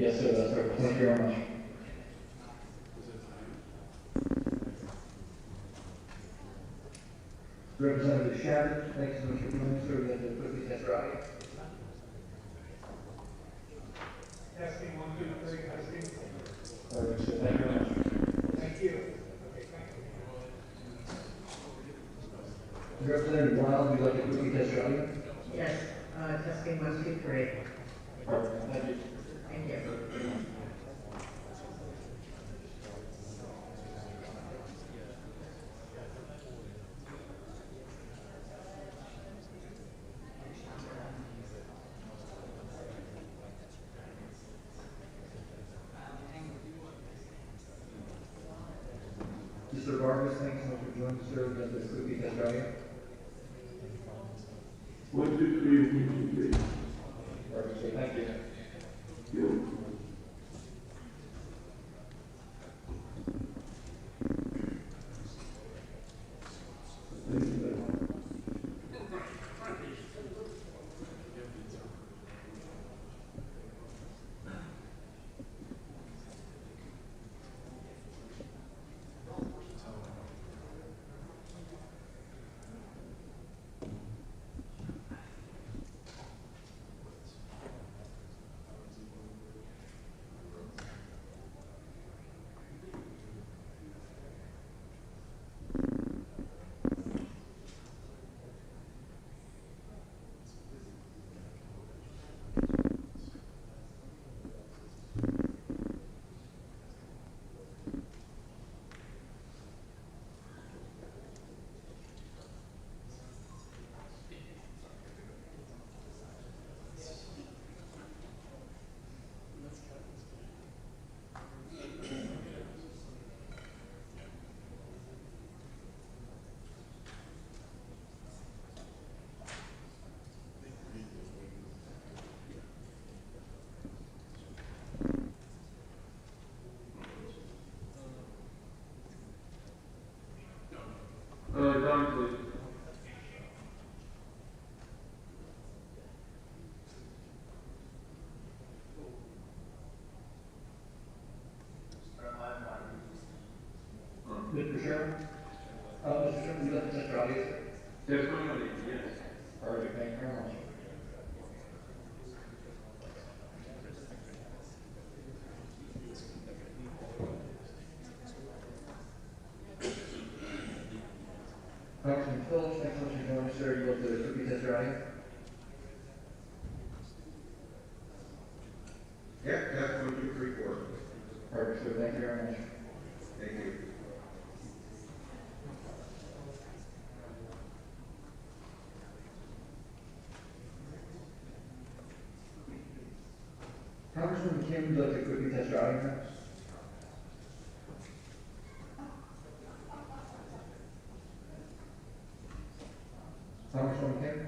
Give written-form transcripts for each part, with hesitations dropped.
Yes, sir, that's right. Thank you very much. Representative Shabbat, thanks so much for coming, sir. We have to quickly test your audio. Testing, 1, 2, 3, testing. All right, sir, thank you very much. Thank you. Okay, thank you. Representative Wild, would you like to quickly test your audio? Yes, testing 1, 2, 3. Perfect, thank you. Thank you. Mr. Vargas, thanks so much for joining us, sir. We have to quickly test your audio. 1, 2, 3, 1, 2, 3. Perfect, sir, thank you. Yeah. Don, please. Mr. Sherman? Mr. Sherman, would you like to test your audio, sir? Test my audio, yes. Perfect, thank you very much. Congressman Phillips, thanks so much for joining us, sir. You have to quickly test your audio. Yeah, test 1, 2, 3, 4. Perfect, sir, thank you very much. Thank you. Congressman Kim, would you like to quickly test your audio now? Congressman Kim?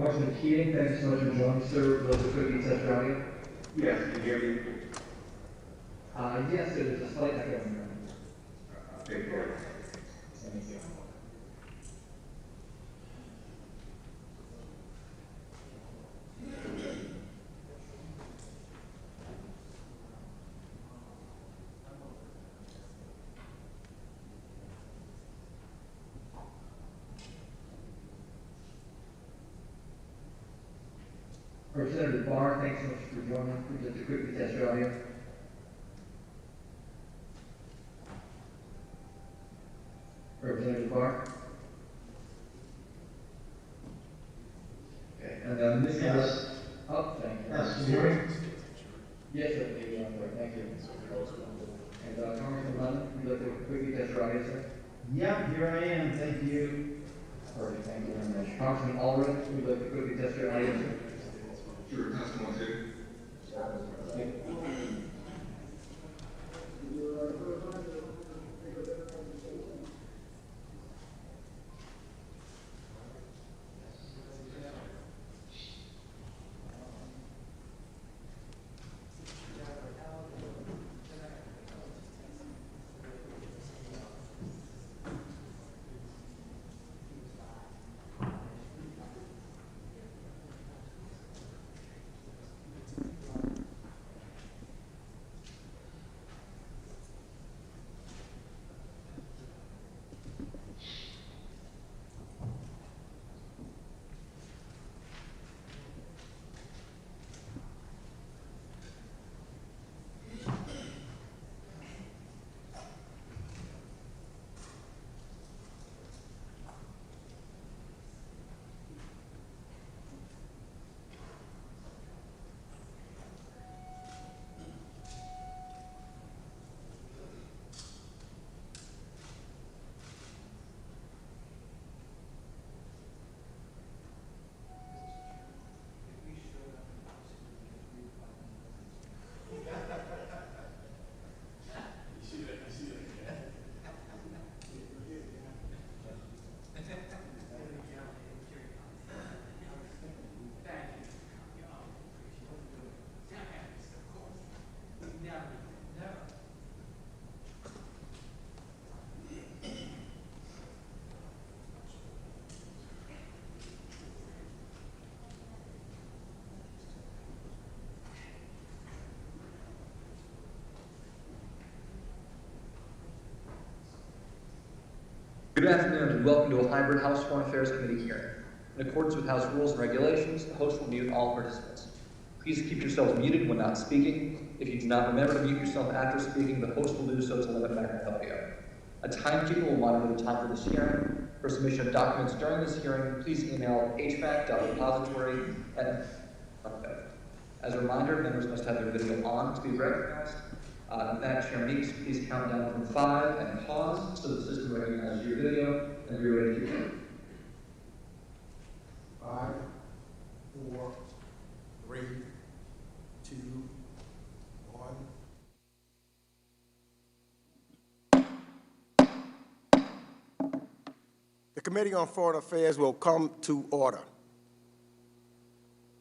Congressman Keating, thank you so much for joining, sir. Will the clerk please test your audio? Yes, can you hear me? Yes, there's a slight echo in there. Take care. Thank you. Representative Barr, thanks so much for joining. Please just to quickly test your audio. Representative Barr. Okay, and then this is. Oh, thank you. Yes. Can you hear me? Yes, sir. Thank you. And Congressman Lennon, would you like to quickly test your audio, sir? Yep, here I am, thank you. Perfect, thank you very much. Congressman Allred, would you like to quickly test your audio, sir? Sure, testimony two. Good afternoon and welcome to a hybrid House Foreign Affairs Committee hearing. In accordance with House rules and regulations, the host will mute all participants. Please keep yourselves muted when not speaking. If you do not remember to mute yourself after speaking, the host will do so to limit background audio. A timekeeper will monitor the time for this hearing. For submission of documents during this hearing, please email hvac.repository@. As a reminder, members must have their video on to be recognized. Madam Chair Meeks, please count down from 5 and pause so the system recognizes your video and be ready to begin. 5, 4, 3, 2, 1. The Committee on Foreign Affairs will come to order.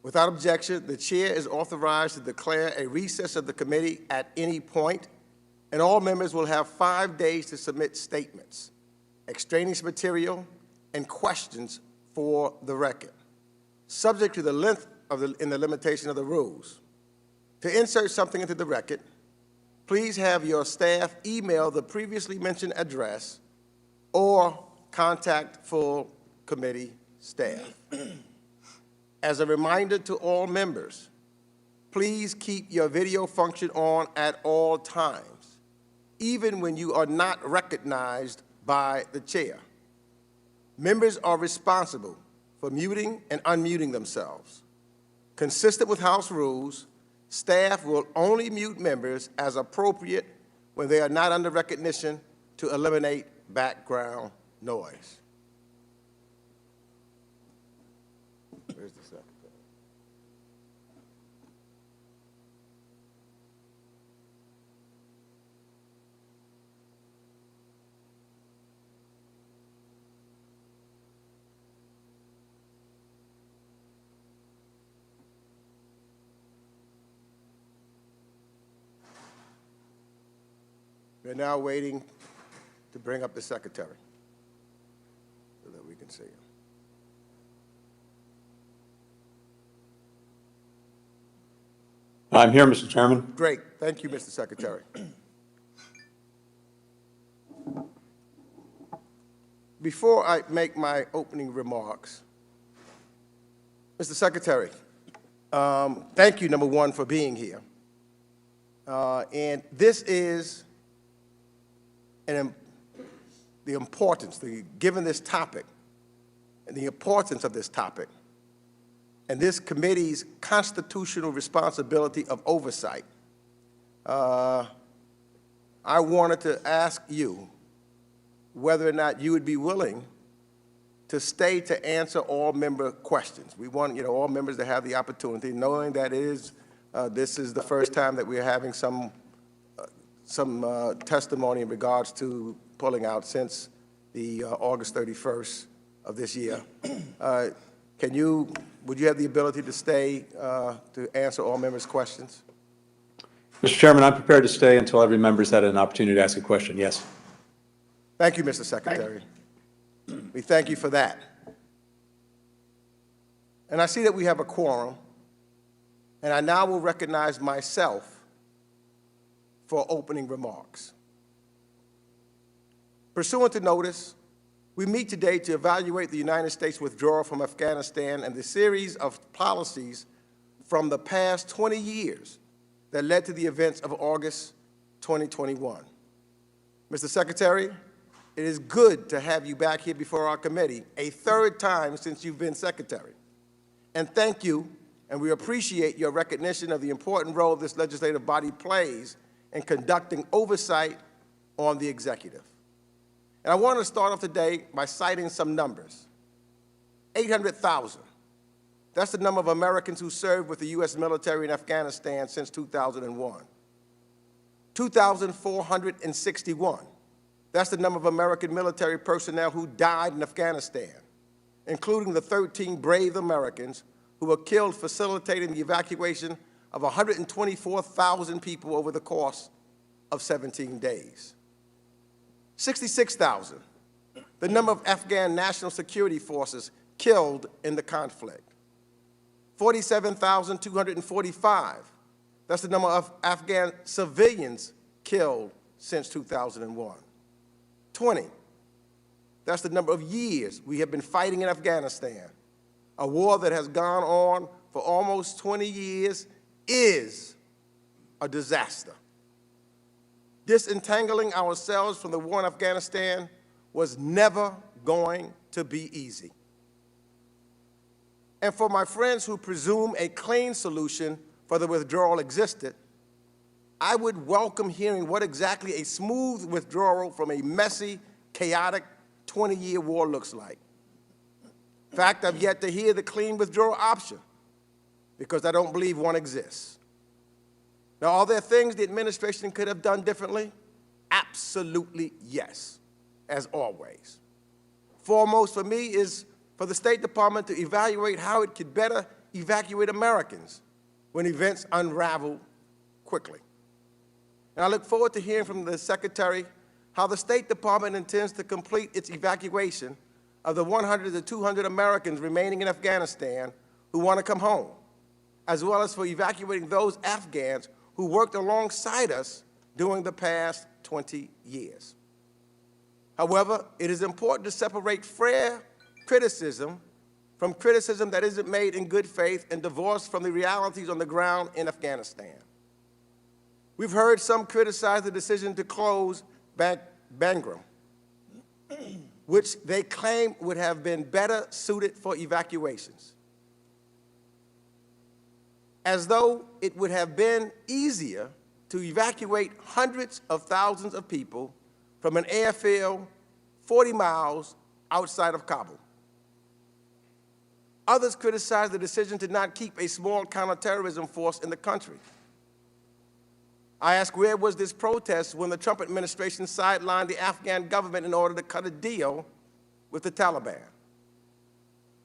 Without objection, the Chair is authorized to declare a recess of the committee at any point, and all members will have 5 days to submit statements, extraneous material, and questions for the record, subject to the length of the limitation of the rules. To insert something into the record, please have your staff email the previously mentioned address or contact full committee staff. As a reminder to all members, please keep your video function on at all times, even when you are not recognized by the chair. Members are responsible for muting and unmuting themselves. Consistent with House rules, staff will only mute members as appropriate when they are not under recognition to eliminate background noise. Where's the secretary? We're now waiting to bring up the secretary so that we can see him. I'm here, Mr. Chairman. Great. Thank you, Mr. Secretary. Before I make my opening remarks, Mr. Secretary, thank you, number one, for being here. And this is the importance, given this topic, and the importance of this topic, and this committee's constitutional responsibility of oversight, I wanted to ask you whether or not you would be willing to stay to answer all member questions. We want, all members to have the opportunity, knowing that this is the first time that we're having some testimony in regards to pulling out since the August 31st of this year. Would you have the ability to stay to answer all members' questions? Mr. Chairman, I'm prepared to stay until every member's had an opportunity to ask a question. Yes. Thank you, Mr. Secretary. We thank you for that. And I see that we have a quorum, and I now will recognize myself for opening remarks. Pursuant to notice, we meet today to evaluate the United States withdrawal from Afghanistan and the series of policies from the past 20 years that led to the events of August 2021. Mr. Secretary, it is good to have you back here before our committee, a third time since you've been Secretary. And thank you, and we appreciate your recognition of the important role this legislative body plays in conducting oversight on the executive. And I want to start off today by citing some numbers. 800,000. That's the number of Americans who served with the U.S. military in Afghanistan since 2001. 2,461. That's the number of American military personnel who died in Afghanistan, including the 13 brave Americans who were killed facilitating the evacuation of 124,000 people over the course of 17 days. 66,000, the number of Afghan national security forces killed in the conflict. 47,245, that's the number of Afghan civilians killed since 2001. 20, that's the number of years we have been fighting in Afghanistan. A war that has gone on for almost 20 years is a disaster. Disentangling ourselves from the war in Afghanistan was never going to be easy. And for my friends who presume a clean solution for the withdrawal existed, I would welcome hearing what exactly a smooth withdrawal from a messy, chaotic 20-year war looks like. In fact, I've yet to hear the clean withdrawal option because I don't believe one exists. Now, are there things the administration could have done differently? Absolutely yes, as always. Foremost for me is for the State Department to evaluate how it could better evacuate Americans when events unravel quickly. And I look forward to hearing from the Secretary how the State Department intends to complete its evacuation of the 100 to 200 Americans remaining in Afghanistan who want to come home, as well as for evacuating those Afghans who worked alongside us during the past 20 years. However, it is important to separate fair criticism from criticism that isn't made in good faith and divorced from the realities on the ground in Afghanistan. We've heard some criticize the decision to close Bagram, which they claim would have been better suited for evacuations, as though it would have been easier to evacuate hundreds of thousands of people from an airfield 40 miles outside of Kabul. Others criticize the decision to not keep a small counterterrorism force in the country. I ask, where was this protest when the Trump administration sidelined the Afghan government in order to cut a deal with the Taliban?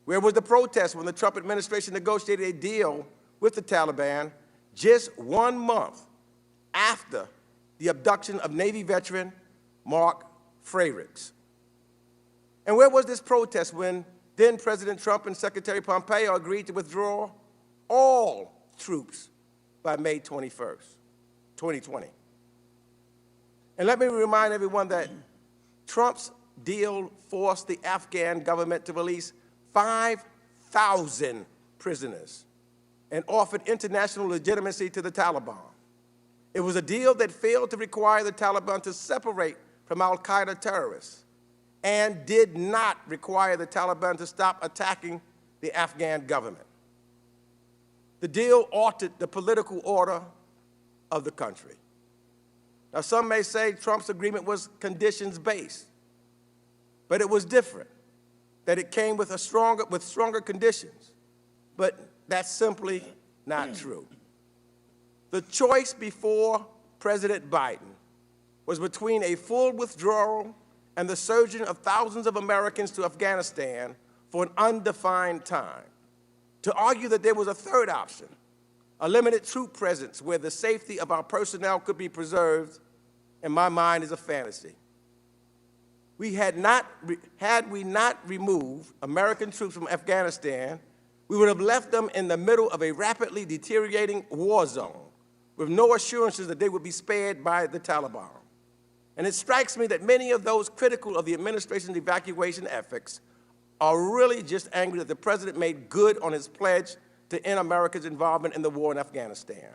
Where was the protest when the Trump administration negotiated a deal with the Taliban just 1 month after the abduction of Navy veteran Mark Frericks. And where was this protest when then President Trump and Secretary Pompeo agreed to withdraw all troops by May 21st, 2020? And let me remind everyone that Trump's deal forced the Afghan government to release 5,000 prisoners and offered international legitimacy to the Taliban. It was a deal that failed to require the Taliban to separate from al-Qaeda terrorists and did not require the Taliban to stop attacking the Afghan government. The deal altered the political order of the country. Now, some may say Trump's agreement was conditions-based, but it was different, that it came with stronger conditions. But that's simply not true. The choice before President Biden was between a full withdrawal and the surging of thousands of Americans to Afghanistan for an undefined time. To argue that there was a third option, a limited troop presence where the safety of our personnel could be preserved, in my mind, is a fantasy. Had we not removed American troops from Afghanistan, we would have left them in the middle of a rapidly deteriorating war zone with no assurances that they would be spared by the Taliban. And it strikes me that many of those critical of the administration's evacuation efforts are really just angry that the president made good on his pledge to end America's involvement in the war in Afghanistan.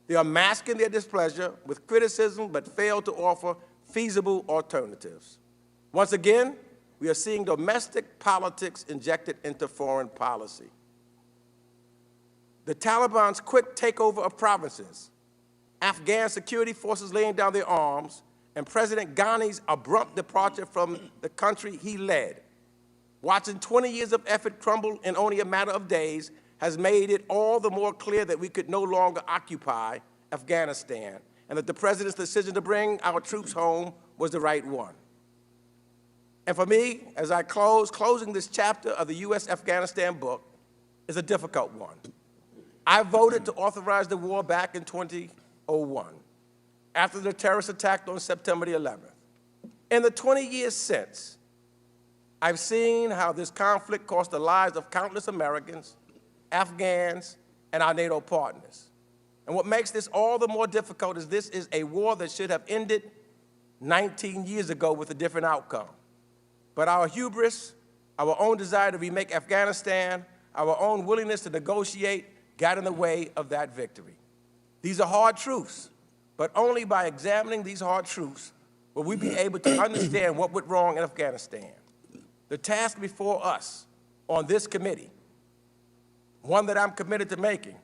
They are masking their displeasure with criticism but fail to offer feasible alternatives. Once again, we are seeing domestic politics injected into foreign policy. The Taliban's quick takeover of provinces, Afghan security forces laying down their arms, and President Ghani's abrupt departure from the country he led, watching 20 years of effort crumble in only a matter of days, has made it all the more clear that we could no longer occupy Afghanistan and that the president's decision to bring our troops home was the right one. And for me, as I closing this chapter of the U.S.-Afghanistan book is a difficult one. I voted to authorize the war back in 2001, after the terrorist attack on September the 11th. In the 20 years since, I've seen how this conflict cost the lives of countless Americans, Afghans, and our NATO partners. And what makes this all the more difficult is this is a war that should have ended 19 years ago with a different outcome. But our hubris, our own desire to remake Afghanistan, our own willingness to negotiate got in the way of that victory. These are hard truths, but only by examining these hard truths will we be able to understand what went wrong in Afghanistan. The task before us on this committee, one that I'm committed to making,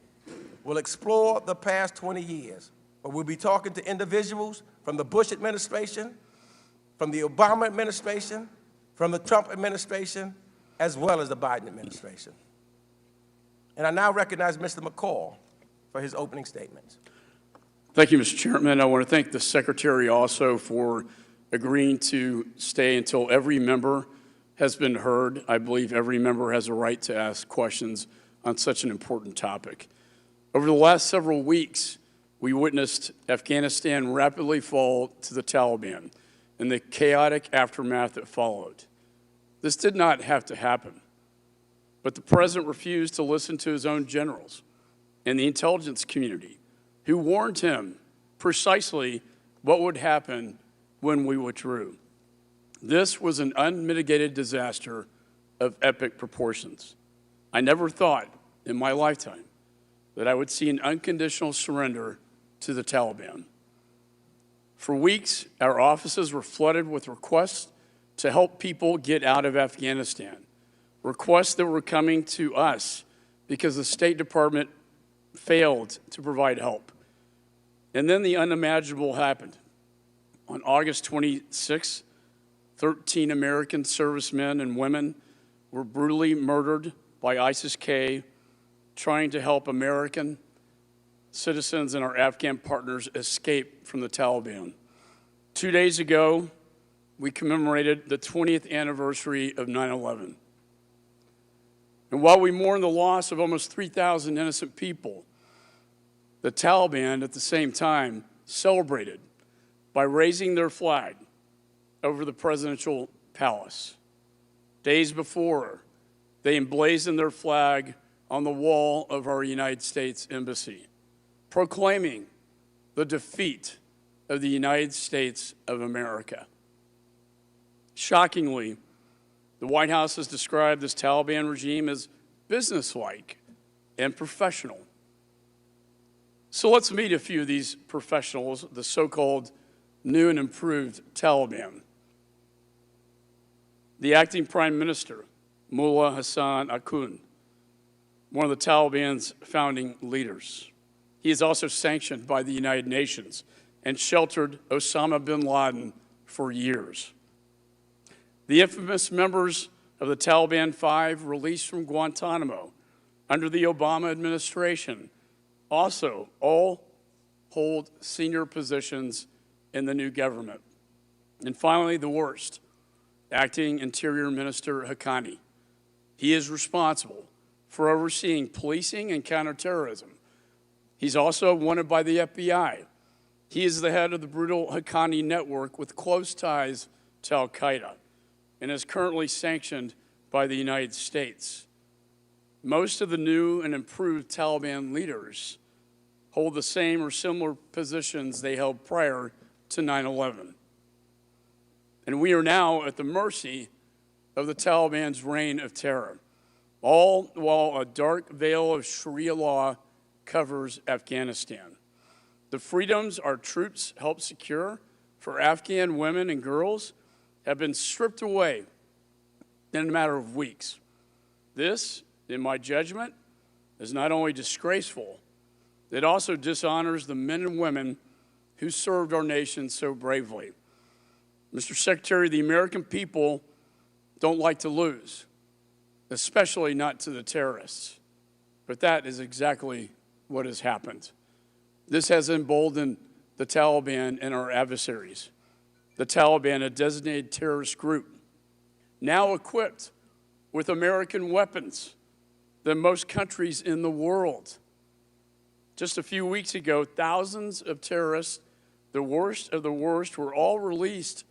will explore the past 20 years, but we'll be talking to individuals from the Bush administration, from the Obama administration, from the Trump administration, as well as the Biden administration. And I now recognize Mr. McCall for his opening statements. Thank you, Mr. Chairman. I want to thank the Secretary also for agreeing to stay until every member has been heard. I believe every member has a right to ask questions on such an important topic. Over the last several weeks, we witnessed Afghanistan rapidly fall to the Taliban and the chaotic aftermath that followed. This did not have to happen, but the president refused to listen to his own generals and the intelligence community, who warned him precisely what would happen when we withdrew. This was an unmitigated disaster of epic proportions. I never thought in my lifetime that I would see an unconditional surrender to the Taliban. For weeks, our offices were flooded with requests to help people get out of Afghanistan, requests that were coming to us because the State Department failed to provide help. And then the unimaginable happened. On August 26, 13 American servicemen and women were brutally murdered by ISIS-K trying to help American citizens and our Afghan partners escape from the Taliban. 2 days ago, we commemorated the 20th anniversary of 9/11. And while we mourn the loss of almost 3,000 innocent people, the Taliban at the same time celebrated by raising their flag over the presidential palace. Days before, they emblazoned their flag on the wall of our United States Embassy, proclaiming the defeat of the United States of America. Shockingly, the White House has described this Taliban regime as businesslike and professional. So let's meet a few of these professionals, the so-called new and improved Taliban. The acting Prime Minister, Mullah Hassan Akhund, one of the Taliban's founding leaders. He is also sanctioned by the United Nations and sheltered Osama bin Laden for years. The infamous members of the Taliban Five released from Guantanamo under the Obama administration also all hold senior positions in the new government. And finally, the worst, acting Interior Minister Haqqani. He is responsible for overseeing policing and counterterrorism. He's also wanted by the FBI. He is the head of the brutal Haqqani network with close ties to al-Qaeda and is currently sanctioned by the United States. Most of the new and improved Taliban leaders hold the same or similar positions they held prior to 9/11. And we are now at the mercy of the Taliban's reign of terror, all while a dark veil of Sharia law covers Afghanistan. The freedoms our troops help secure for Afghan women and girls have been stripped away in a matter of weeks. This, in my judgment, is not only disgraceful, it also dishonors the men and women who served our nation so bravely. Mr. Secretary, the American people don't like to lose, especially not to the terrorists. But that is exactly what has happened. This has emboldened the Taliban and our adversaries. The Taliban, a designated terrorist group, now equipped with American weapons than most countries in the world. Just a few weeks ago, thousands of terrorists, the worst of the worst, were all released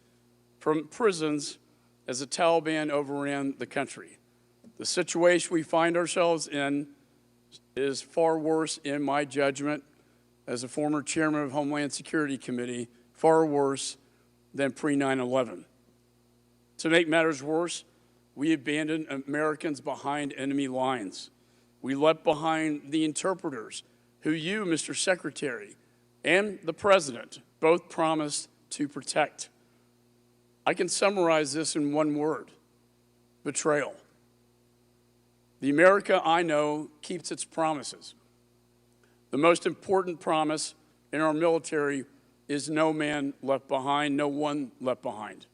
from prisons as the Taliban overran the country. The situation we find ourselves in is far worse, in my judgment, as a former chairman of Homeland Security Committee, far worse than pre-9/11. To make matters worse, we abandoned Americans behind enemy lines. We left behind the interpreters who you, Mr. Secretary, and the President both promised to protect. I can summarize this in one word: betrayal. The America I know keeps its promises. The most important promise in our military is no man left behind, no one left behind.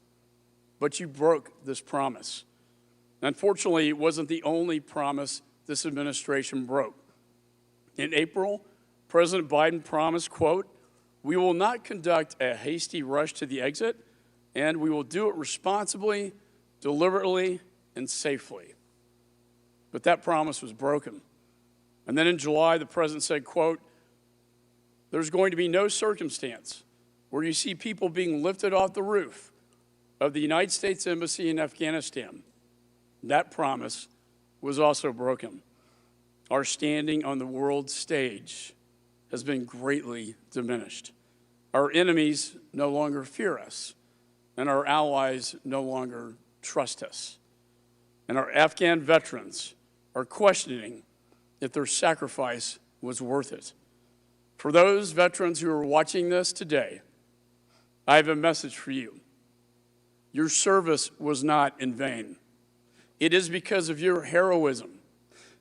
But you broke this promise. Unfortunately, it wasn't the only promise this administration broke. In April, President Biden promised, quote, "We will not conduct a hasty rush to the exit, and we will do it responsibly, deliberately, and safely." But that promise was broken. And then in July, the President said, quote, "There's going to be no circumstance where you see people being lifted off the roof of the United States Embassy in Afghanistan." That promise was also broken. Our standing on the world stage has been greatly diminished. Our enemies no longer fear us, and our allies no longer trust us. And our Afghan veterans are questioning if their sacrifice was worth it. For those veterans who are watching this today, I have a message for you. Your service was not in vain. It is because of your heroism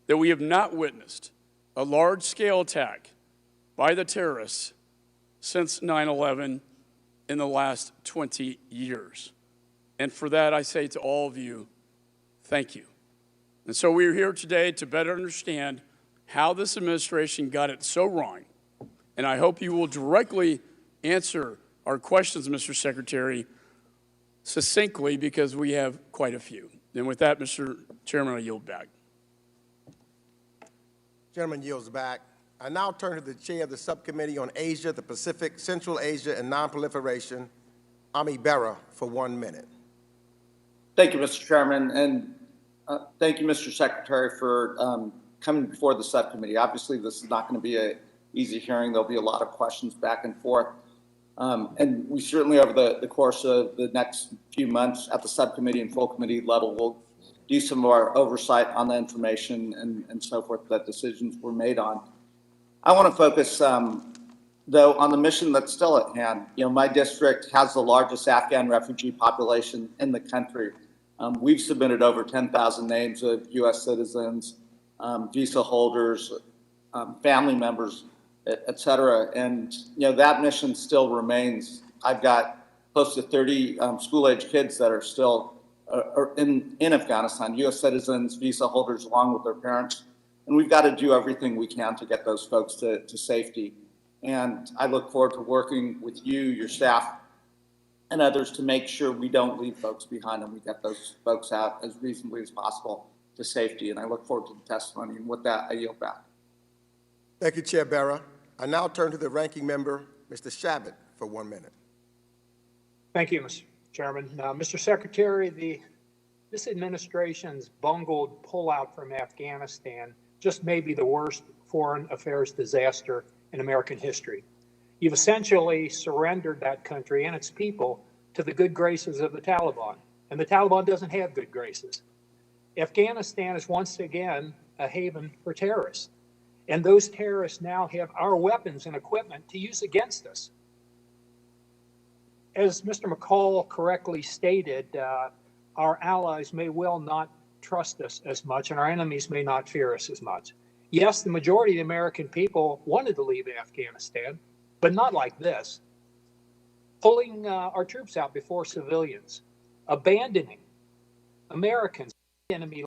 that we have not witnessed a large-scale attack by the terrorists since 9/11 in the last 20 years. And for that, I say to all of you, thank you. And so we are here today to better understand how this administration got it so wrong. And I hope you will directly answer our questions, Mr. Secretary, succinctly, because we have quite a few. And with that, Mr. Chairman, I yield back. Gentleman yields back. I now turn to the chair of the Subcommittee on Asia, the Pacific, Central Asia, and Nonproliferation, Ami Bera, for 1 minute. Thank you, Mr. Chairman, and thank you, Mr. Secretary, for coming before the subcommittee. Obviously, this is not going to be an easy hearing. There'll be a lot of questions back and forth. And we certainly, over the course of the next few months at the subcommittee and full committee level, will do some of our oversight on the information and so forth that decisions were made on. I want to focus, though, on the mission that's still at hand. You know, my district has the largest Afghan refugee population in the country. We've submitted over 10,000 names of U.S. citizens, visa holders, family members, et cetera. And, you know, that mission still remains. I've got close to 30 school-age kids that are still in Afghanistan, U.S. citizens, visa holders, along with their parents. And we've got to do everything we can to get those folks to safety. And I look forward to working with you, your staff, and others to make sure we don't leave folks behind and we get those folks out as reasonably as possible to safety. And I look forward to the testimony. And with that, I yield back. Thank you, Chair Bera. I now turn to the ranking member, Mr. Shabbat, for 1 minute. Thank you, Mr. Chairman. Mr. Secretary, this administration's bungled pullout from Afghanistan just may be the worst foreign affairs disaster in American history. You've essentially surrendered that country and its people to the good graces of the Taliban, and the Taliban doesn't have good graces. Afghanistan is once again a haven for terrorists, and those terrorists now have our weapons and equipment to use against us. As Mr. McCall correctly stated, our allies may well not trust us as much, and our enemies may not fear us as much. Yes, the majority of the American people wanted to leave Afghanistan, but not like this. Pulling our troops out before civilians, abandoning Americans, enemy,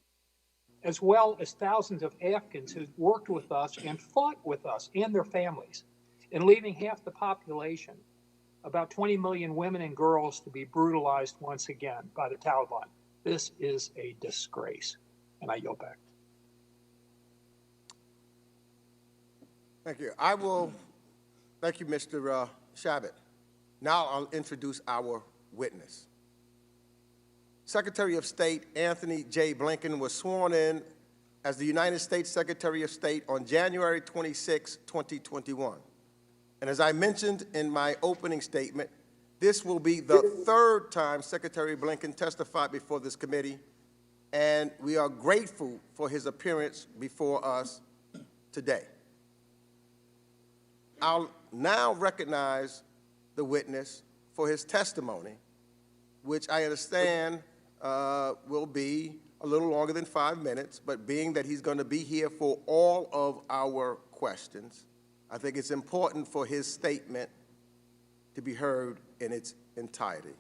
as well as thousands of Afghans who worked with us and fought with us and their families, and leaving half the population, about 20 million women and girls, to be brutalized once again by the Taliban. This is a disgrace. And I yield back. Thank you. Thank you, Mr. Shabbat. Now I'll introduce our witness. Secretary of State Anthony J. Blinken was sworn in as the United States Secretary of State on January 26, 2021. And as I mentioned in my opening statement, this will be the third time Secretary Blinken testified before this committee, and we are grateful for his appearance before us today. I'll now recognize the witness for his testimony, which I understand will be a little longer than 5 minutes, but being that he's going to be here for all of our questions, I think it's important for his statement to be heard in its entirety.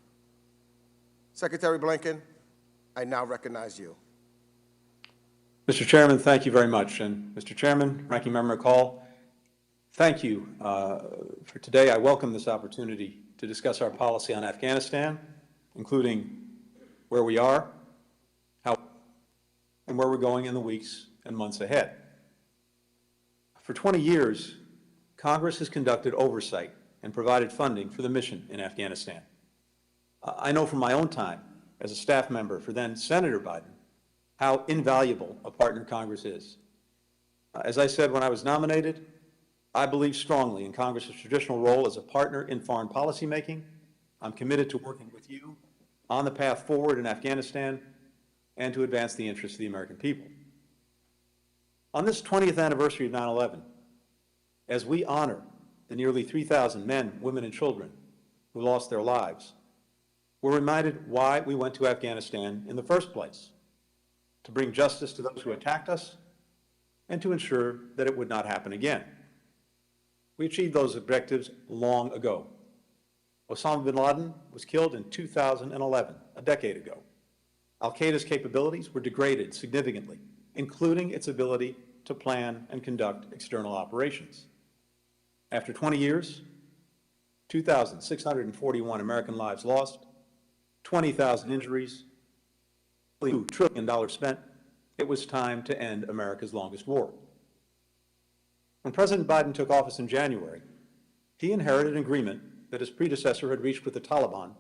Secretary Blinken, I now recognize you. Mr. Chairman, thank you very much. And Mr. Chairman, Ranking Member McCall, thank you for today. I welcome this opportunity to discuss our policy on Afghanistan, including where we are, how, and where we're going in the weeks and months ahead. For 20 years, Congress has conducted oversight and provided funding for the mission in Afghanistan. I know from my own time as a staff member for then Senator Biden how invaluable a partner Congress is. As I said when I was nominated, I believe strongly in Congress's traditional role as a partner in foreign policy making. I'm committed to working with you on the path forward in Afghanistan and to advance the interests of the American people. On this 20th anniversary of 9/11, as we honor the nearly 3,000 men, women, and children who lost their lives, we're reminded why we went to Afghanistan in the first place: to bring justice to those who attacked us and to ensure that it would not happen again. We achieved those objectives long ago. Osama bin Laden was killed in 2011, a decade ago. Al-Qaeda's capabilities were degraded significantly, including its ability to plan and conduct external operations. After 20 years, 2,641 American lives lost, 20,000 injuries, $2 trillion spent, it was time to end America's longest war. When President Biden took office in January, he inherited an agreement that his predecessor had reached with the Taliban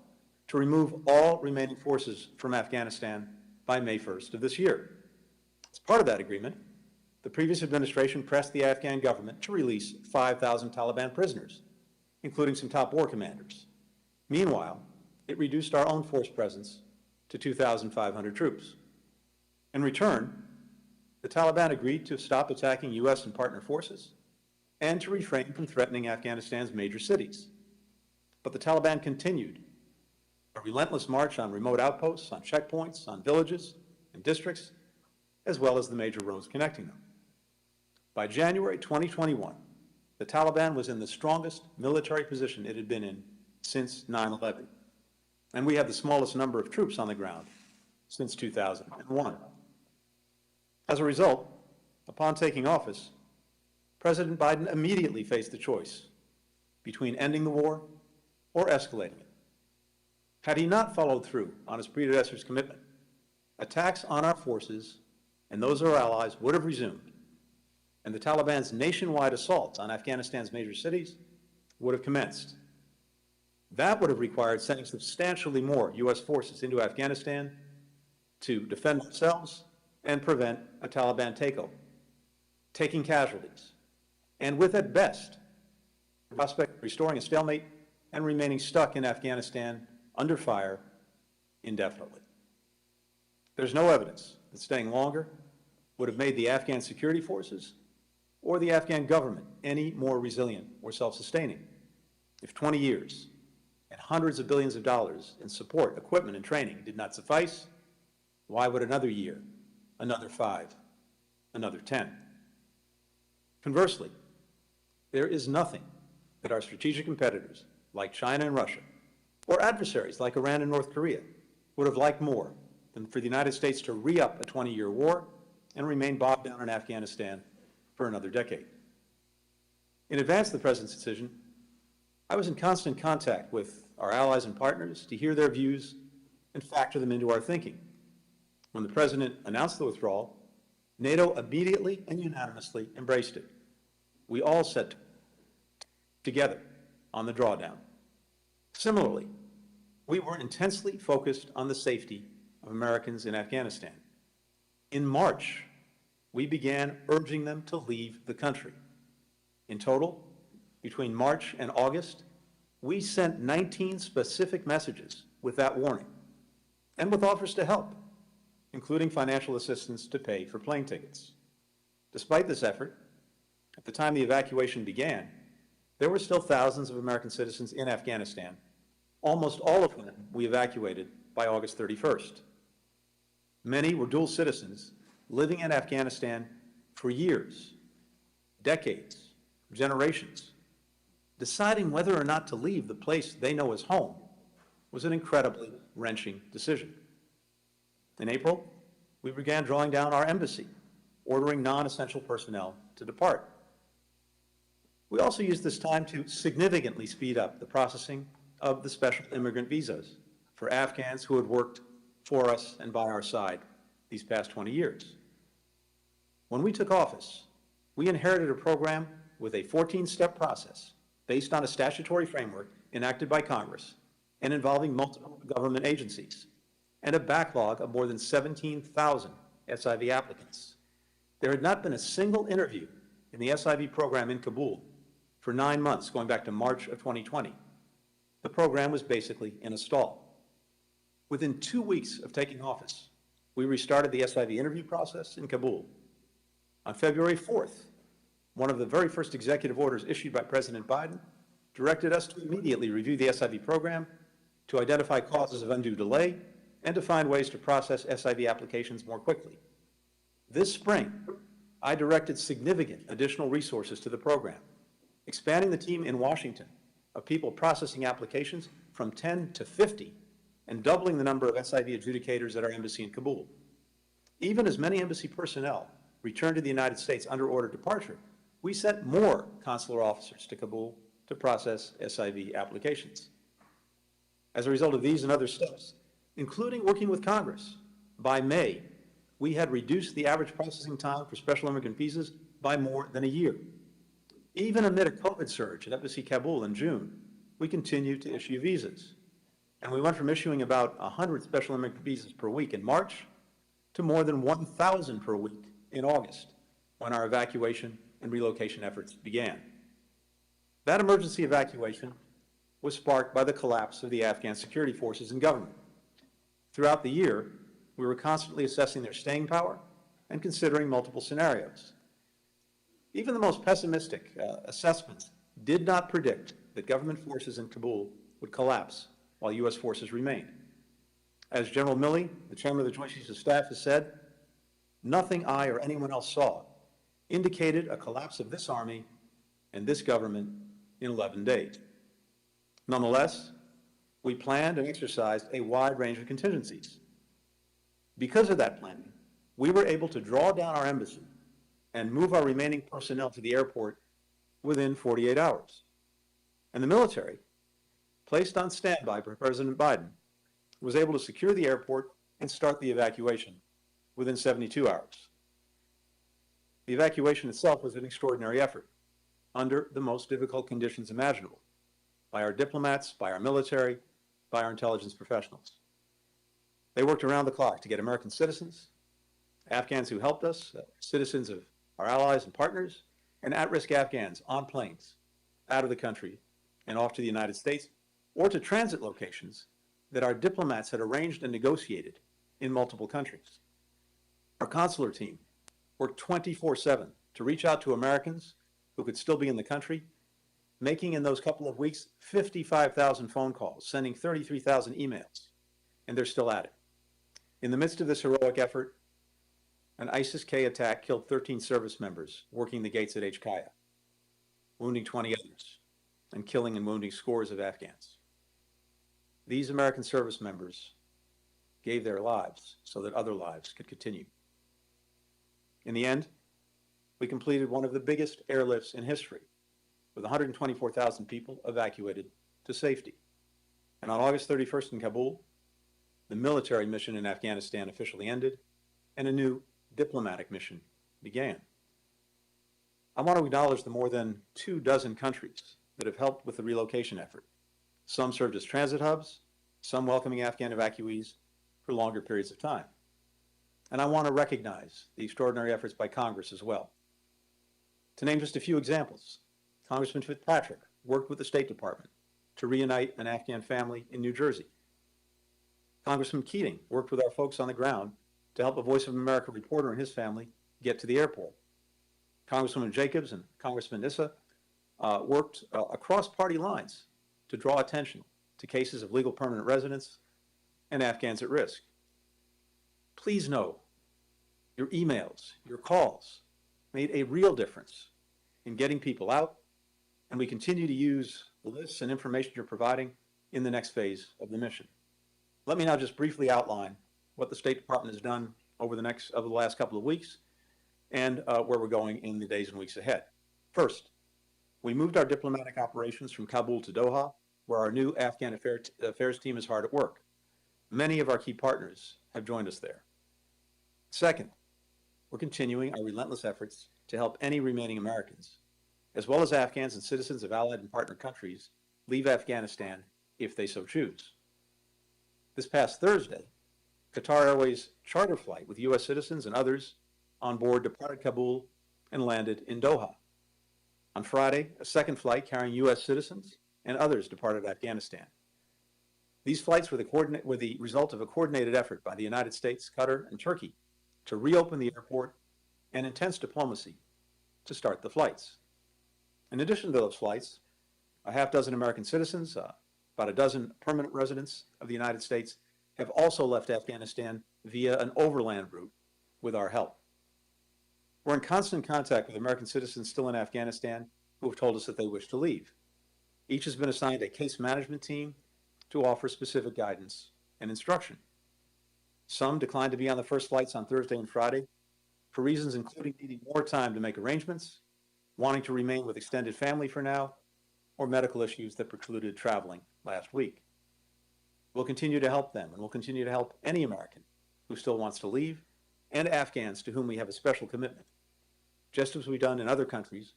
to remove all remaining forces from Afghanistan by May 1st of this year. As part of that agreement, the previous administration pressed the Afghan government to release 5,000 Taliban prisoners, including some top war commanders. Meanwhile, it reduced our own force presence to 2,500 troops. In return, the Taliban agreed to stop attacking U.S. and partner forces and to refrain from threatening Afghanistan's major cities. But the Taliban continued a relentless march on remote outposts, on checkpoints, on villages and districts, as well as the major roads connecting them. By January 2021, the Taliban was in the strongest military position it had been in since 9/11, and we have the smallest number of troops on the ground since 2001. As a result, upon taking office, President Biden immediately faced the choice between ending the war or escalating it. Had he not followed through on his predecessor's commitment, attacks on our forces and those of our allies would have resumed, and the Taliban's nationwide assaults on Afghanistan's major cities would have commenced. That would have required sending substantially more U.S. forces into Afghanistan to defend themselves and prevent a Taliban takeover, taking casualties, and with, at best, the prospect of restoring a stalemate and remaining stuck in Afghanistan under fire indefinitely. There's no evidence that staying longer would have made the Afghan security forces or the Afghan government any more resilient or self-sustaining. If 20 years and hundreds of billions of dollars in support, equipment, and training did not suffice, why would another year, another 5, another 10? Conversely, there is nothing that our strategic competitors, like China and Russia, or adversaries like Iran and North Korea, would have liked more than for the United States to re-up a 20-year war and remain bogged down in Afghanistan for another decade. In advance of the President's decision, I was in constant contact with our allies and partners to hear their views and factor them into our thinking. When the President announced the withdrawal, NATO immediately and unanimously embraced it. We all set together on the drawdown. Similarly, we were intensely focused on the safety of Americans in Afghanistan. In March, we began urging them to leave the country. In total, between March and August, we sent 19 specific messages with that warning and with offers to help, including financial assistance to pay for plane tickets. Despite this effort, at the time the evacuation began, there were still thousands of American citizens in Afghanistan, almost all of whom we evacuated by August 31st. Many were dual citizens living in Afghanistan for years, decades, generations. Deciding whether or not to leave the place they know as home was an incredibly wrenching decision. In April, we began drawing down our embassy, ordering non-essential personnel to depart. We also used this time to significantly speed up the processing of the special immigrant visas for Afghans who had worked for us and by our side these past 20 years. When we took office, we inherited a program with a 14-step process based on a statutory framework enacted by Congress and involving multiple government agencies, and a backlog of more than 17,000 SIV applicants. There had not been a single interview in the SIV program in Kabul for 9 months, going back to March of 2020. The program was basically in a stall. Within 2 weeks of taking office, we restarted the SIV interview process in Kabul. On February 4th, one of the very first executive orders issued by President Biden directed us to immediately review the SIV program, to identify causes of undue delay, and to find ways to process SIV applications more quickly. This spring, I directed significant additional resources to the program, expanding the team in Washington of people processing applications from 10 to 50, and doubling the number of SIV adjudicators at our embassy in Kabul. Even as many embassy personnel returned to the United States under order departure, we sent more consular officers to Kabul to process SIV applications. As a result of these and other steps, including working with Congress, by May, we had reduced the average processing time for special immigrant visas by more than a year. Even amid a COVID surge at Embassy Kabul in June, we continued to issue visas. And we went from issuing about 100 special immigrant visas per week in March to more than 1,000 per week in August, when our evacuation and relocation efforts began. That emergency evacuation was sparked by the collapse of the Afghan security forces and government. Throughout the year, we were constantly assessing their staying power and considering multiple scenarios. Even the most pessimistic assessments did not predict that government forces in Kabul would collapse while U.S. forces remained. As General Milley, the chairman of the Joint Chiefs of Staff, has said, nothing I or anyone else saw indicated a collapse of this army and this government in 11 days. Nonetheless, we planned and exercised a wide range of contingencies. Because of that planning, we were able to draw down our embassy and move our remaining personnel to the airport within 48 hours. And the military, placed on standby by President Biden, was able to secure the airport and start the evacuation within 72 hours. The evacuation itself was an extraordinary effort under the most difficult conditions imaginable by our diplomats, by our military, by our intelligence professionals. They worked around the clock to get American citizens, Afghans who helped us, citizens of our allies and partners, and at-risk Afghans on planes out of the country and off to the United States or to transit locations that our diplomats had arranged and negotiated in multiple countries. Our consular team worked 24/7 to reach out to Americans who could still be in the country, making in those couple of weeks 55,000 phone calls, sending 33,000 emails, and they're still at it. In the midst of this heroic effort, an ISIS-K attack killed 13 service members working the gates at HKIA, wounding 20 others, and killing and wounding scores of Afghans. These American service members gave their lives so that other lives could continue. In the end, we completed one of the biggest airlifts in history, with 124,000 people evacuated to safety. And on August 31st in Kabul, the military mission in Afghanistan officially ended, and a new diplomatic mission began. I want to acknowledge the more than 24 countries that have helped with the relocation effort. Some served as transit hubs, some welcoming Afghan evacuees for longer periods of time. And I want to recognize the extraordinary efforts by Congress as well. To name just a few examples, Congressman Fitzpatrick worked with the State Department to reunite an Afghan family in New Jersey. Congressman Keating worked with our folks on the ground to help a Voice of America reporter and his family get to the airport. Congresswoman Jacobs and Congressman Issa worked across party lines to draw attention to cases of legal permanent residence and Afghans at risk. Please know your emails, your calls made a real difference in getting people out, and we continue to use the lists and information you're providing in the next phase of the mission. Let me now just briefly outline what the State Department has done over the last couple of weeks and where we're going in the days and weeks ahead. First, we moved our diplomatic operations from Kabul to Doha, where our new Afghan affairs team is hard at work. Many of our key partners have joined us there. Second, we're continuing our relentless efforts to help any remaining Americans, as well as Afghans and citizens of allied and partner countries, leave Afghanistan if they so choose. This past Thursday, Qatar Airways charter flight with U.S. citizens and others on board departed Kabul and landed in Doha. On Friday, a second flight carrying U.S. citizens and others departed Afghanistan. These flights were the result of a coordinated effort by the United States, Qatar, and Turkey to reopen the airport and intense diplomacy to start the flights. In addition to those flights, a half dozen American citizens, about a dozen permanent residents of the United States have also left Afghanistan via an overland route with our help. We're in constant contact with American citizens still in Afghanistan who have told us that they wish to leave. Each has been assigned a case management team to offer specific guidance and instruction. Some declined to be on the first flights on Thursday and Friday for reasons including needing more time to make arrangements, wanting to remain with extended family for now, or medical issues that precluded traveling last week. We'll continue to help them, and we'll continue to help any American who still wants to leave, and Afghans to whom we have a special commitment. Just as we've done in other countries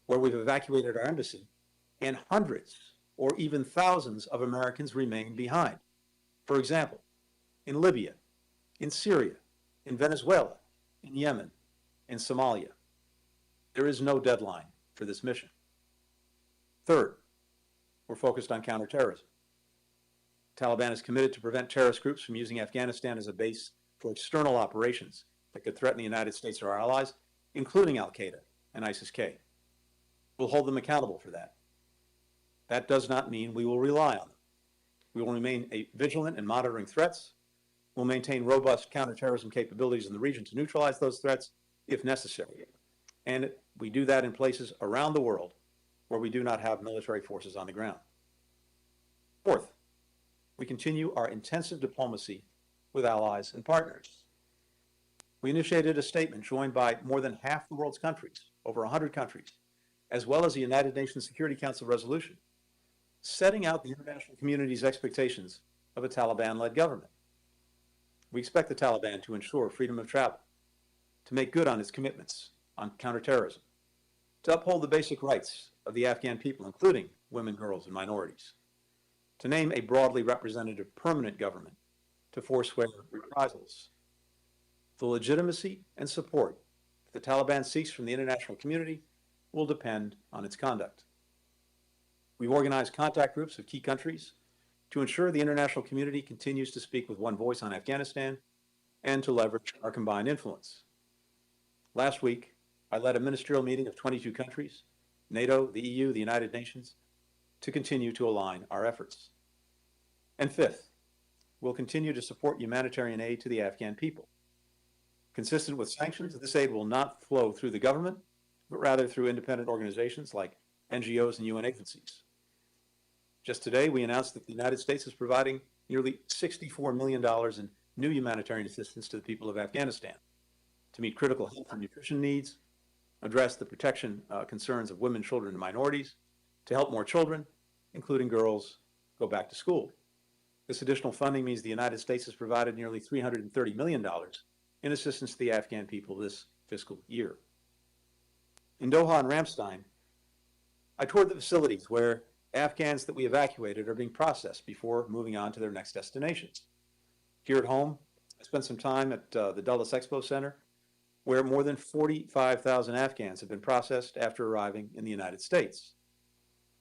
where we've evacuated our embassy, and hundreds or even thousands of Americans remain behind. For example, in Libya, in Syria, in Venezuela, in Yemen, in Somalia. There is no deadline for this mission. Third, we're focused on counterterrorism. The Taliban is committed to prevent terrorist groups from using Afghanistan as a base for external operations that could threaten the United States or our allies, including Al-Qaeda and ISIS-K. We'll hold them accountable for that. That does not mean we will rely on them. We will remain vigilant in monitoring threats. We'll maintain robust counterterrorism capabilities in the region to neutralize those threats if necessary. And we do that in places around the world where we do not have military forces on the ground. Fourth, we continue our intensive diplomacy with allies and partners. We initiated a statement joined by more than half the world's countries, over 100 countries, as well as the United Nations Security Council resolution, setting out the international community's expectations of a Taliban-led government. We expect the Taliban to ensure freedom of travel, to make good on its commitments on counterterrorism, to uphold the basic rights of the Afghan people, including women, girls, and minorities, to name a broadly representative permanent government, to forswear reprisals. The legitimacy and support that the Taliban seeks from the international community will depend on its conduct. We've organized contact groups of key countries to ensure the international community continues to speak with one voice on Afghanistan and to leverage our combined influence. Last week, I led a ministerial meeting of 22 countries, NATO, the EU, the United Nations, to continue to align our efforts. And fifth, we'll continue to support humanitarian aid to the Afghan people. Consistent with sanctions, this aid will not flow through the government, but rather through independent organizations like NGOs and UN agencies. Just today, we announced that the United States is providing nearly $64 million in new humanitarian assistance to the people of Afghanistan to meet critical health and nutrition needs, address the protection concerns of women, children, and minorities, to help more children, including girls, go back to school. This additional funding means the United States has provided nearly $330 million in assistance to the Afghan people this fiscal year. In Doha and Ramstein, I toured the facilities where Afghans that we evacuated are being processed before moving on to their next destinations. Here at home, I spent some time at the Dulles Expo Center, where more than 45,000 Afghans have been processed after arriving in the United States.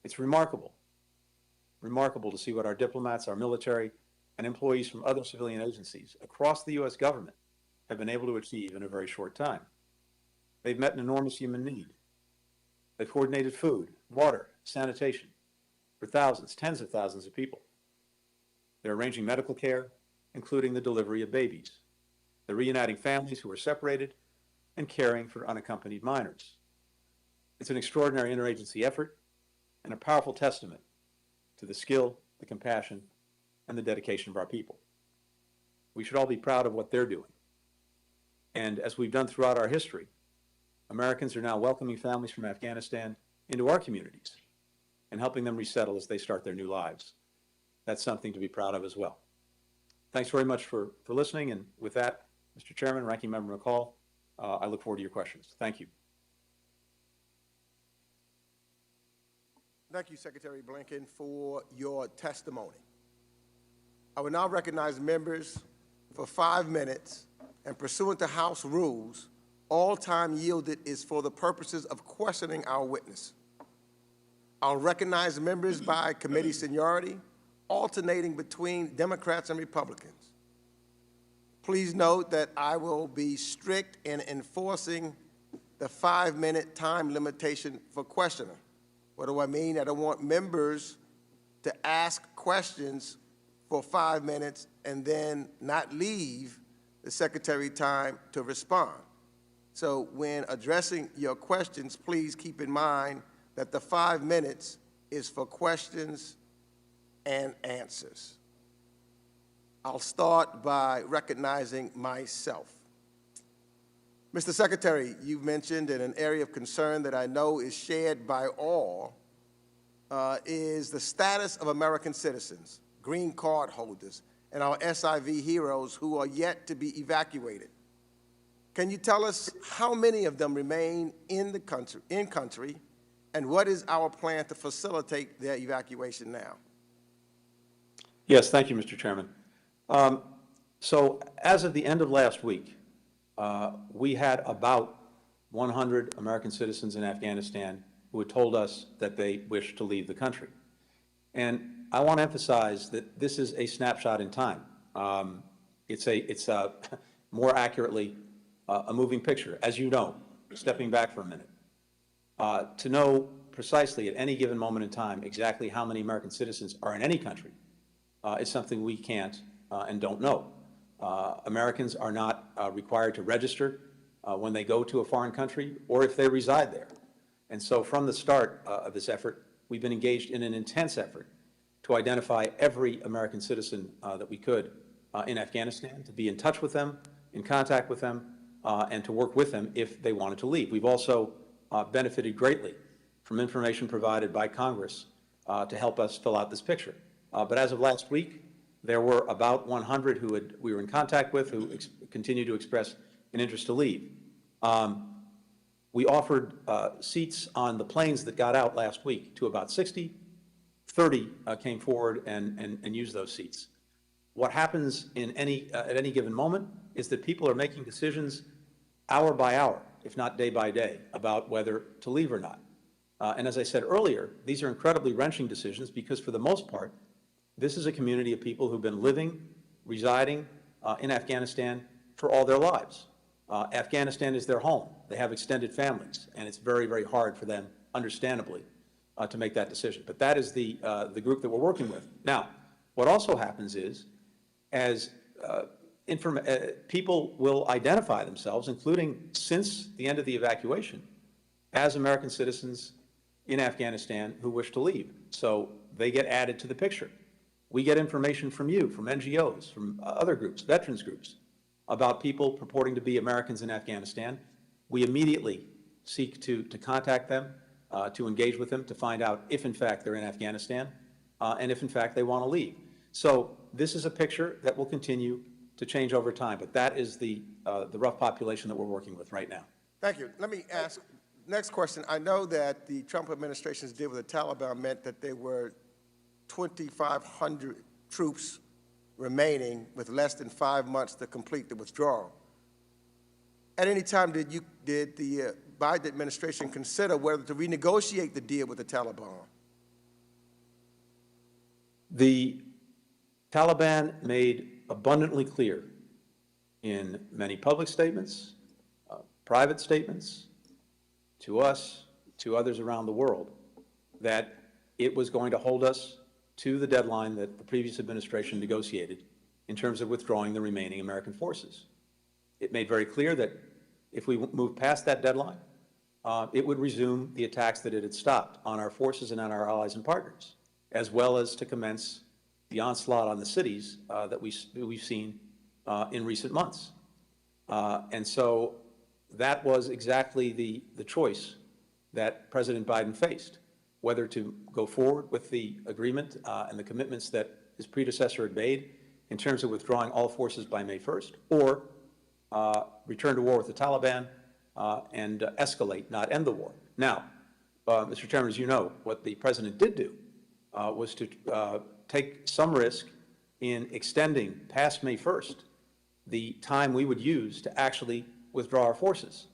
It's remarkable to see what our diplomats, our military, and employees from other civilian agencies across the U.S. government have been able to achieve in a very short time. They've met an enormous human need. They've coordinated food, water, sanitation for thousands, tens of thousands of people. They're arranging medical care, including the delivery of babies. They're reuniting families who are separated and caring for unaccompanied minors. It's an extraordinary interagency effort and a powerful testament to the skill, the compassion, and the dedication of our people. We should all be proud of what they're doing. And as we've done throughout our history, Americans are now welcoming families from Afghanistan into our communities and helping them resettle as they start their new lives. That's something to be proud of as well. Thanks very much for listening. And with that, Mr. Chairman, Ranking Member McCall, I look forward to your questions. Thank you. Thank you, Secretary Blinken, for your testimony. I will now recognize members for 5 minutes, and pursuant to House rules, all time yielded is for the purposes of questioning our witness. I'll recognize members by committee seniority, alternating between Democrats and Republicans. Please note that I will be strict in enforcing the 5-minute time limitation for questioner. What do I mean? I don't want members to ask questions for 5 minutes and then not leave the Secretary time to respond. So when addressing your questions, please keep in mind that the 5 minutes is for questions and answers. I'll start by recognizing myself. Mr. Secretary, you've mentioned in an area of concern that I know is shared by all is the status of American citizens, green card holders, and our SIV heroes who are yet to be evacuated. Can you tell us how many of them remain in the country, And what is our plan to facilitate their evacuation now? Yes, thank you, Mr. Chairman. So as of the end of last week, we had about 100 American citizens in Afghanistan who had told us that they wished to leave the country. And I want to emphasize that this is a snapshot in time. It's more accurately a moving picture, as you know, stepping back for a minute. To know precisely at any given moment in time exactly how many American citizens are in any country is something we can't and don't know. Americans are not required to register when they go to a foreign country or if they reside there. And so from the start of this effort, we've been engaged in an intense effort to identify every American citizen that we could in Afghanistan, to be in touch with them, in contact with them, and to work with them if they wanted to leave. We've also benefited greatly from information provided by Congress to help us fill out this picture. But as of last week, there were about 100 who we were in contact with who continue to express an interest to leave. We offered seats on the planes that got out last week to about 60. 30 came forward and used those seats. What happens in at any given moment is that people are making decisions hour by hour, if not day by day, about whether to leave or not. And as I said earlier, these are incredibly wrenching decisions because for the most part, this is a community of people who've been living, residing in Afghanistan for all their lives. Afghanistan is their home. They have extended families, and it's very, very hard for them, understandably, to make that decision. But that is the group that we're working with. Now, what also happens is, as people will identify themselves, including since the end of the evacuation, as American citizens in Afghanistan who wish to leave. So they get added to the picture. We get information from you, from NGOs, from other groups, veterans groups, about people purporting to be Americans in Afghanistan. We immediately seek to contact them, to engage with them, to find out if, in fact, they're in Afghanistan, and if, in fact, they want to leave. So this is a picture that will continue to change over time, but that is the rough population that we're working with right now. Thank you. Let me ask, next question. I know that the Trump administration's deal with the Taliban meant that there were 2,500 troops remaining with less than 5 months to complete the withdrawal. At any time, did the Biden administration consider whether to renegotiate the deal with the Taliban? The Taliban made abundantly clear in many public statements, private statements, to us, to others around the world, that it was going to hold us to the deadline that the previous administration negotiated in terms of withdrawing the remaining American forces. It made very clear that if we moved past that deadline, it would resume the attacks that it had stopped on our forces and on our allies and partners, as well as to commence the onslaught on the cities that we've seen in recent months. And so that was exactly the choice that President Biden faced, whether to go forward with the agreement and the commitments that his predecessor had made in terms of withdrawing all forces by May 1st, or return to war with the Taliban and escalate, not end the war. Now, Mr. Chairman, as you know, what the president did do was to take some risk in extending past May 1st the time we would use to actually withdraw our forces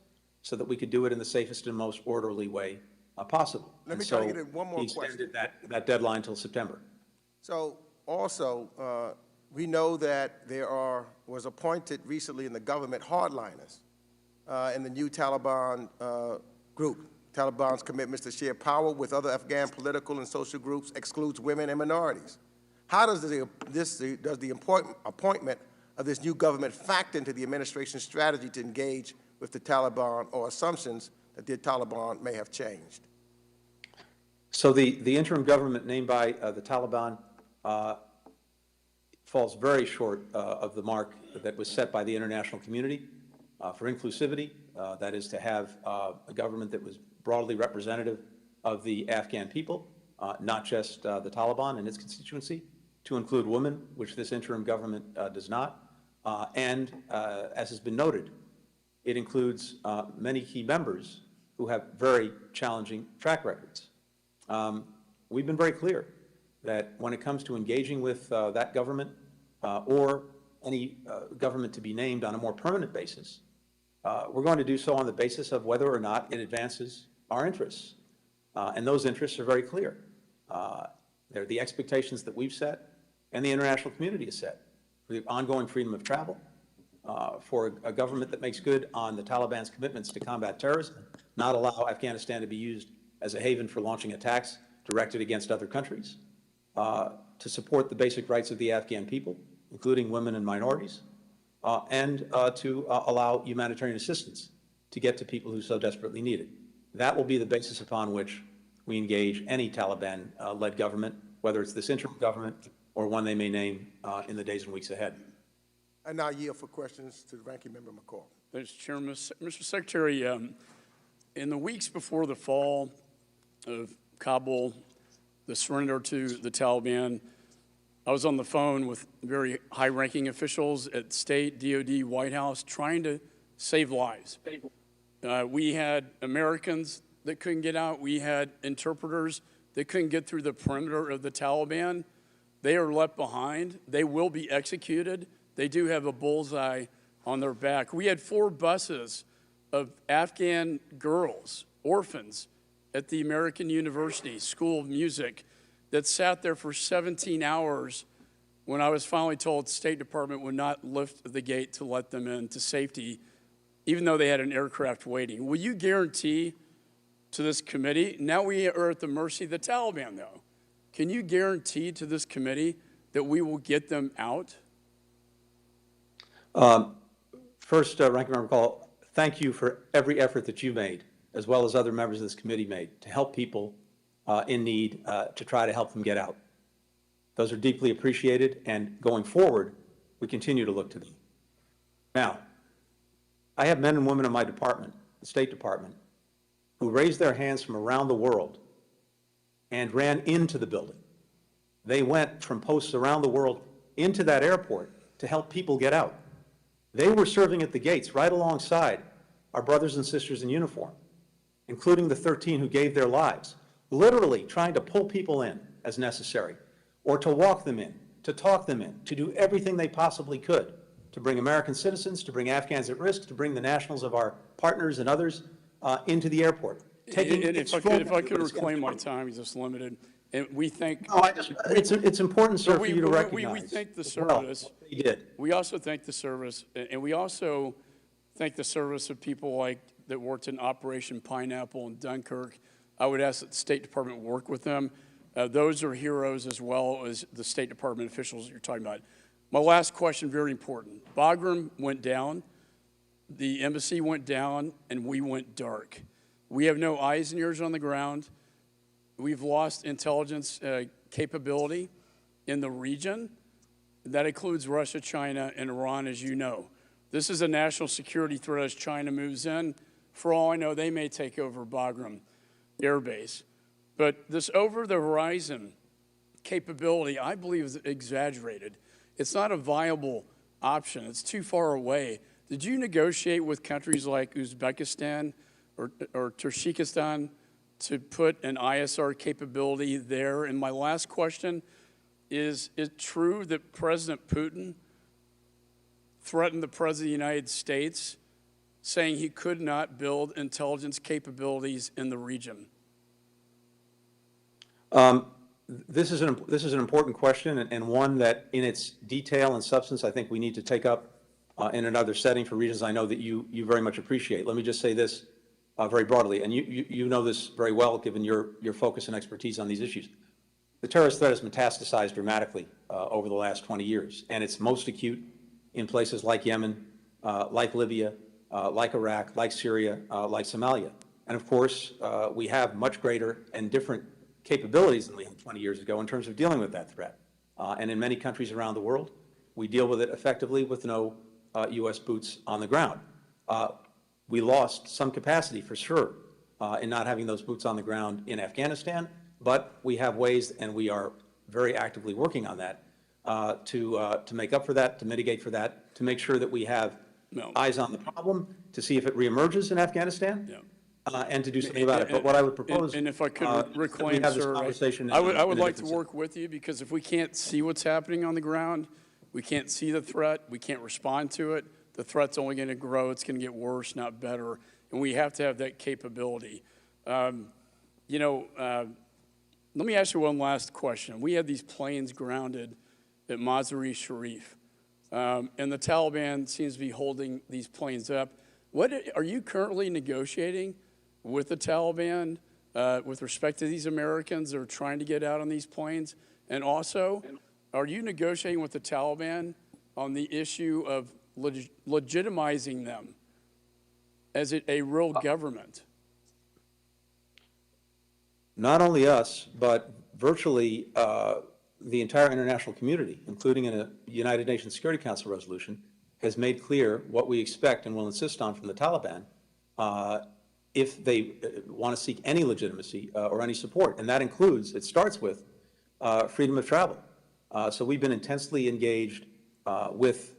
so that we could do it in the safest and most orderly way possible. Let me try to get in one more question. He extended that deadline until September. So also, we know that there was appointed recently in the government hardliners in the new Taliban group. Taliban's commitments to share power with other Afghan political and social groups excludes women and minorities. How does the appointment of this new government factor into the administration's strategy to engage with the Taliban, or assumptions that the Taliban may have changed? So the interim government named by the Taliban falls very short of the mark that was set by the international community for inclusivity, that is to have a government that was broadly representative of the Afghan people, not just the Taliban and its constituency, to include women, which this interim government does not. And as has been noted, it includes many key members who have very challenging track records. We've been very clear that when it comes to engaging with that government or any government to be named on a more permanent basis, we're going to do so on the basis of whether or not it advances our interests. And those interests are very clear. They're the expectations that we've set and the international community has set for the ongoing freedom of travel, for a government that makes good on the Taliban's commitments to combat terrorism, not allow Afghanistan to be used as a haven for launching attacks directed against other countries, to support the basic rights of the Afghan people, including women and minorities, and to allow humanitarian assistance to get to people who so desperately need it. That will be the basis upon which we engage any Taliban-led government, whether it's this interim government or one they may name in the days and weeks ahead. I now yield for questions to the Ranking Member McCall. Mr. Chairman, Mr. Secretary, in the weeks before the fall of Kabul, the surrender to the Taliban, I was on the phone with very high-ranking officials at State, DOD, White House, trying to save lives. We had Americans that couldn't get out. We had interpreters that couldn't get through the perimeter of the Taliban. They are left behind. They will be executed. They do have a bullseye on their back. We had 4 buses of Afghan girls, orphans, at the American University School of Music that sat there for 17 hours when I was finally told the State Department would not lift the gate to let them into safety, even though they had an aircraft waiting. Will you guarantee to this committee, now we are at the mercy of the Taliban, though, can you guarantee to this committee that we will get them out? First, Ranking Member McCall, thank you for every effort that you made, as well as other members of this committee made, to help people in need, to try to help them get out. Those are deeply appreciated, and going forward, we continue to look to them. Now, I have men and women in my department, the State Department, who raised their hands from around the world and ran into the building. They went from posts around the world into that airport to help people get out. They were serving at the gates right alongside our brothers and sisters in uniform, including the 13 who gave their lives, literally trying to pull people in as necessary, or to walk them in, to talk them in, to do everything they possibly could to bring American citizens, to bring Afghans at risk, to bring the nationals of our partners and others into the airport. If I could reclaim my time, it's just limited. And we thank. No, it's important, sir, for you to recognize. We thank the service. Well, you did. We also thank the service, and we also thank the service of people like that worked in Operation Pineapple in Dunkirk. I would ask that the State Department work with them. Those are heroes as well as the State Department officials that you're talking about. My last question, very important. Bagram went down, the embassy went down, and we went dark. We have no eyes and ears on the ground. We've lost intelligence capability in the region. That includes Russia, China, and Iran, as you know. This is a national security threat as China moves in. For all I know, they may take over Bagram Air Base. But this over-the-horizon capability, I believe, is exaggerated. It's not a viable option. It's too far away. Did you negotiate with countries like Uzbekistan or Tajikistan to put an ISR capability there? And my last question is it true that President Putin threatened the President of the United States, saying he could not build intelligence capabilities in the region? This is an important question, and one that in its detail and substance I think we need to take up in another setting for reasons I know that you very much appreciate. Let me just say this very broadly, and you know this very well given your focus and expertise on these issues. The terrorist threat has metastasized dramatically over the last 20 years, and it's most acute in places like Yemen, like Libya, like Iraq, like Syria, like Somalia. And of course, we have much greater and different capabilities than we had 20 years ago in terms of dealing with that threat. And in many countries around the world, we deal with it effectively with no U.S. boots on the ground. We lost some capacity for sure in not having those boots on the ground in Afghanistan, but we have ways, and we are very actively working on that, to make up for that, to mitigate for that, to make sure that we have eyes on the problem, to see if it reemerges in Afghanistan, and to do something about it. But what I would propose, and if I could that we reclaim, have this sir, conversation I would in a like to different work with you, because if we can't see what's happening on the ground, we can't see the threat, we can't respond to it, the threat's only going to grow, it's going to get worse, not better, and we have to have that capability. You know, let me ask you one last question. We had these planes grounded at Mazar-e-Sharif, and the Taliban seems to be holding these planes up. What are you currently negotiating with the Taliban with respect to these Americans that are trying to get out on these planes? And also, are you negotiating with the Taliban on the issue of legitimizing them as a real government? Not only us, but virtually the entire international community, including in a United Nations Security Council resolution, has made clear what we expect and will insist on from the Taliban if they want to seek any legitimacy or any support. And that includes, it starts with freedom of travel. So we've been intensely engaged with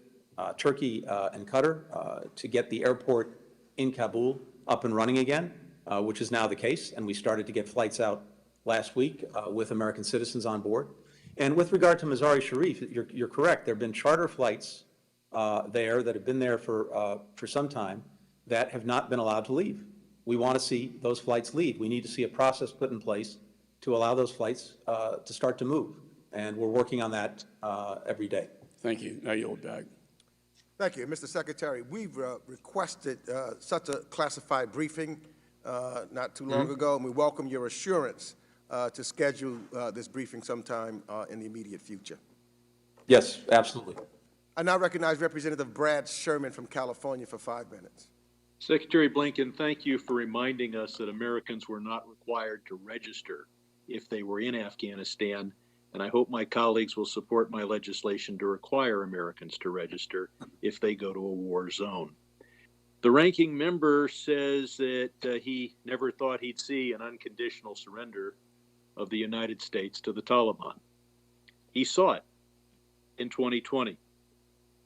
Turkey and Qatar to get the airport in Kabul up and running again, which is now the case. And we started to get flights out last week with American citizens on board. And with regard to Mazar-e-Sharif, you're correct. There have been charter flights there that have been there for some time that have not been allowed to leave. We want to see those flights leave. We need to see a process put in place to allow those flights to start to move. And we're working on that every day. Thank you. Now yield back. Thank you. Mr. Secretary, we've requested such a classified briefing not too long ago, and we welcome your assurance to schedule this briefing sometime in the immediate future. Yes, absolutely. I now recognize Representative Brad Sherman from California for 5 minutes. Secretary Blinken, thank you for reminding us that Americans were not required to register if they were in Afghanistan, and I hope my colleagues will support my legislation to require Americans to register if they go to a war zone. The ranking member says that he never thought he'd see an unconditional surrender of the United States to the Taliban. He saw it in 2020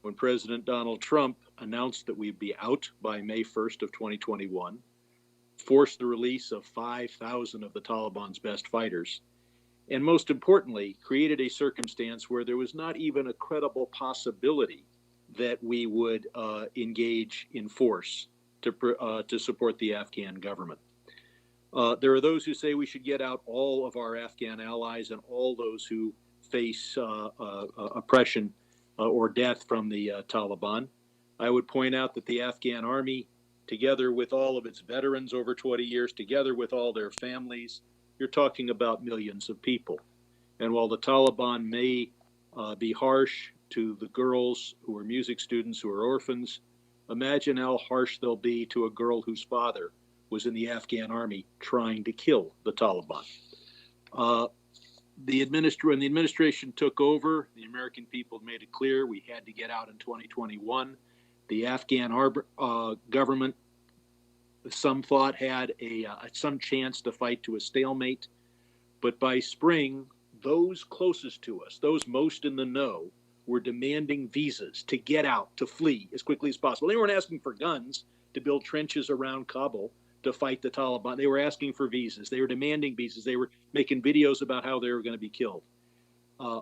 when President Donald Trump announced that we'd be out by May 1st of 2021, forced the release of 5,000 of the Taliban's best fighters, and most importantly, created a circumstance where there was not even a credible possibility that we would engage in force to support the Afghan government. There are those who say we should get out all of our Afghan allies and all those who face oppression or death from the Taliban. I would point out that the Afghan army, together with all of its veterans over 20 years, together with all their families, you're talking about millions of people. And while the Taliban may be harsh to the girls who are music students who are orphans, imagine how harsh they'll be to a girl whose father was in the Afghan army trying to kill the Taliban. When the administration took over, the American people made it clear we had to get out in 2021. The Afghan government, some thought, had some chance to fight to a stalemate. But by spring, those closest to us, those most in the know, were demanding visas to get out, to flee as quickly as possible. They weren't asking for guns to build trenches around Kabul to fight the Taliban. They were asking for visas. They were demanding visas. They were making videos about how they were going to be killed.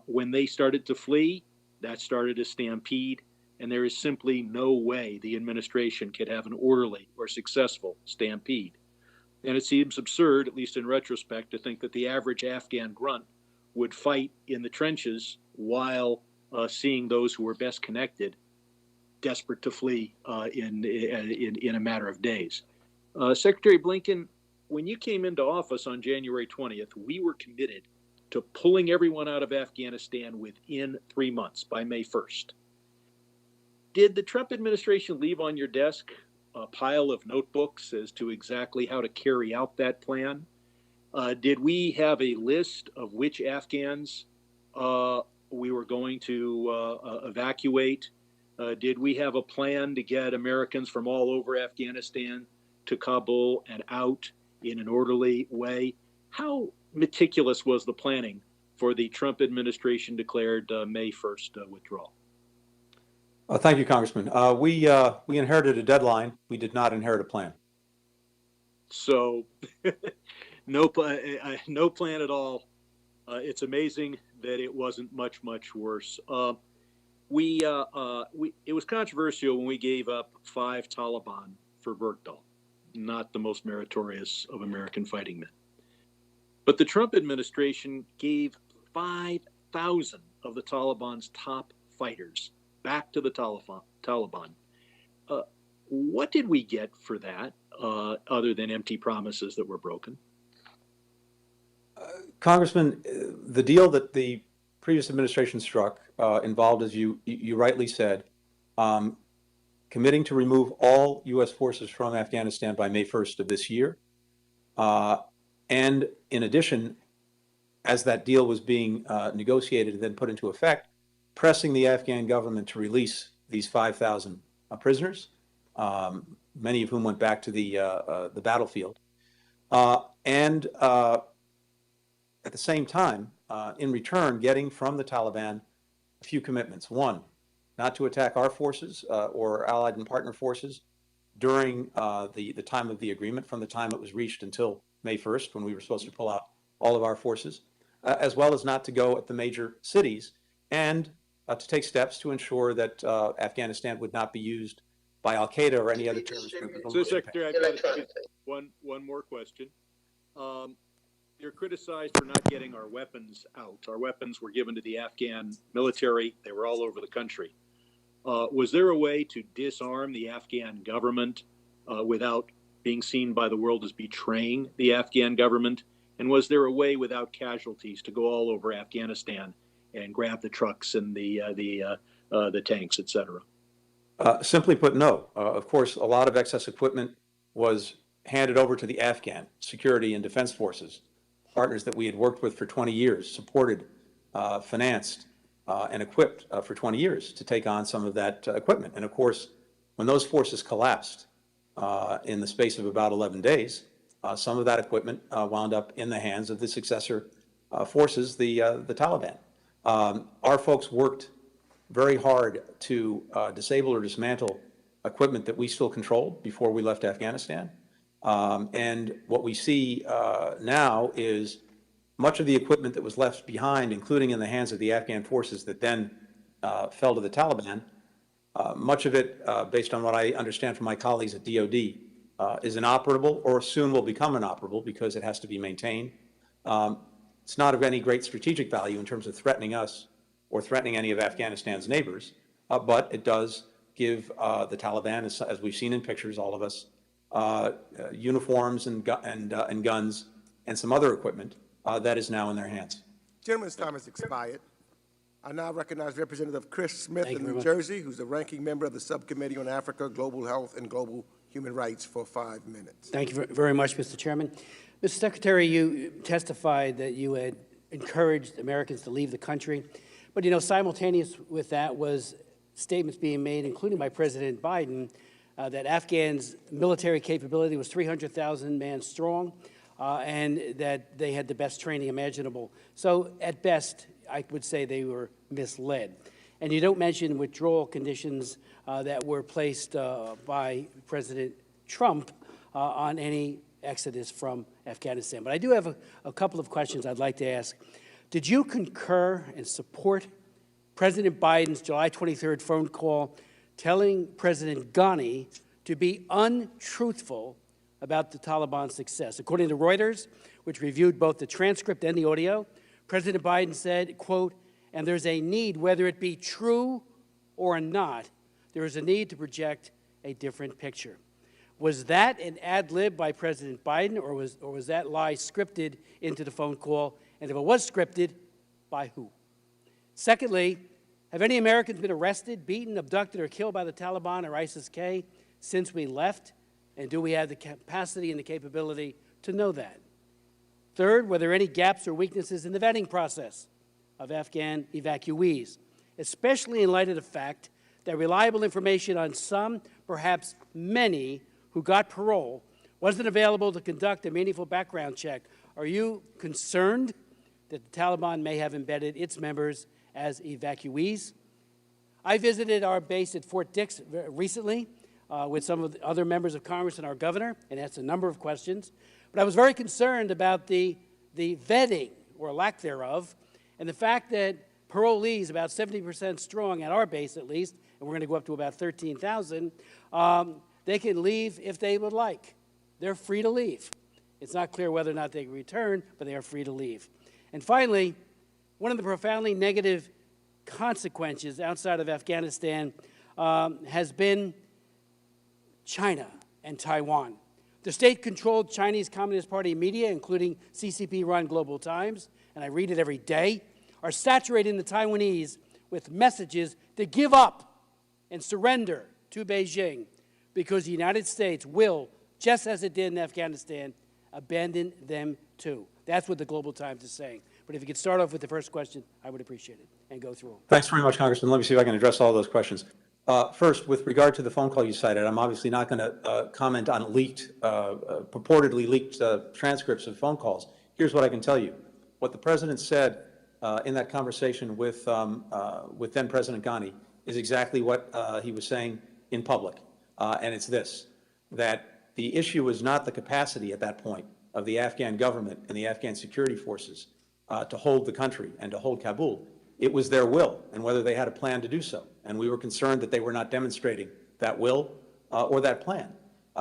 When they started to flee, that started a stampede, and there is simply no way the administration could have an orderly or successful stampede. And it seems absurd, at least in retrospect, to think that the average Afghan grunt would fight in the trenches while seeing those who were best connected desperate to flee in a matter of days. Secretary Blinken, when you came into office on January 20th, we were committed to pulling everyone out of Afghanistan within 3 months, by May 1st. Did the Trump administration leave on your desk a pile of notebooks as to exactly how to carry out that plan? Did we have a list of which Afghans we were going to evacuate? Did we have a plan to get Americans from all over Afghanistan to Kabul and out in an orderly way? How meticulous was the planning for the Trump administration declared May 1st withdrawal? Thank you, Congressman. We inherited a deadline. We did not inherit a plan. So no plan at all. It's amazing that it wasn't much worse. It was controversial when we gave up 5 Taliban for Berkshire, not the most meritorious of American fighting men. But the Trump administration gave 5,000 of the Taliban's top fighters back to the Taliban. What did we get for that, other than empty promises that were broken? Congressman, the deal that the previous administration struck involved, as you rightly said, committing to remove all U.S. forces from Afghanistan by May 1st of this year. And in addition, as that deal was being negotiated and then put into effect, pressing the Afghan government to release these 5,000 prisoners, many of whom went back to the battlefield. And at the same time, in return, getting from the Taliban a few commitments. One, not to attack our forces or allied and partner forces during the time of the agreement, from the time it was reached until May 1st, when we were supposed to pull out all of our forces, as well as not to go at the major cities, and to take steps to ensure that Afghanistan would not be used by Al-Qaeda or any other terrorist group. So, Secretary, I've got one more question. You're criticized for not getting our weapons out. Our weapons were given to the Afghan military. They were all over the country. Was there a way to disarm the Afghan government without being seen by the world as betraying the Afghan government? And was there a way without casualties to go all over Afghanistan and grab the trucks and the tanks, et cetera? Simply put, no. Of course, a lot of excess equipment was handed over to the Afghan security and defense forces, partners that we had worked with for 20 years, supported, financed, and equipped for 20 years to take on some of that equipment. And of course, when those forces collapsed in the space of about 11 days, some of that equipment wound up in the hands of the successor forces, the Taliban. Our folks worked very hard to disable or dismantle equipment that we still controlled before we left Afghanistan. And what we see now is much of the equipment that was left behind, including in the hands of the Afghan forces that then fell to the Taliban, much of it, based on what I understand from my colleagues at DOD, is inoperable or soon will become inoperable because it has to be maintained. It's not of any great strategic value in terms of threatening us or threatening any of Afghanistan's neighbors, but it does give the Taliban, as we've seen in pictures, all of us, uniforms and guns and some other equipment that is now in their hands. Gentleman's time has expired. I now recognize Representative Chris Smith of New Jersey, who's the ranking member of the Subcommittee on Africa, Global Health, and Global Human Rights, for 5 minutes. Thank you very much, Mr. Chairman. Mr. Secretary, you testified that you had encouraged Americans to leave the country. But, you know, simultaneous with that was statements being made, including by President Biden, that Afghans' military capability was 300,000 men strong, and that they had the best training imaginable. So, at best, I would say they were misled. And you don't mention withdrawal conditions that were placed by President Trump on any exodus from Afghanistan. But I do have a couple of questions I'd like to ask. Did you concur and support President Biden's July 23rd phone call telling President Ghani to be untruthful about the Taliban's success? According to Reuters, which reviewed both the transcript and the audio, President Biden said, quote, "And there's a need, whether it be true or not, there is a need to project a different picture." Was that an ad lib by President Biden, or was that lie scripted into the phone call? And if it was scripted, by who? Secondly, have any Americans been arrested, beaten, abducted, or killed by the Taliban or ISIS-K since we left? And do we have the capacity and the capability to know that? Third, were there any gaps or weaknesses in the vetting process of Afghan evacuees, especially in light of the fact that reliable information on some, perhaps many, who got parole wasn't available to conduct a meaningful background check? Are you concerned that the Taliban may have embedded its members as evacuees? I visited our base at Fort Dix recently. with some of the other members of Congress and our governor, and asked a number of questions. But I was very concerned about the vetting, or lack thereof, and the fact that parolees, about 70% strong at our base at least, and we're going to go up to about 13,000, they can leave if they would like. They're free to leave. It's not clear whether or not they can return, but they are free to leave. And finally, one of the profoundly negative consequences outside of Afghanistan has been China and Taiwan. The state-controlled Chinese Communist Party media, including CCP-run Global Times, and I read it every day, are saturating the Taiwanese with messages to give up and surrender to Beijing because the United States will, just as it did in Afghanistan, abandon them too. That's what the Global Times is saying. But if you could start off with the first question, I would appreciate it, and go through them. Thanks very much, Congressman. Let me see if I can address all those questions. First, with regard to the phone call you cited, I'm obviously not going to comment on purportedly leaked transcripts of phone calls. Here's what I can tell you. What the President said in that conversation with then President Ghani is exactly what he was saying in public. And it's this, that the issue was not the capacity at that point of the Afghan government and the Afghan security forces to hold the country and to hold Kabul. It was their will and whether they had a plan to do so. And we were concerned that they were not demonstrating that will or that plan.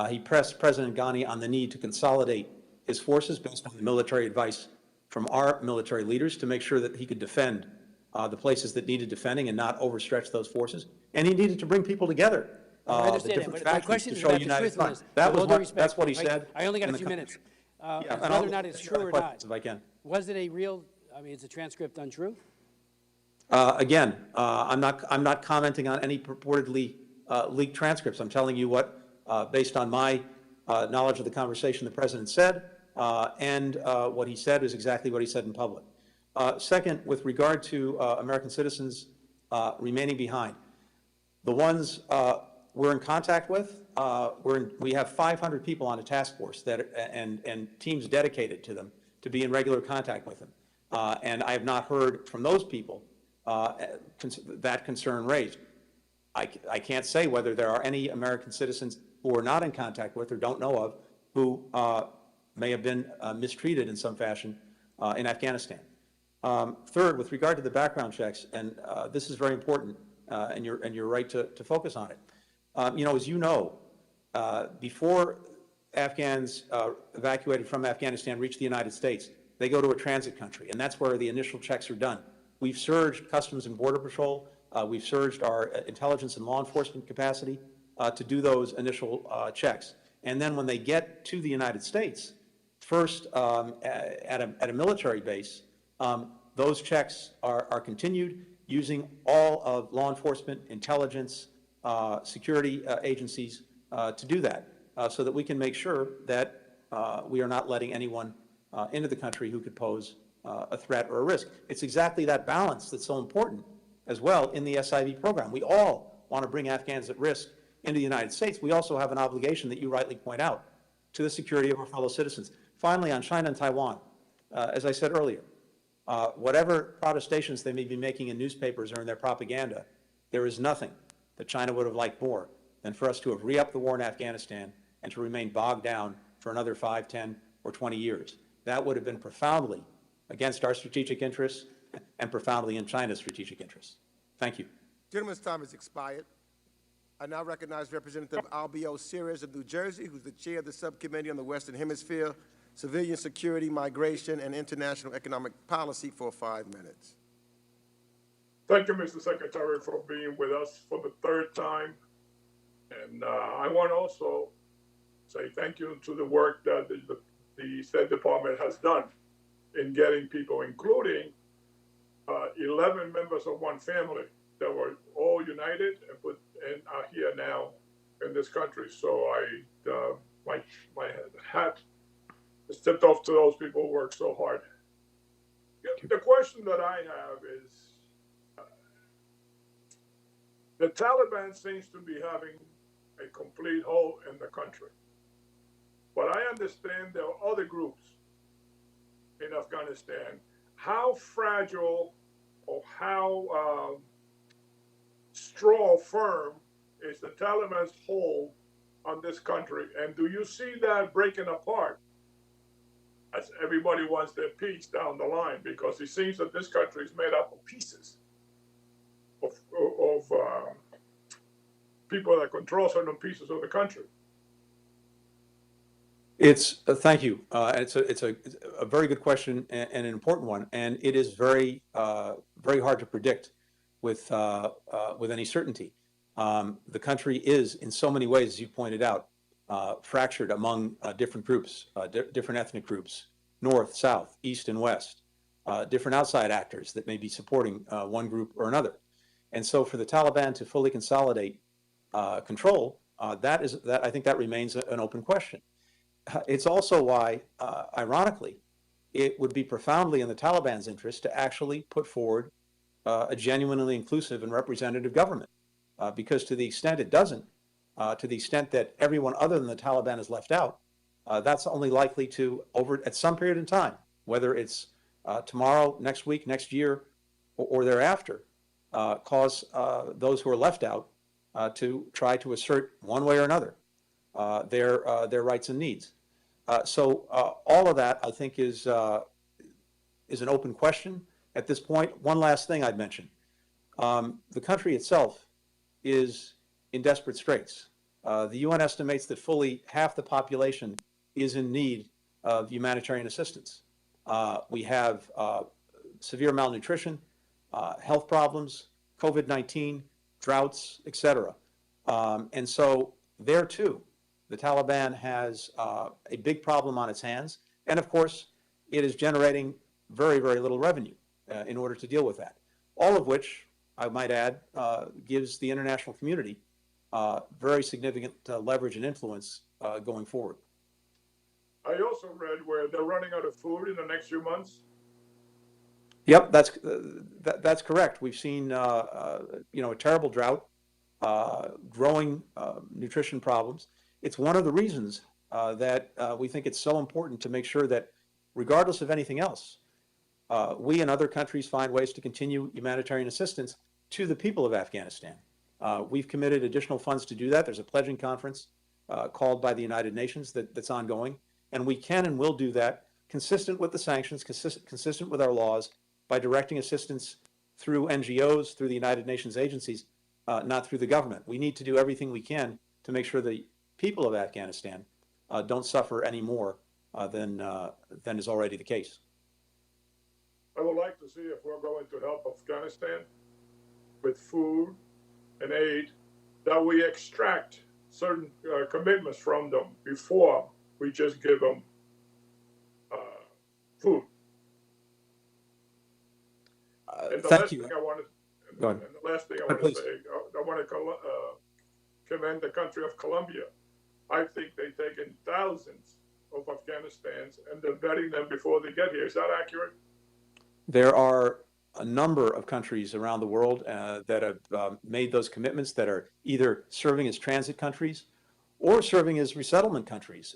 He pressed President Ghani on the need to consolidate his forces based on the military advice from our military leaders to make sure that he could defend the places that needed defending and not overstretch those forces. And he needed to bring people together. I understand that, but my question is about the truthfulness. That's what he said. I only got a few minutes. Whether or not it's true or not. If I can. Was it a real, I mean, is the transcript untrue? Again, I'm not commenting on any purportedly leaked transcripts. I'm telling you what, based on my knowledge of the conversation the President said, and what he said is exactly what he said in public. Second, with regard to American citizens remaining behind, the ones we're in contact with, we have 500 people on a task force and teams dedicated to them to be in regular contact with them. And I have not heard from those people that concern raised. I can't say whether there are any American citizens who are not in contact with or don't know of who may have been mistreated in some fashion in Afghanistan. Third, with regard to the background checks, and this is very important, and you're right to focus on it. As you know, before Afghans evacuated from Afghanistan reach the United States, they go to a transit country, and that's where the initial checks are done. We've surged Customs and Border Patrol. We've surged our intelligence and law enforcement capacity to do those initial checks. And then when they get to the United States, first at a military base, those checks are continued using all of law enforcement, intelligence, security agencies to do that, so that we can make sure that we are not letting anyone into the country who could pose a threat or a risk. It's exactly that balance that's so important as well in the SIV program. We all want to bring Afghans at risk into the United States. We also have an obligation that you rightly point out to the security of our fellow citizens. Finally, on China and Taiwan, as I said earlier, whatever protestations they may be making in newspapers or in their propaganda, there is nothing that China would have liked more than for us to have re-upped the war in Afghanistan and to remain bogged down for another 5, 10, or 20 years. That would have been profoundly against our strategic interests and profoundly in China's strategic interests. Thank you. Gentleman's time has expired. I now recognize Representative Albio Sires of New Jersey, who's the chair of the Subcommittee on the Western Hemisphere, Civilian Security, Migration, and International Economic Policy for 5 minutes. Thank you, Mr. Secretary, for being with us for the third time. And I want to also say thank you to the work that the State Department has done in getting people, including 11 members of one family that were all united and are here now in this country. So my hat is tipped off to those people who work so hard. The question that I have is, the Taliban seems to be having a complete hold in the country. But I understand there are other groups in Afghanistan. How fragile or how strong, firm is the Taliban's hold on this country, and do you see that breaking apart as everybody wants their peace down the line? Because it seems that this country is made up of pieces of people that control certain pieces of the country. It's thank you. It's a very good question and an important one, and it is very hard to predict with any certainty. The country is, in so many ways, as you pointed out, fractured among different groups, different ethnic groups, north, south, east, and west, different outside actors that may be supporting one group or another. And so, for the Taliban to fully consolidate control, that I think that remains an open question. It's also why, ironically, it would be profoundly in the Taliban's interest to actually put forward a genuinely inclusive and representative government, because to the extent it doesn't, to the extent that everyone other than the Taliban is left out, that's only likely to, at some period in time, whether it's tomorrow, next week, next year, or thereafter, cause those who are left out to try to assert one way or another their rights and needs. So all of that, I think, is an open question at this point. One last thing I'd mention. The country itself is in desperate straits. The UN estimates that fully half the population is in need of humanitarian assistance. We have severe malnutrition, health problems, COVID-19, droughts, etc. And so there too, the Taliban has a big problem on its hands. And of course, it is generating very, very little revenue in order to deal with that. All of which, I might add, gives the international community very significant leverage and influence going forward. I also read where they're running out of food in the next few months. Yep, that's correct. We've seen a terrible drought, growing nutrition problems. It's one of the reasons that we think it's so important to make sure that, regardless of anything else, we and other countries find ways to continue humanitarian assistance to the people of Afghanistan. We've committed additional funds to do that. There's a pledging conference called by the United Nations that's ongoing, and we can and will do that consistent with the sanctions, consistent with our laws, by directing assistance through NGOs, through the United Nations agencies, not through the government. We need to do everything we can to make sure the people of Afghanistan don't suffer any more than is already the case. I would like to see if we're going to help Afghanistan with food and aid, that we extract certain commitments from them before we just give them food. Thank you. Go ahead. And the last thing I want to say, I want to commend the country of Colombia. I think they've taken thousands of Afghanistans and they're vetting them before they get here. Is that accurate? There are a number of countries around the world that have made those commitments, that are either serving as transit countries or serving as resettlement countries,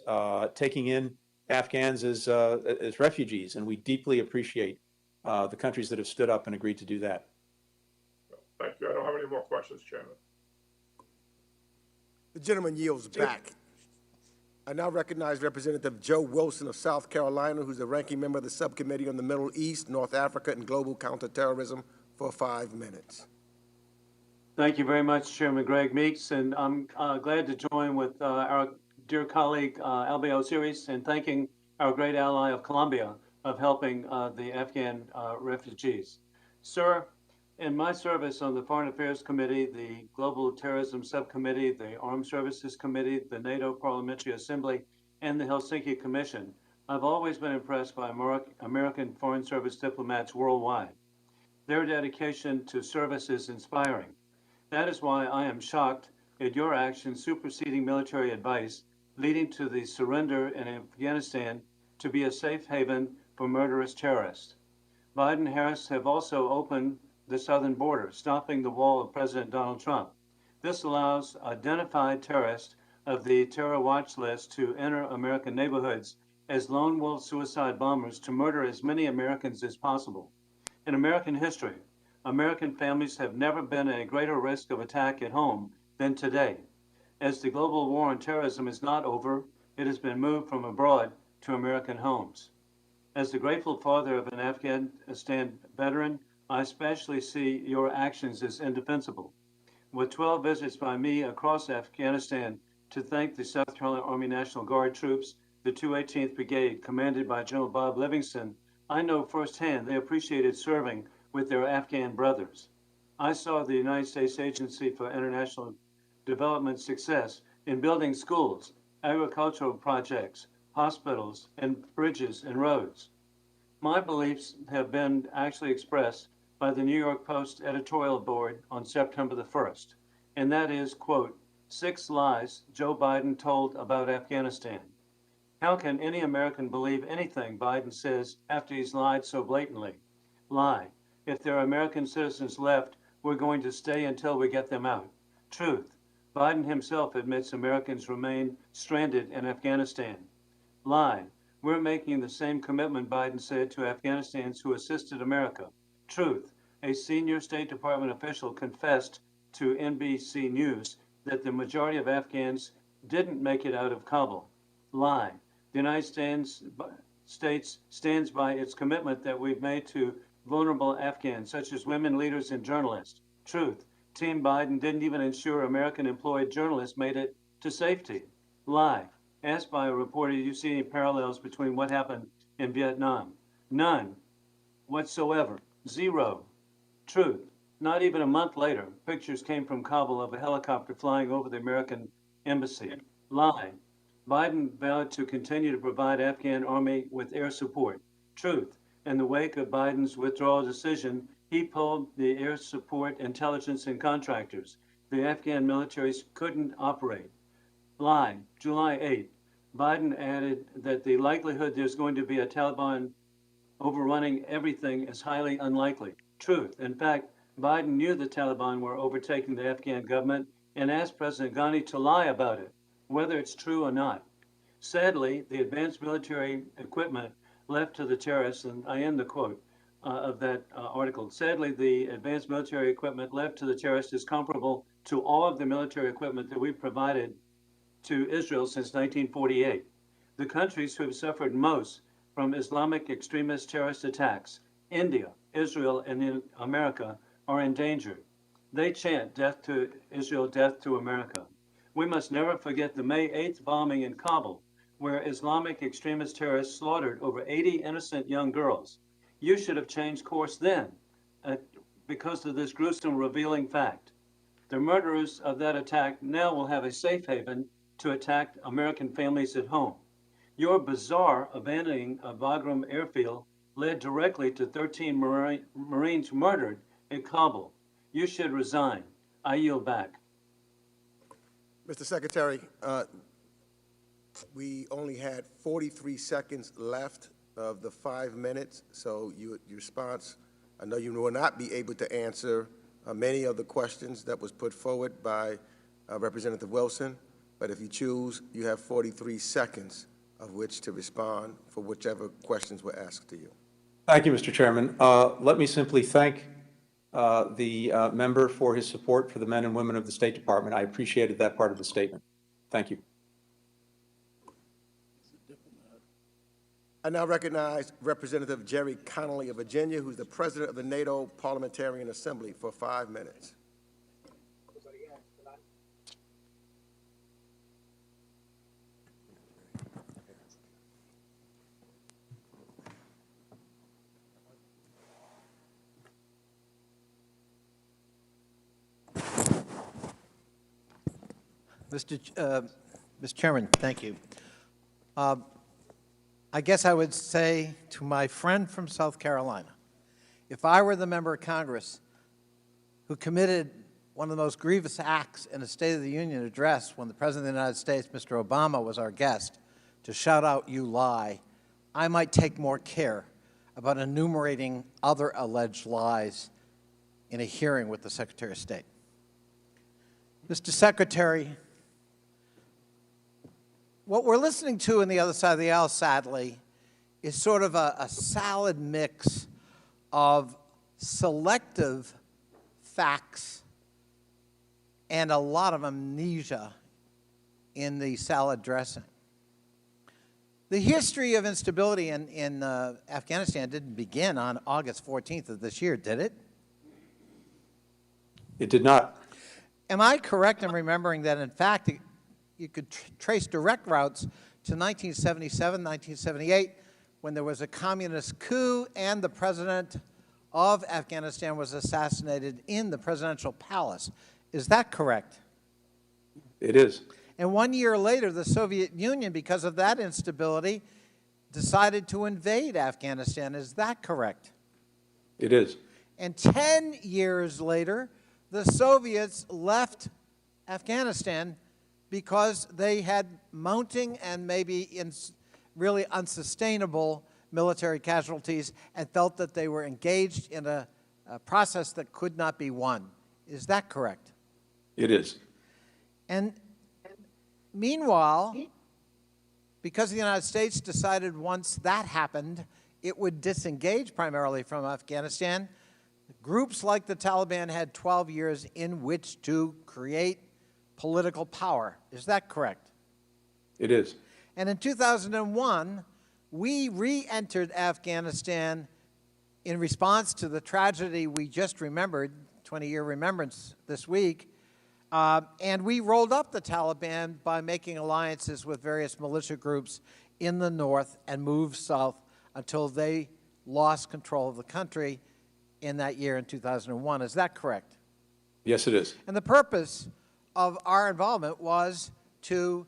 taking in Afghans as refugees. And we deeply appreciate the countries that have stood up and agreed to do that. Thank you. I don't have any more questions, Chairman. The gentleman yields back. I now recognize Representative Joe Wilson of South Carolina, who's the ranking member of the Subcommittee on the Middle East, North Africa, and Global Counterterrorism, for 5 minutes. Thank you very much, Chairman Greg Meeks, and I'm glad to join with our dear colleague Albi Osiris in thanking our great ally of Colombia of helping the Afghan refugees. Sir, in my service on the Foreign Affairs Committee, the Global Terrorism Subcommittee, the Armed Services Committee, the NATO Parliamentary Assembly, and the Helsinki Commission, I've always been impressed by American Foreign Service diplomats worldwide. Their dedication to service is inspiring. That is why I am shocked at your action superseding military advice, leading to the surrender in Afghanistan to be a safe haven for murderous terrorists. Biden and Harris have also opened the southern border, stopping the wall of President Donald Trump. This allows identified terrorists of the terror watch list to enter American neighborhoods as lone wolf suicide bombers to murder as many Americans as possible. In American history, American families have never been at a greater risk of attack at home than today. As the global war on terrorism is not over, it has been moved from abroad to American homes. As the grateful father of an Afghanistan veteran, I especially see your actions as indefensible. With 12 visits by me across Afghanistan to thank the South Carolina Army National Guard troops, the 218th Brigade, commanded by General Bob Livingston, I know firsthand they appreciated serving with their Afghan brothers. I saw the United States Agency for International Development success in building schools, agricultural projects, hospitals, and bridges and roads. My beliefs have been actually expressed by the New York Post editorial board on September the 1st, and that is, quote, 6 lies Joe Biden told about Afghanistan. How can any American believe anything Biden says after he's lied so blatantly? Lie. If there are American citizens left, we're going to stay until we get them out. Truth. Biden himself admits Americans remain stranded in Afghanistan. Lie. We're making the same commitment Biden said to Afghanistans who assisted America. Truth. A senior State Department official confessed to NBC News that the majority of Afghans didn't make it out of Kabul. Lie. The United States stands by its commitment that we've made to vulnerable Afghans, such as women leaders and journalists. Truth. Team Biden didn't even ensure American employed journalists made it to safety. Lie. Asked by a reporter, do you see any parallels between what happened in Vietnam? None whatsoever. Zero. Truth. Not even a month later, pictures came from Kabul of a helicopter flying over the American embassy. Lie. Biden vowed to continue to provide Afghan army with air support. Truth. In the wake of Biden's withdrawal decision, he pulled the air support, intelligence, and contractors. The Afghan militaries couldn't operate. Lie. July 8th, Biden added that the likelihood there's going to be a Taliban overrunning everything is highly unlikely. Truth. In fact, Biden knew the Taliban were overtaking the Afghan government and asked President Ghani to lie about it, whether it's true or not. Sadly, the advanced military equipment left to the terrorists, and I end the quote of that article, sadly, the advanced military equipment left to the terrorists is comparable to all of the military equipment that we've provided to Israel since 1948. The countries who have suffered most from Islamic extremist terrorist attacks, India, Israel, and America, are endangered. They chant death to Israel, death to America. We must never forget the May 8th bombing in Kabul, where Islamic extremist terrorists slaughtered over 80 innocent young girls. You should have changed course then because of this gruesome revealing fact. The murderers of that attack now will have a safe haven to attack American families at home. Your bizarre abandoning of Bagram airfield led directly to 13 Marines murdered in Kabul. You should resign. I yield back. Mr. Secretary, we only had 43 seconds left of the 5 minutes, so your response, I know you will not be able to answer many of the questions that was put forward by Representative Wilson, but if you choose, you have 43 seconds of which to respond for whichever questions were asked to you. Thank you, Mr. Chairman. Let me simply thank the member for his support for the men and women of the State Department. I appreciated that part of the statement. Thank you. I now recognize Representative Jerry Connolly of Virginia, who's the president of the NATO Parliamentarian Assembly, for 5 minutes. Mr. Chairman, thank you. I guess I would say to my friend from South Carolina, if I were the member of Congress who committed one of the most grievous acts in a State of the Union address when the President of the United States, Mr. Obama, was our guest, to shout out, "You lie," I might take more care about enumerating other alleged lies in a hearing with the Secretary of State. Mr. Secretary, what we're listening to on the other side of the aisle, sadly, is sort of a salad mix of selective facts and a lot of amnesia in the salad dressing. The history of instability in Afghanistan didn't begin on August 14th of this year, did it? It did not. Am I correct in remembering that, in fact, you could trace direct routes to 1977, 1978, when there was a communist coup and the president of Afghanistan was assassinated in the presidential palace? Is that correct? It is. And 1 year later, the Soviet Union, because of that instability, decided to invade Afghanistan. Is that correct? It is. And 10 years later, the Soviets left Afghanistan because they had mounting and maybe really unsustainable military casualties and felt that they were engaged in a process that could not be won. Is that correct? It is. And meanwhile, because the United States decided once that happened, it would disengage primarily from Afghanistan, groups like the Taliban had 12 years in which to create political power. Is that correct? It is. And in 2001, we re-entered Afghanistan in response to the tragedy we just remembered, 20-year remembrance this week, and we rolled up the Taliban by making alliances with various militia groups in the north and moved south until they lost control of the country in that year in 2001. Is that correct? Yes, it is. And the purpose of our involvement was to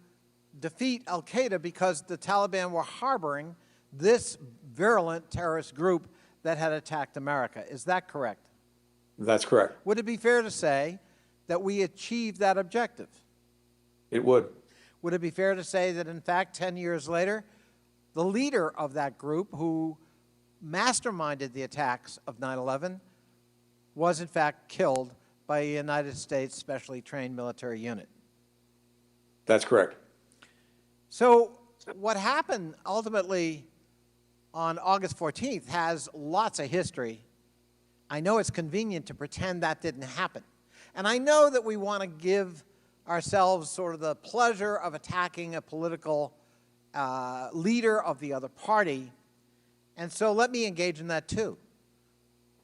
defeat al-Qaeda because the Taliban were harboring this virulent terrorist group that had attacked America. Is that correct? That's correct. Would it be fair to say that we achieved that objective? It would. Would it be fair to say that, in fact, 10 years later, the leader of that group who masterminded the attacks of 9/11 was, in fact, killed by a United States specially trained military unit? That's correct. So what happened ultimately on August 14th has lots of history. I know it's convenient to pretend that didn't happen. And I know that we want to give ourselves sort of the pleasure of attacking a political leader of the other party. And so let me engage in that too.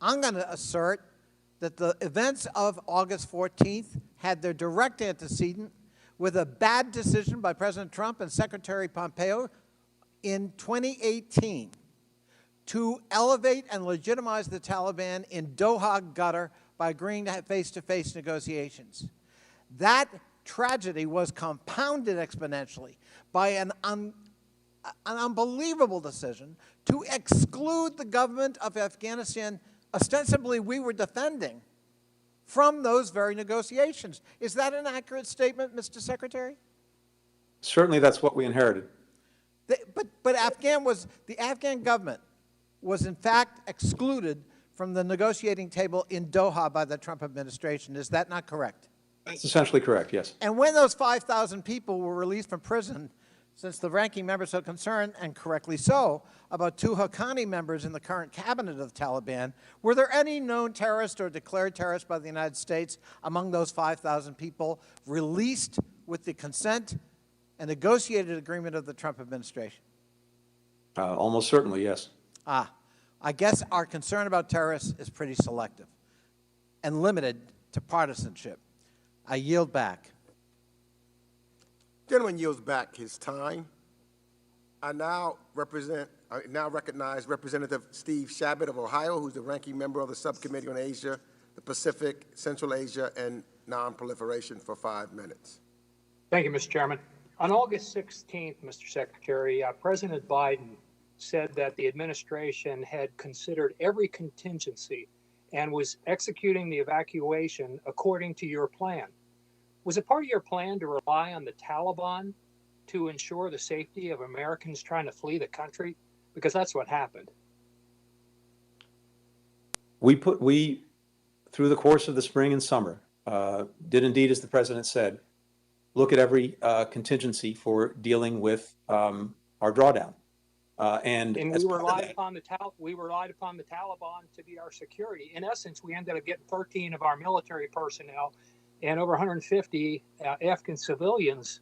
I'm going to assert that the events of August 14th had their direct antecedent with a bad decision by President Trump and Secretary Pompeo in 2018 to elevate and legitimize the Taliban in Doha, Qatar, by agreeing to have face-to-face negotiations. That tragedy was compounded exponentially by an unbelievable decision to exclude the government of Afghanistan, ostensibly we were defending, from those very negotiations. Is that an accurate statement, Mr. Secretary? Certainly that's what we inherited. But the Afghan government was in fact excluded from the negotiating table in Doha by the Trump administration. Is that not correct? That's essentially correct, yes. And when those 5,000 people were released from prison, since the ranking member is so concerned, and correctly so, about 2 Haqqani members in the current cabinet of the Taliban, were there any known terrorists or declared terrorists by the United States among those 5,000 people released with the consent and negotiated agreement of the Trump administration? Almost certainly, yes. I guess our concern about terrorists is pretty selective and limited to partisanship. I yield back. Gentleman yields back his time. I now recognize Representative Steve Shabbat of Ohio, who's the ranking member of the Subcommittee on Asia, the Pacific, Central Asia, and Non-Proliferation for 5 minutes. Thank you, Mr. Chairman. On August 16th, Mr. Secretary, President Biden said that the administration had considered every contingency and was executing the evacuation according to your plan. Was it part of your plan to rely on the Taliban to ensure the safety of Americans trying to flee the country? Because that's what happened. We, through the course of the spring and summer, did indeed, as the President said, look at every contingency for dealing with our drawdown. And we relied upon the Taliban to be our security. In essence, we ended up getting 13 of our military personnel and over 150 Afghan civilians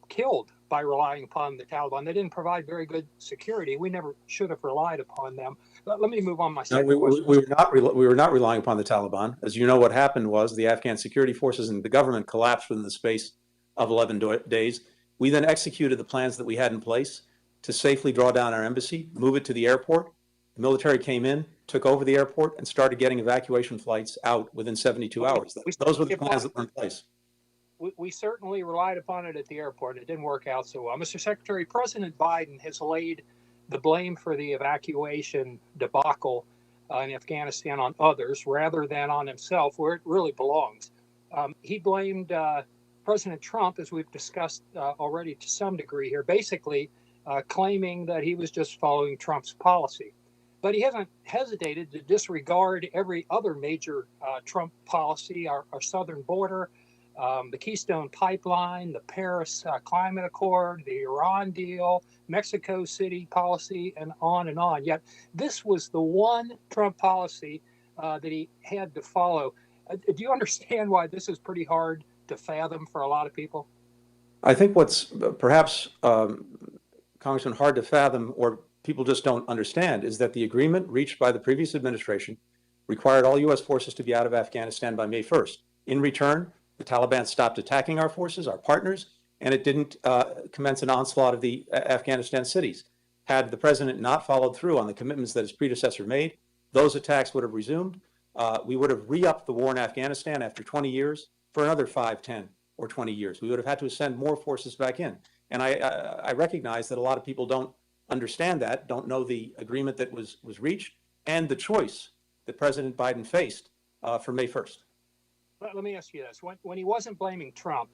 killed by relying upon the Taliban. They didn't provide very good security. We never should have relied upon them. Let me move on my second question. We were not relying upon the Taliban. As you know, what happened was the Afghan security forces and the government collapsed within the space of 11 days. We then executed the plans that we had in place to safely draw down our embassy, move it to the airport. The military came in, took over the airport, and started getting evacuation flights out within 72 hours. Those were the plans that were in place. We certainly relied upon it at the airport. It didn't work out so well. Mr. Secretary, President Biden has laid the blame for the evacuation debacle in Afghanistan on others rather than on himself, where it really belongs. He blamed President Trump, as we've discussed already to some degree here, basically claiming that he was just following Trump's policy. But he hasn't hesitated to disregard every other major Trump policy, our southern border, the Keystone Pipeline, the Paris Climate Accord, the Iran deal, Mexico City policy, and on and on. Yet this was the one Trump policy that he had to follow. Do you understand why this is pretty hard to fathom for a lot of people? I think what's perhaps, Congressman, hard to fathom, or people just don't understand, is that the agreement reached by the previous administration required all U.S. forces to be out of Afghanistan by May 1st. In return, the Taliban stopped attacking our forces, our partners, and it didn't commence an onslaught of the Afghanistan cities. Had the president not followed through on the commitments that his predecessor made, those attacks would have resumed. We would have re-upped the war in Afghanistan after 20 years for another 5, 10, or 20 years. We would have had to send more forces back in. And I recognize that a lot of people don't understand that, don't know the agreement that was reached, and the choice that President Biden faced for May 1st. Let me ask you this. When he wasn't blaming Trump,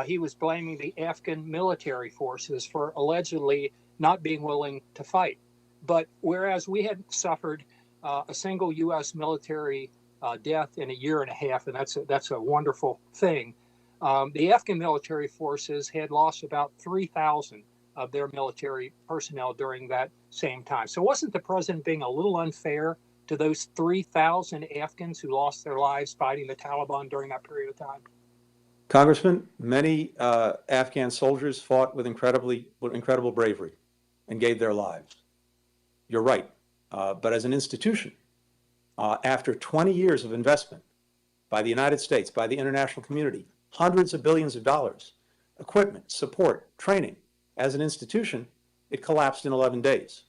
he was blaming the Afghan military forces for allegedly not being willing to fight. But whereas we had suffered a single U.S. military death in a year and a half, and that's a wonderful thing, the Afghan military forces had lost about 3,000 of their military personnel during that same time. So wasn't the president being a little unfair to those 3,000 Afghans who lost their lives fighting the Taliban during that period of time? Congressman, many Afghan soldiers fought with incredible bravery and gave their lives. You're right. But as an institution, after 20 years of investment by the United States, by the international community, hundreds of billions of dollars, equipment, support, training, as an institution, it collapsed in 11 days.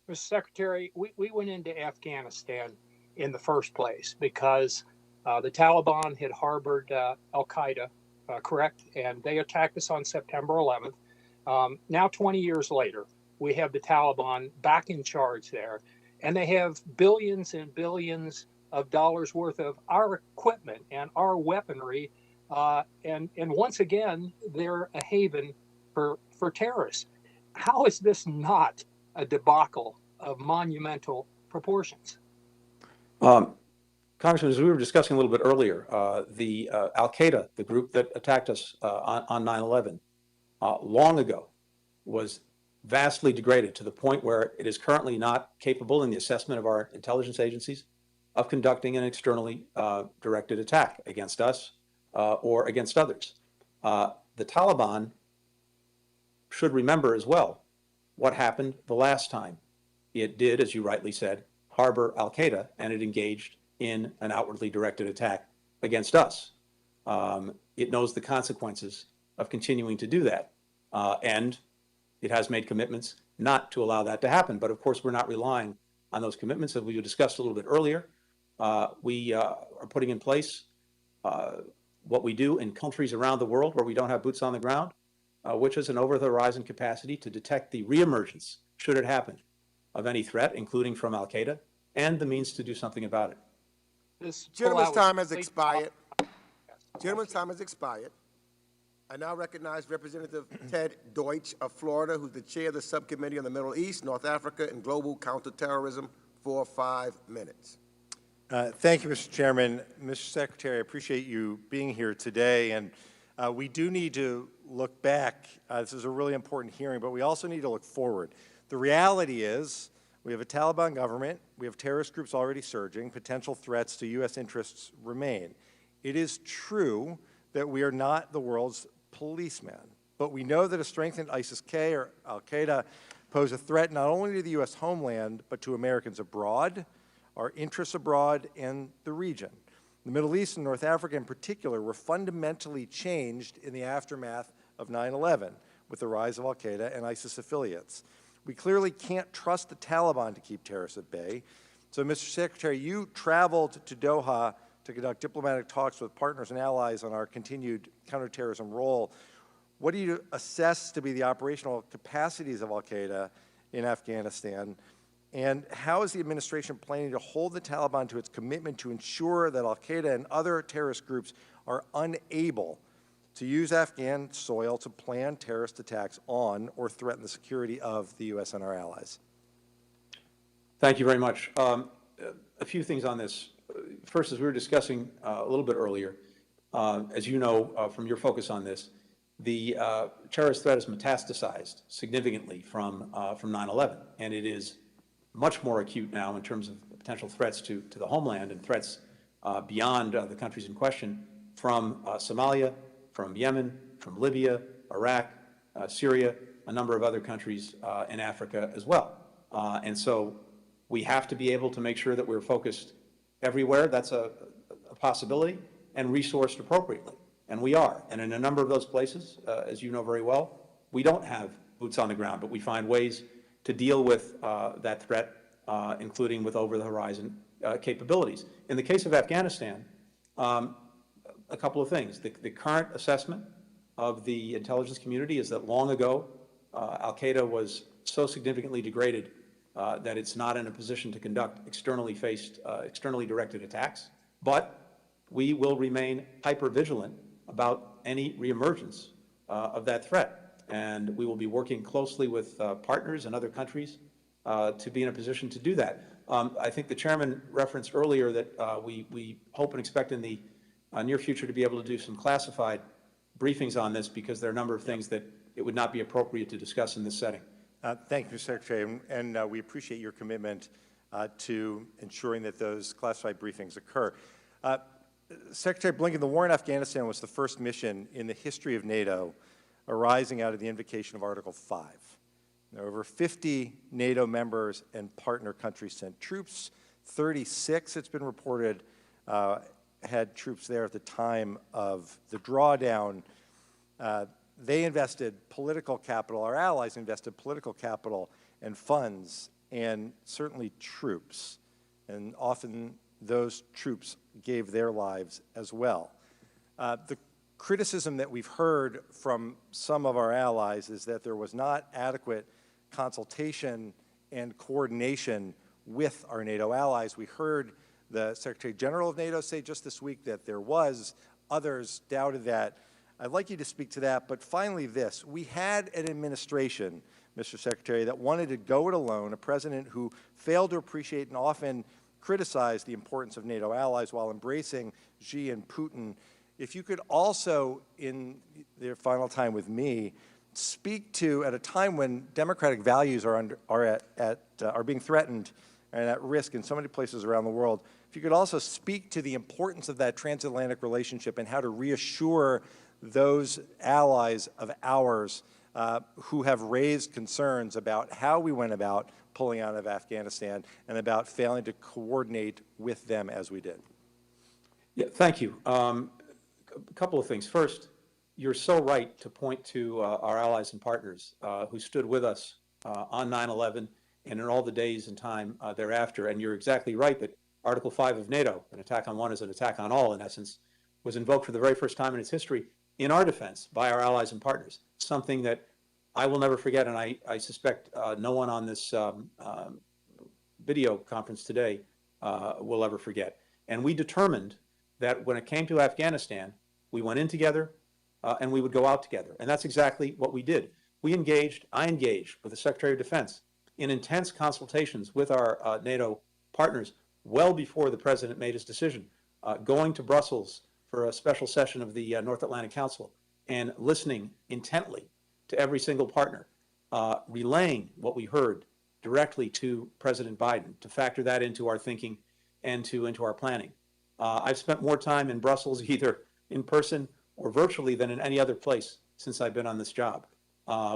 Mr. Secretary, we went into Afghanistan in the first place because the Taliban had harbored al-Qaeda, correct? And they attacked us on September 11th. Now, 20 years later, we have the Taliban back in charge there, and they have billions and billions of dollars worth of our equipment and our weaponry. And once again, they're a haven for terrorists. How is this not a debacle of monumental proportions? Congressman, as we were discussing a little bit earlier, the al-Qaeda, the group that attacked us on 9/11, long ago was vastly degraded to the point where it is currently not capable in the assessment of our intelligence agencies of conducting an externally directed attack against us or against others. The Taliban should remember as well what happened the last time it did, as you rightly said, harbor al-Qaeda, and it engaged in an outwardly directed attack against us. It knows the consequences of continuing to do that, and it has made commitments not to allow that to happen. But of course, we're not relying on those commitments, as we discussed a little bit earlier. We are putting in place what we do in countries around the world where we don't have boots on the ground, which is an over-the-horizon capacity to detect the reemergence, should it happen, of any threat, including from al-Qaeda, and the means to do something about it. Gentleman's time has expired. Gentleman's time has expired. I now recognize Representative Ted Deutsch of Florida, who's the chair of the Subcommittee on the Middle East, North Africa, and Global Counterterrorism, for 5 minutes. Thank you, Mr. Chairman. Mr. Secretary, I appreciate you being here today. And we do need to look back. This is a really important hearing, but we also need to look forward. The reality is We have a Taliban government. We have terrorist groups already surging. Potential threats to U.S. interests remain. It is true that we are not the world's policeman, but we know that a strengthened ISIS-K or al-Qaeda pose a threat not only to the U.S. homeland, but to Americans abroad, our interests abroad, and the region. The Middle East and North Africa in particular were fundamentally changed in the aftermath of 9/11 with the rise of al-Qaeda and ISIS affiliates. We clearly can't trust the Taliban to keep terrorists at bay. So, Mr. Secretary, you traveled to Doha to conduct diplomatic talks with partners and allies on our continued counterterrorism role. What do you assess to be the operational capacities of al-Qaeda in Afghanistan? And how is the administration planning to hold the Taliban to its commitment to ensure that al-Qaeda and other terrorist groups are unable to use Afghan soil to plan terrorist attacks on or threaten the security of the U.S. and our allies? Thank you very much. A few things on this. First, as we were discussing a little bit earlier, as you know from your focus on this, the terrorist threat has metastasized significantly from 9/11, and it is much more acute now in terms of potential threats to the homeland and threats beyond the countries in question from Somalia, from Yemen, from Libya, Iraq, Syria, a number of other countries in Africa as well. And so we have to be able to make sure that we're focused everywhere. That's a possibility, and resourced appropriately. And we are. And in a number of those places, as you know very well, we don't have boots on the ground, but we find ways to deal with that threat, including with over-the-horizon capabilities. In the case of Afghanistan, a couple of things. The current assessment of the intelligence community is that long ago, al-Qaeda was so significantly degraded that it's not in a position to conduct externally directed attacks. But we will remain hyper-vigilant about any reemergence of that threat. And we will be working closely with partners and other countries to be in a position to do that. I think the chairman referenced earlier that we hope and expect in the near future to be able to do some classified briefings on this, because there are a number of things that it would not be appropriate to discuss in this setting. Thank you, Mr. Secretary, and we appreciate your commitment to ensuring that those classified briefings occur. Secretary Blinken, the war in Afghanistan was the first mission in the history of NATO arising out of the invocation of Article 5. There are over 50 NATO members and partner countries sent troops. 36, it's been reported, had troops there at the time of the drawdown. They invested political capital, our allies invested political capital and funds, and certainly troops. And often those troops gave their lives as well. The criticism that we've heard from some of our allies is that there was not adequate consultation and coordination with our NATO allies. We heard the Secretary General of NATO say just this week that there was. Others doubted that. I'd like you to speak to that. But finally this, we had an administration, Mr. Secretary, that wanted to go it alone, a president who failed to appreciate and often criticized the importance of NATO allies while embracing Xi and Putin. If you could also, in their final time with me, speak to, at a time when democratic values are being threatened and at risk in so many places around the world, if you could also speak to the importance of that transatlantic relationship and how to reassure those allies of ours who have raised concerns about how we went about pulling out of Afghanistan and about failing to coordinate with them as we did. Yeah, thank you. A couple of things. First, you're so right to point to our allies and partners who stood with us on 9/11 and in all the days and time thereafter. And you're exactly right that Article 5 of NATO, an attack on one is an attack on all, in essence, was invoked for the very first time in its history in our defense by our allies and partners, something that I will never forget, and I suspect no one on this video conference today will ever forget. And we determined that when it came to Afghanistan, we went in together and we would go out together. And that's exactly what we did. I engaged with the Secretary of Defense in intense consultations with our NATO partners well before the President made his decision, going to Brussels for a special session of the North Atlantic Council and listening intently to every single partner, relaying what we heard directly to President Biden to factor that into our thinking and into our planning. I've spent more time in Brussels, either in person or virtually, than in any other place since I've been on this job,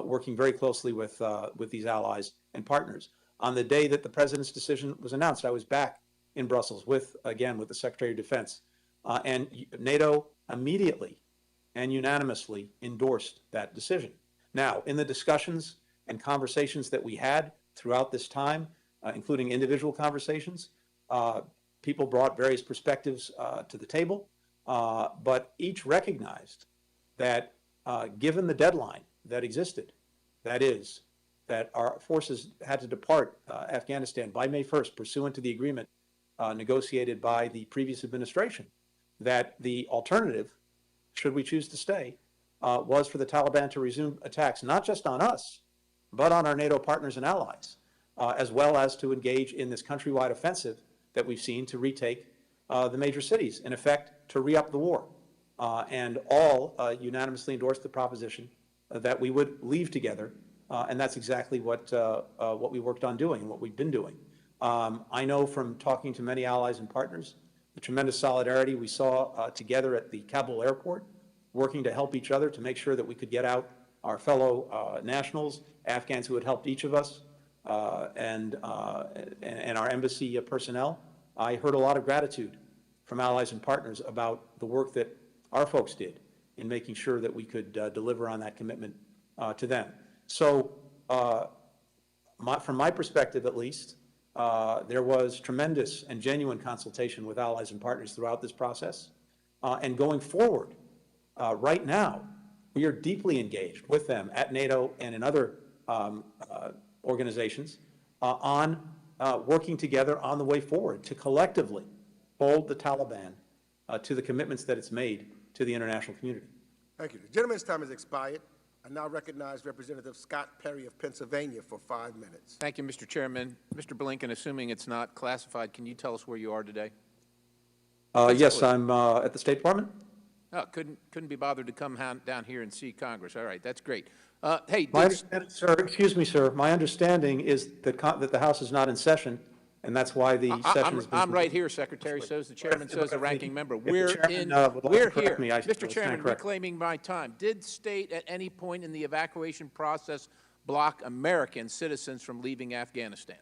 working very closely with these allies and partners. On the day that the president's decision was announced, I was back in Brussels with the Secretary of Defense, and NATO immediately and unanimously endorsed that decision. Now, in the discussions and conversations that we had throughout this time, including individual conversations, people brought various perspectives to the table, but each recognized that given the deadline that existed, that is, that our forces had to depart Afghanistan by May 1st, pursuant to the agreement negotiated by the previous administration, that the alternative, should we choose to stay, was for the Taliban to resume attacks, not just on us, but on our NATO partners and allies, as well as to engage in this countrywide offensive that we've seen to retake the major cities, in effect, to re-up the war. And all unanimously endorsed the proposition that we would leave together, and that's exactly what we worked on doing and what we've been doing. I know from talking to many allies and partners, the tremendous solidarity we saw together at the Kabul airport, working to help each other to make sure that we could get out our fellow nationals, Afghans who had helped each of us, and our embassy personnel. I heard a lot of gratitude from allies and partners about the work that our folks did in making sure that we could deliver on that commitment to them. So from my perspective, at least, there was tremendous and genuine consultation with allies and partners throughout this process. And going forward, right now, we are deeply engaged with them at NATO and in other organizations on working together on the way forward to collectively hold the Taliban to the commitments that it's made to the international community. Thank you. The gentleman's time has expired. I now recognize Representative Scott Perry of Pennsylvania for 5 minutes. Thank you, Mr. Chairman. Mr. Blinken, assuming it's not classified, can you tell us where you are today? Yes, I'm at the State Department. Oh, couldn't be bothered to come down here and see Congress. All right, that's great. Hey, sir, excuse me, sir. My understanding is that the House is not in session, and that's why the session is. I'm right here, Secretary. So the chairman, says the ranking member. We're here, Mr. Chairman. Reclaiming my time. Did state at any point in the evacuation process block American citizens from leaving Afghanistan?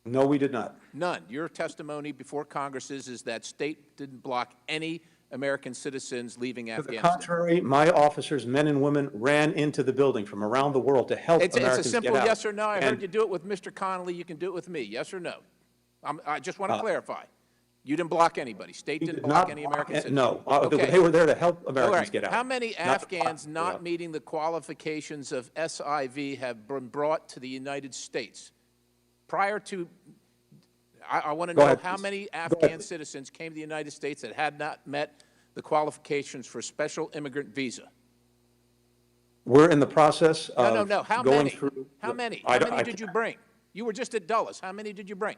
No, we did not. None. Your testimony before Congress is that state didn't block any American citizens leaving Afghanistan. To the contrary, my officers, men and women, ran into the building from around the world to help Americans get out. It's a simple yes or no. I heard you do it with Mr. Connolly. You can do it with me. Yes or no? I just want to clarify. You didn't block anybody. State didn't block any American citizens. No. Okay. They were there to help Americans get out. How many Afghans not meeting the qualifications of SIV have been brought to the United States? Prior to, I want to know how many Afghan citizens came to the United States that had not met the qualifications for special immigrant visa. We're in the process of No. How going many? through. How many? How many did you bring? You were just at Dulles. How many did you bring?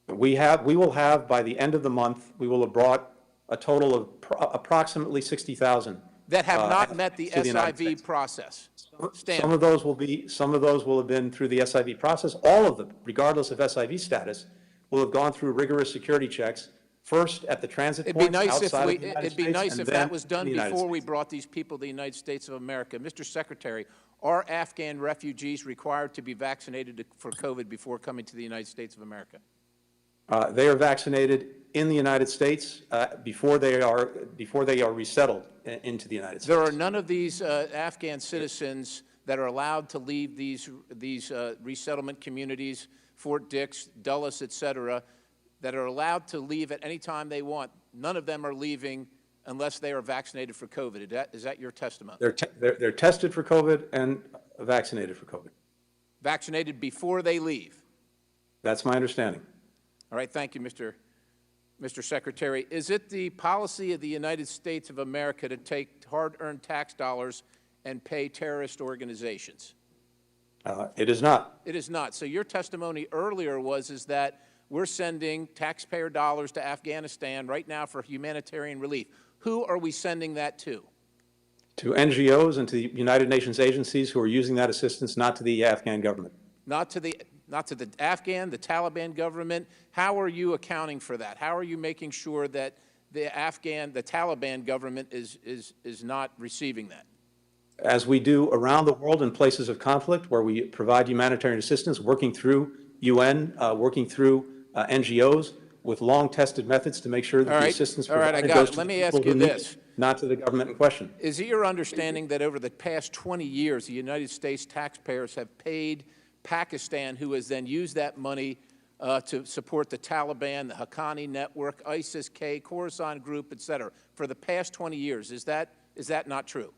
We will have, by the end of the month, we will have brought a total of approximately 60,000 that have not met the SIV process. Some of those will have been through the SIV process. All of them, regardless of SIV status, will have gone through rigorous security checks. First at the transit points outside of the United States. It'd be nice if that was done before we brought these people to the United States of America. Mr. Secretary, are Afghan refugees required to be vaccinated for COVID before coming to the United States of America? They are vaccinated in the United States before they are resettled into the United States. There are none of these Afghan citizens that are allowed to leave these resettlement communities, Fort Dix, Dulles, et cetera, that are allowed to leave at any time they want. None of them are leaving unless they are vaccinated for COVID. Is that your testimony? They're tested for COVID and vaccinated for COVID. Vaccinated before they leave? That's my understanding. All right, thank you, Mr. Secretary. Is it the policy of the United States of America to take hard-earned tax dollars and pay terrorist organizations? It is not. It is not. So your testimony earlier is that we're sending taxpayer dollars to Afghanistan right now for humanitarian relief. Who are we sending that to? To NGOs and to the United Nations agencies who are using that assistance, not to the Afghan government. Not to the Not to the Afghan, the Taliban government. How are you accounting for that? How are you making sure that the Taliban government is not receiving that? As we do around the world in places of conflict where we provide humanitarian assistance, working through UN, working through NGOs with long-tested methods to make sure that the assistance provided goes to the people who need it, not to the government in question. Is it your understanding that over the past 20 years, the United States taxpayers have paid Pakistan, who has then used that money to support the Taliban, the Haqqani Network, ISIS-K, Khorasan Group, et cetera, for the past 20 years? Is that not true?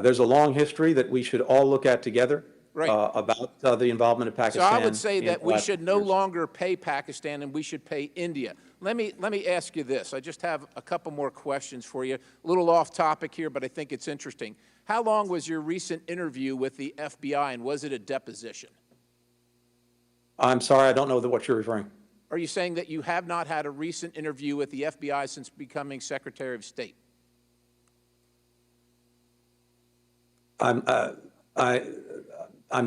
There's a long history that we should all look at together about the involvement of Pakistan. So I would say that we should no longer pay Pakistan and we should pay India. Let me ask you this. I just have a couple more questions for you. A little off topic here, but I think it's interesting. How long was your recent interview with the FBI, and was it a deposition? I'm sorry, I don't know what you're referring. Are you saying that you have not had a recent interview with the FBI since becoming Secretary of State? I'm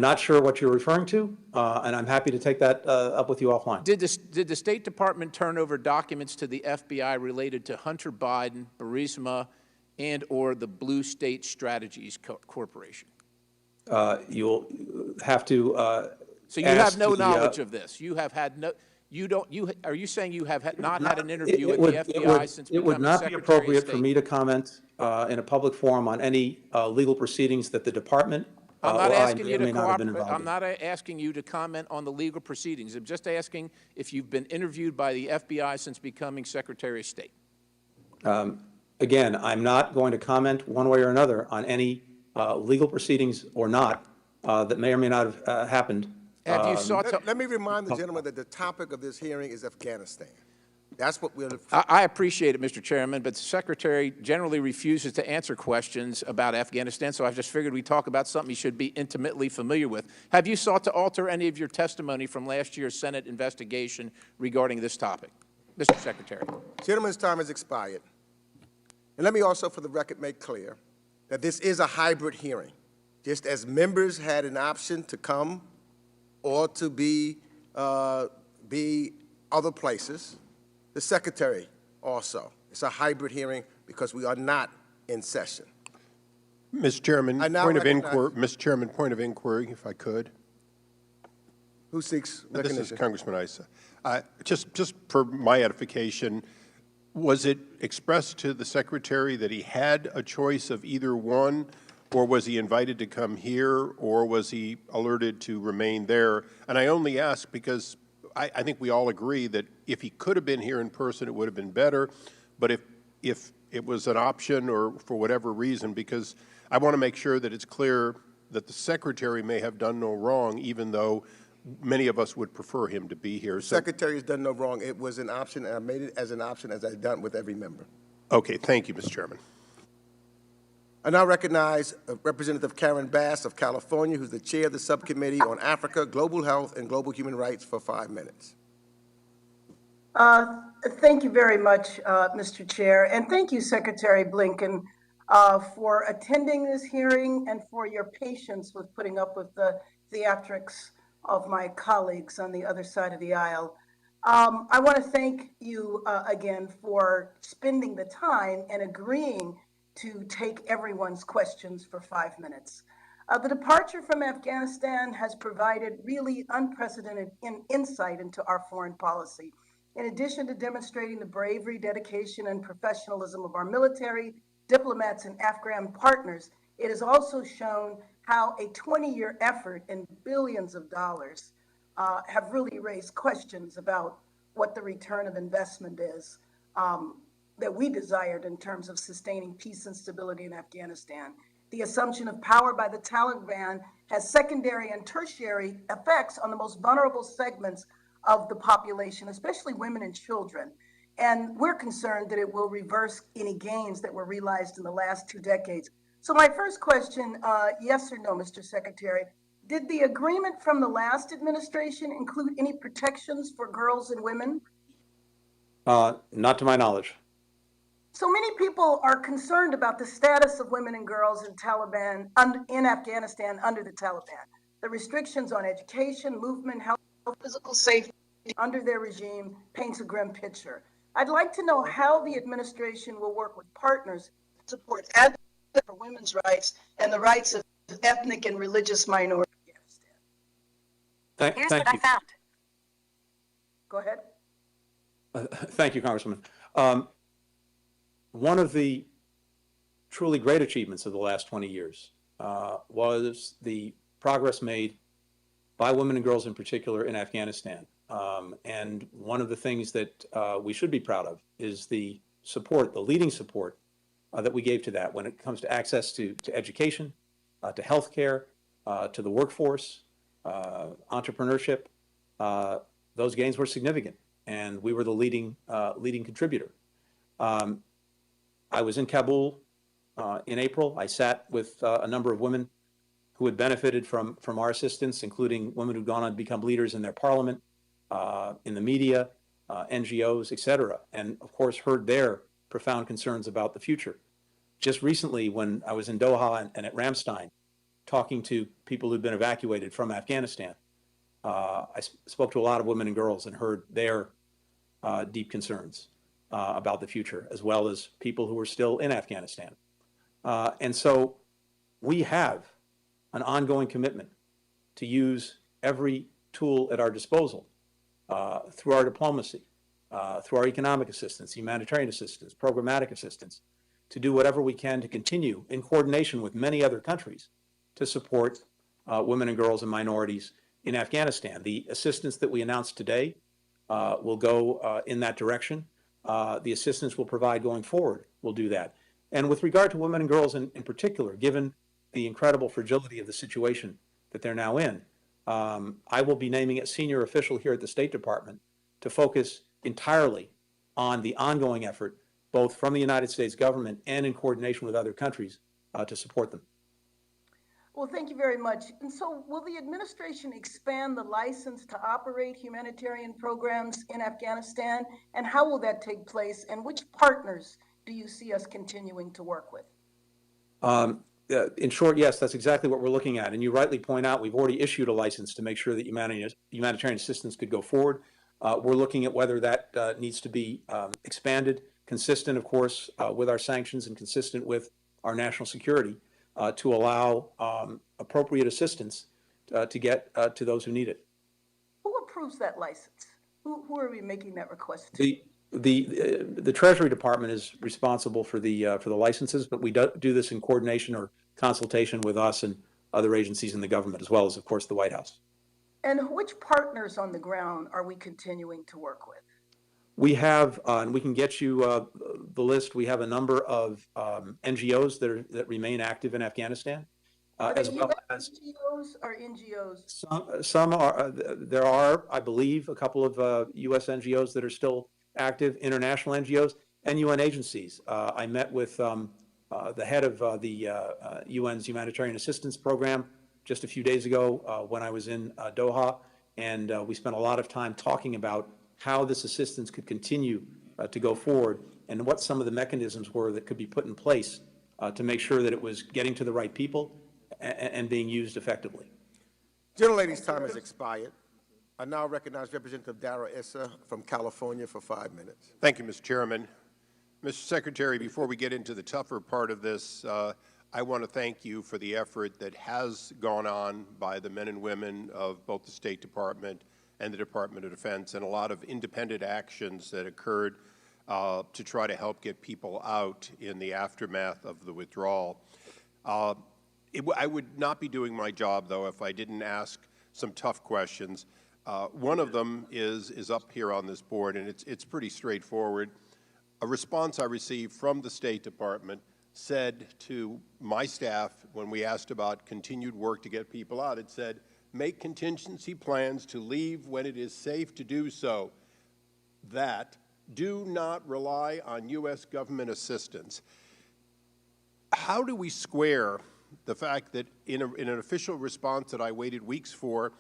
not sure what you're referring to, and I'm happy to take that up with you offline. Did the State Department turn over documents to the FBI related to Hunter Biden, Burisma, and or the Blue State Strategies Corporation? You'll have to So you have no knowledge of this? You have had no... are you saying you have not had an interview with the FBI since becoming Secretary of State? It would not be appropriate for me to comment in a public forum on any legal proceedings that the department I'm not asking you to cooperate. I'm not asking you to comment on the legal proceedings. I'm just asking if you've been interviewed by the FBI since becoming Secretary of State. Again, I'm not going to comment one way or another on any legal proceedings or not that may or may not have happened. Have you sought to... Let me remind the gentleman that the topic of this hearing is Afghanistan. That's what we're... I appreciate it, Mr. Chairman, but the Secretary generally refuses to answer questions about Afghanistan, so I just figured we'd talk about something he should be intimately familiar with. Have you sought to alter any of your testimony from last year's Senate investigation regarding this topic? Mr. Secretary. Gentleman's time has expired. And let me also, for the record, make clear that this is a hybrid hearing. Just as members had an option to come or to be other places, the Secretary also. It's a hybrid hearing because we are not in session. Mr. Chairman, Mr. Chairman, point of inquiry, if I could. Who seeks recognition? This is Congressman Issa. Just for my edification, was it expressed to the Secretary that he had a choice of either one, or was he invited to come here, or was he alerted to remain there? And I only ask because I think we all agree that if he could have been here in person, it would have been better. But if it was an option or for whatever reason, because I want to make sure that it's clear that the Secretary may have done no wrong, even though many of us would prefer him to be here. The Secretary has done no wrong. It was an option, and I made it as an option as I've done with every member. Okay. Thank you, Mr. Chairman. I now recognize Representative Karen Bass of California, who's the chair of the Subcommittee on Africa, Global Health, and Global Human Rights for 5 minutes. Thank you very much, Mr. Chair, and thank you, Secretary Blinken, for attending this hearing and for your patience with putting up with the theatrics of my colleagues on the other side of the aisle. I want to thank you again for spending the time and agreeing to take everyone's questions for 5 minutes. The departure from Afghanistan has provided really unprecedented insight into our foreign policy. In addition to demonstrating the bravery, dedication, and professionalism of our military, diplomats, and Afghan partners, it has also shown how a 20-year effort and billions of dollars have really raised questions about what the return of investment is that we desired in terms of sustaining peace and stability in Afghanistan. The assumption of power by the Taliban has secondary and tertiary effects on the most vulnerable segments of the population, especially women and children. And we're concerned that it will reverse any gains that were realized in the last 2 decades. So my first question, yes or no, Mr. Secretary, did the agreement from the last administration include any protections for girls and women? Not to my knowledge. So many people are concerned about the status of women and girls in Afghanistan under the Taliban. The restrictions on education, movement, health, physical safety under their regime paints a grim picture. I'd like to know how the administration will work with partners to support advocacy for women's rights and the rights of ethnic and religious minorities. Thank you. Go ahead. Thank you, Congresswoman. One of the truly great achievements of the last 20 years was the progress made by women and girls in particular in Afghanistan. And one of the things that we should be proud of is the support, the leading support that we gave to that when it comes to access to education, to health care, to the workforce, entrepreneurship. Those gains were significant, and we were the leading contributor. I was in Kabul in April. I sat with a number of women who had benefited from our assistance, including women who'd gone on to become leaders in their parliament, in the media, NGOs, et cetera, and of course heard their profound concerns about the future. Just recently, when I was in Doha and at Ramstein, talking to people who'd been evacuated from Afghanistan, I spoke to a lot of women and girls and heard their deep concerns about the future, as well as people who are still in Afghanistan. And so we have an ongoing commitment to use every tool at our disposal through our diplomacy, through our economic assistance, humanitarian assistance, programmatic assistance, to do whatever we can to continue in coordination with many other countries to support women and girls and minorities in Afghanistan. The assistance that we announced today will go in that direction. The assistance we'll provide going forward will do that. And with regard to women and girls in particular, given the incredible fragility of the situation that they're now in, I will be naming a senior official here at the State Department to focus entirely on the ongoing effort, both from the United States government and in coordination with other countries, to support them. Well, thank you very much. And so will the administration expand the license to operate humanitarian programs in Afghanistan? And how will that take place? And which partners do you see us continuing to work with? In short, yes, that's exactly what we're looking at. And you rightly point out, we've already issued a license to make sure that humanitarian assistance could go forward. We're looking at whether that needs to be expanded, consistent, of course, with our sanctions and consistent with our national security, to allow appropriate assistance to get to those who need it. Who approves that license? Who are we making that request to? The Treasury Department is responsible for the licenses, but we do this in coordination or consultation with us and other agencies in the government, as well as, of course, the White House. And which partners on the ground are we continuing to work with? We have, and we can get you the list. We have a number of NGOs that remain active in Afghanistan, as well as NGOs or NGOs. Some are. There are, I believe, a couple of U.S. NGOs that are still active, international NGOs, and UN agencies. I met with the head of the UN's humanitarian assistance program just a few days ago when I was in Doha, and we spent a lot of time talking about how this assistance could continue to go forward and what some of the mechanisms were that could be put in place to make sure that it was getting to the right people and being used effectively. Gentlelady's time has expired. I now recognize Representative Dara Issa from California for 5 minutes. Thank you, Mr. Chairman. Mr. Secretary, before we get into the tougher part of this, I want to thank you for the effort that has gone on by the men and women of both the State Department and the Department of Defense, and a lot of independent actions that occurred to try to help get people out in the aftermath of the withdrawal. I would not be doing my job, though, if I didn't ask some tough questions. One of them is up here on this board, and it's pretty straightforward. A response I received from the State Department said to my staff when we asked about continued work to get people out, it said, make contingency plans to leave when it is safe to do so. That do not rely on U.S. government assistance. How do we square the fact that in an official response that I waited weeks for,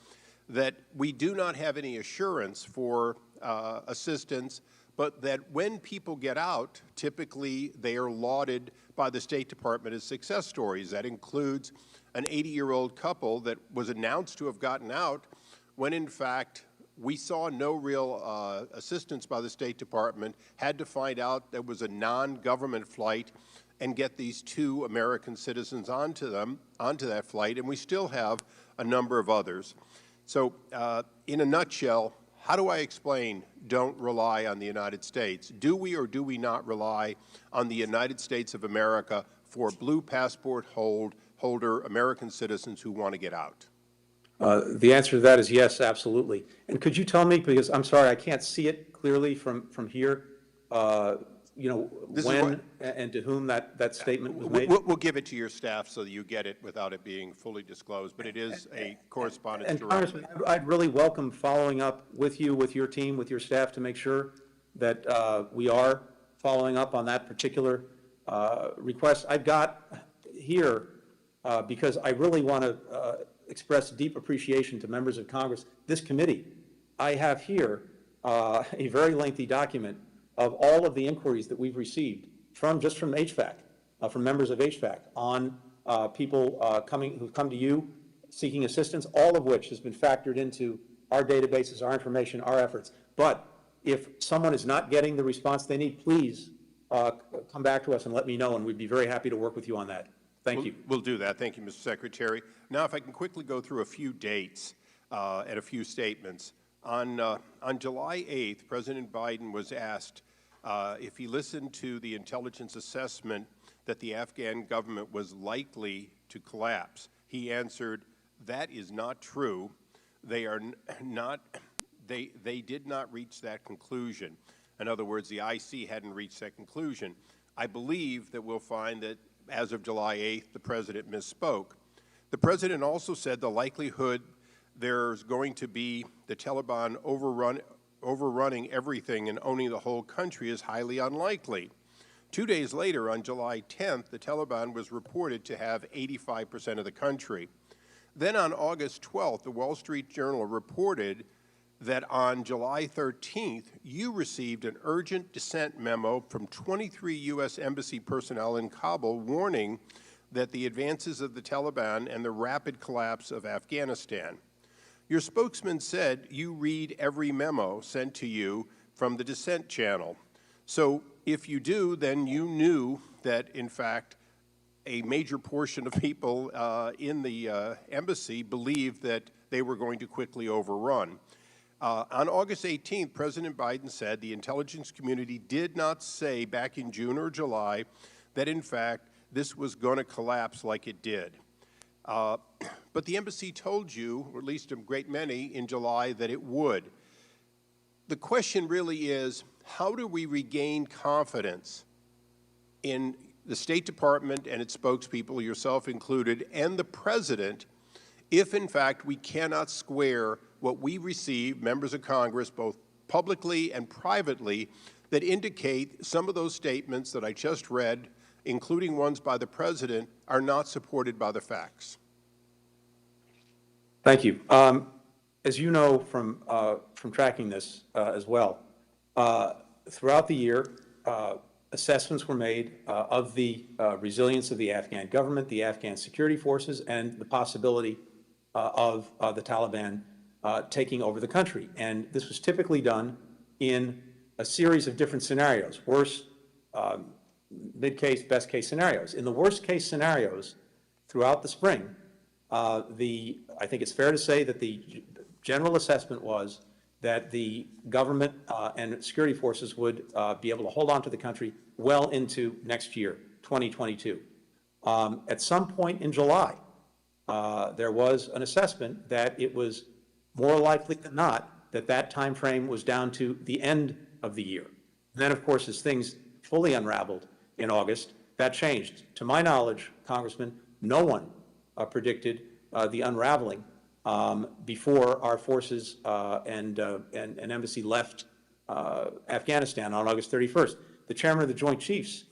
that we do not have any assurance for assistance, but that when people get out, typically they are lauded by the State Department as success stories? That includes an 80-year-old couple that was announced to have gotten out when, in fact, we saw no real assistance by the State Department, had to find out there was a non-government flight and get these 2 American citizens onto that flight, and we still have a number of others. So in a nutshell, how do I explain don't rely on the United States? Do we or do we not rely on the United States of America for blue passport holder American citizens who want to get out? The answer to that is yes, absolutely. And could you tell me, because I'm sorry, I can't see it clearly from here, you know, when and to whom that statement was made? We'll give it to your staff so that you get it without it being fully disclosed, but it is a correspondence And directly. Congressman, I'd really welcome following up with you, with your team, with your staff to make sure that we are following up on that particular request. I've got here, because I really want to express deep appreciation to members of Congress, this committee. I have here a very lengthy document of all of the inquiries that we've received just from HVAC, from members of HVAC on people who've come to you seeking assistance, all of which has been factored into our databases, our information, our efforts. But if someone is not getting the response they need, please come back to us and let me know, and we'd be very happy to work with you on that. Thank you. We'll do that. Thank you, Mr. Secretary. Now, if I can quickly go through a few dates and a few statements. On July 8th, President Biden was asked if he listened to the intelligence assessment that the Afghan government was likely to collapse. He answered, "That is not true. They are not. They did not reach that conclusion." In other words, the IC hadn't reached that conclusion. I believe that we'll find that as of July 8th, the President misspoke. The President also said the likelihood there's going to be the Taliban overrunning everything and owning the whole country is highly unlikely. 2 days later, on July 10th, the Taliban was reported to have 85% of the country. Then on August 12th, the Wall Street Journal reported that on July 13th, you received an urgent dissent memo from 23 U.S. Embassy personnel in Kabul warning that the advances of the Taliban and the rapid collapse of Afghanistan. Your spokesman said you read every memo sent to you from the dissent channel. So if you do, then you knew that, in fact, a major portion of people in the embassy believed that they were going to quickly overrun. On August 18th, President Biden said the intelligence community did not say back in June or July that, in fact, this was going to collapse like it did. But the embassy told you, or at least a great many, in July that it would. The question really is, how do we regain confidence in the State Department and its spokespeople, yourself included, and the President, if, in fact, we cannot square what we receive, members of Congress, both publicly and privately, that indicate some of those statements that I just read, including ones by the President, are not supported by the facts? Thank you. As you know from tracking this as well, throughout the year, assessments were made of the resilience of the Afghan government, the Afghan security forces, and the possibility of the Taliban taking over the country. And this was typically done in a series of different scenarios, worst, mid-case, best-case scenarios. In the worst-case scenarios, throughout the spring, I think it's fair to say that the general assessment was that the government and security forces would be able to hold on to the country well into next year, 2022. At some point in July, there was an assessment that it was more likely than not that time frame was down to the end of the year. And then, of course, as things fully unraveled in August, that changed. To my knowledge, Congressman, no one predicted the unraveling before our forces and embassy left Afghanistan on August 31st. The chairman of the Joint Chiefs,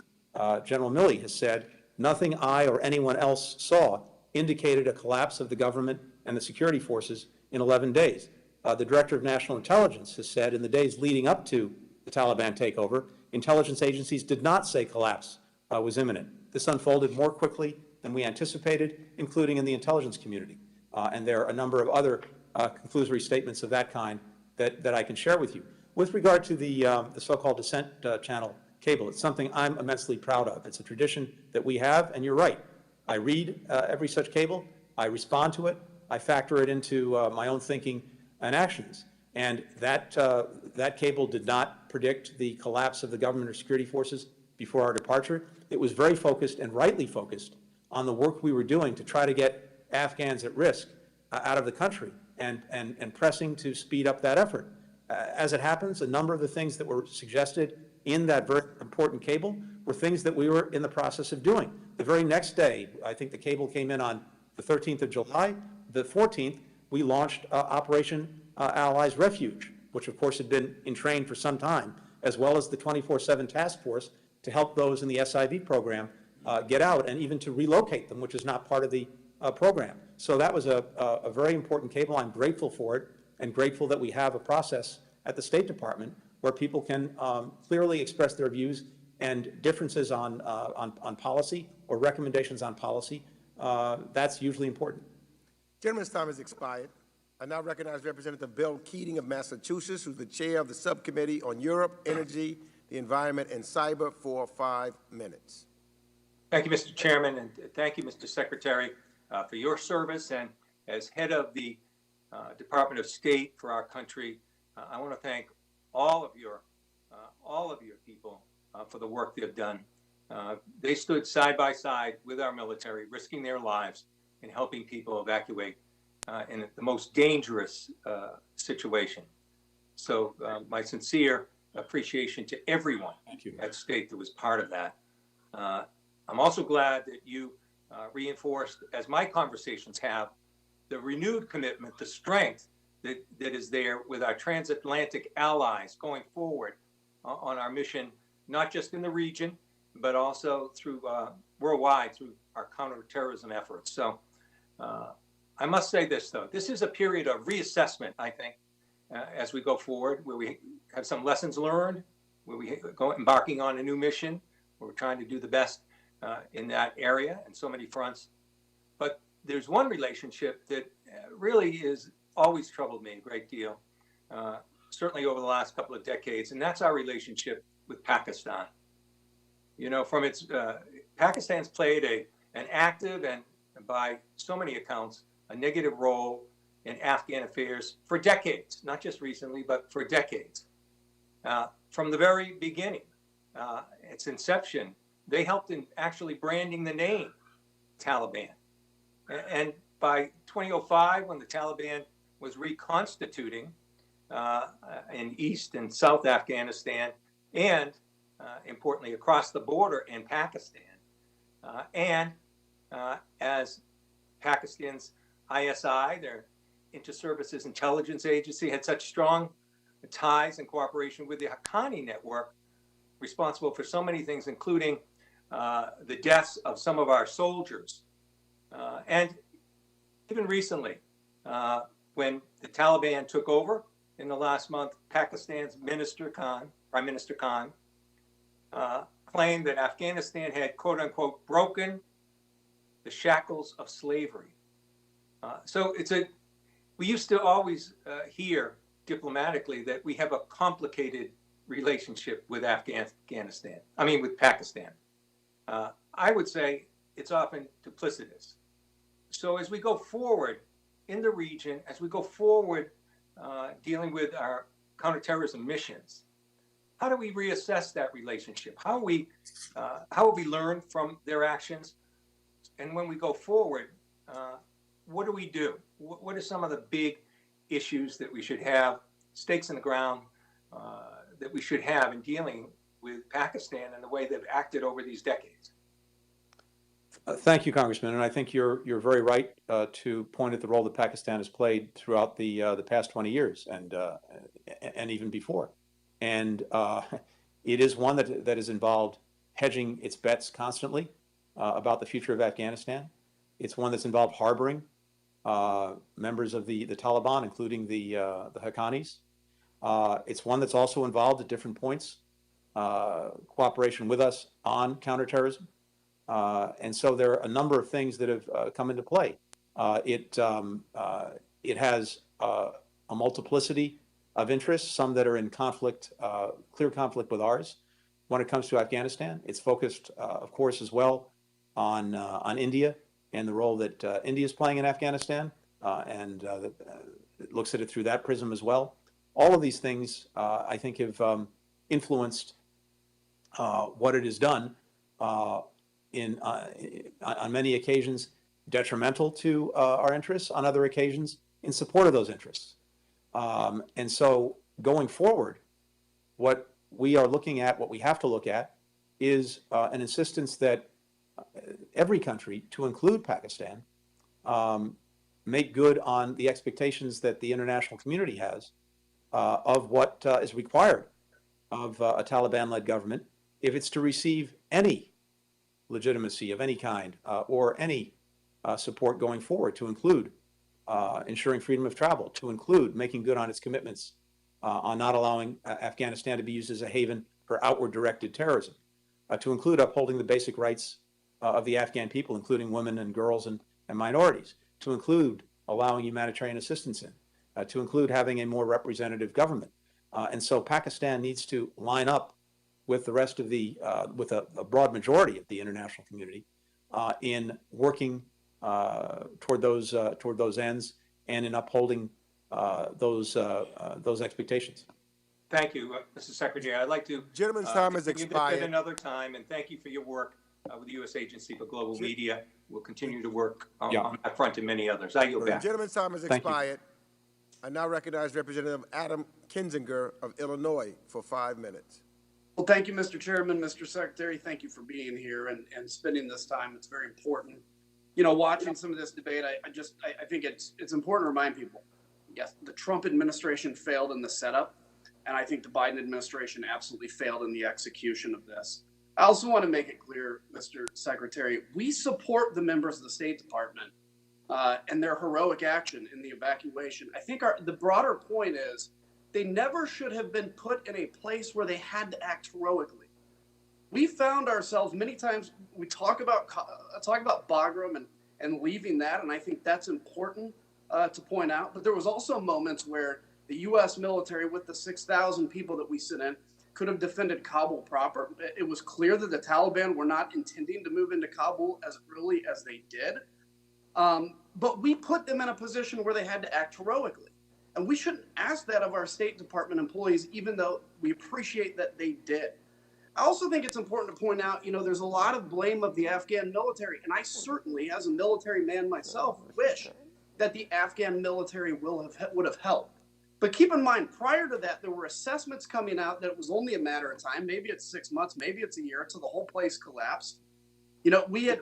General Milley, has said, nothing I or anyone else saw indicated a collapse of the government and the security forces in 11 days. The Director of National Intelligence has said in the days leading up to the Taliban takeover, intelligence agencies did not say collapse was imminent. This unfolded more quickly than we anticipated, including in the intelligence community. And there are a number of other conclusory statements of that kind that I can share with you. With regard to the so-called descent channel cable, it's something I'm immensely proud of. It's a tradition that we have, and you're right. I read every such cable, I respond to it, I factor it into my own thinking and actions. And that cable did not predict the collapse of the government or security forces before our departure. It was very focused and rightly focused on the work we were doing to try to get Afghans at risk out of the country and pressing to speed up that effort. As it happens, a number of the things that were suggested in that very important cable were things that we were in the process of doing. The very next day, I think the cable came in on the 13th of July, the 14th, we launched Operation Allies Refuge, which of course had been in train for some time, as well as the 24/7 task force to help those in the SIV program get out and even to relocate them, which is not part of the program. So that was a very important cable. I'm grateful for it and grateful that we have a process at the State Department where people can clearly express their views and differences on policy or recommendations on policy. That's usually important. Gentleman's time has expired. I now recognize Representative Bill Keating of Massachusetts, who's the chair of the Subcommittee on Europe, Energy, the Environment, and Cyber, for 5 minutes. Thank you, Mr. Chairman, and thank you, Mr. Secretary, for your service. And as head of the Department of State for our country, I want to thank all of your people for the work they've done. They stood side by side with our military, risking their lives in helping people evacuate in the most dangerous situation. So my sincere appreciation to everyone at State that was part of that. I'm also glad that you reinforced, as my conversations have, the renewed commitment, the strength that is there with our transatlantic allies going forward on our mission, not just in the region, but also through worldwide through our counterterrorism efforts. So I must say this, though. This is a period of reassessment, I think, as we go forward, where we have some lessons learned, where we go embarking on a new mission, where we're trying to do the best in that area and so many fronts. But there's one relationship that really is always troubled me a great deal, certainly over the last couple of decades, and that's our relationship with Pakistan. You know, from its Pakistan's played an active and, by so many accounts, a negative role in Afghan affairs for decades, not just recently, but for decades. From the very beginning, its inception, they helped in actually branding the name Taliban. And by 2005, when the Taliban was reconstituting in East and South Afghanistan, and importantly, across the border in Pakistan, and as Pakistan's ISI, their Inter-Services Intelligence Agency, had such strong ties and cooperation with the Haqqani network, responsible for so many things, including the deaths of some of our soldiers. And even recently, when the Taliban took over in the last month, Pakistan's Prime Minister Khan, claimed that Afghanistan had, quote unquote, broken the shackles of slavery. So we used to always hear diplomatically that we have a complicated relationship with with Pakistan. I would say it's often duplicitous. So as we go forward in the region, as we go forward dealing with our counterterrorism missions, how do we reassess that relationship? How have we learned from their actions? And when we go forward, what do we do? What are some of the big issues that we should have, stakes in the ground, that we should have in dealing with Pakistan and the way they've acted over these decades? Thank you, Congressman, and I think you're very right to point at the role that Pakistan has played throughout the past 20 years and even before. And it is one that is involved hedging its bets constantly about the future of Afghanistan. It's one that's involved harboring members of the Taliban, including the Haqqanis. It's one that's also involved at different points cooperation with us on counterterrorism. And so there are a number of things that have come into play. It has a multiplicity of interests, some that are in conflict, clear conflict with ours. When it comes to Afghanistan, it's focused, of course, as well on India and the role that India is playing in Afghanistan, and it looks at it through that prism as well. All of these things, I think, have influenced what it has done on many occasions detrimental to our interests, on other occasions in support of those interests. And so going forward, what we are looking at, what we have to look at, is an insistence that every country, to include Pakistan, make good on the expectations that the international community has of what is required of a Taliban-led government if it's to receive any legitimacy of any kind or any support going forward, to include ensuring freedom of travel, to include making good on its commitments on not allowing Afghanistan to be used as a haven for outward directed terrorism, to include upholding the basic rights of the Afghan people, including women and girls and minorities, to include allowing humanitarian assistance in, to include having a more representative government. And so Pakistan needs to line up with the rest of the, with a broad majority of the international community in working toward those ends and in upholding those expectations. Thank you, Mr. Secretary. I'd like to Gentleman's time has continue this expired. at another time, and thank you for your work with the U.S. Agency for Global Media. We'll continue to work on that front and many others. I yield back. Gentleman's time has Thank you. expired. I now recognize Representative Adam Kinzinger of Illinois for 5 minutes. Well, thank you, Mr. Chairman, Mr. Secretary. Thank you for being here and spending this time. It's very important. You know, watching some of this debate, I think it's important to remind people, yes, the Trump administration failed in the setup, and I think the Biden administration absolutely failed in the execution of this. I also want to make it clear, Mr. Secretary, we support the members of the State Department and their heroic action in the evacuation. I think the broader point is they never should have been put in a place where they had to act heroically. We found ourselves many times, we talk about Bagram and leaving that, and I think that's important to point out. But there was also moments where the U.S. military, with the 6,000 people that we sent in, could have defended Kabul proper. It was clear that the Taliban were not intending to move into Kabul as early as they did. But we put them in a position where they had to act heroically. And we shouldn't ask that of our State Department employees, even though we appreciate that they did. I also think it's important to point out, you know, there's a lot of blame of the Afghan military. And I certainly, as a military man myself, wish that the Afghan military would have helped. But keep in mind, prior to that, there were assessments coming out that it was only a matter of time. Maybe it's 6 months, maybe it's a year, until the whole place collapsed. You know, we had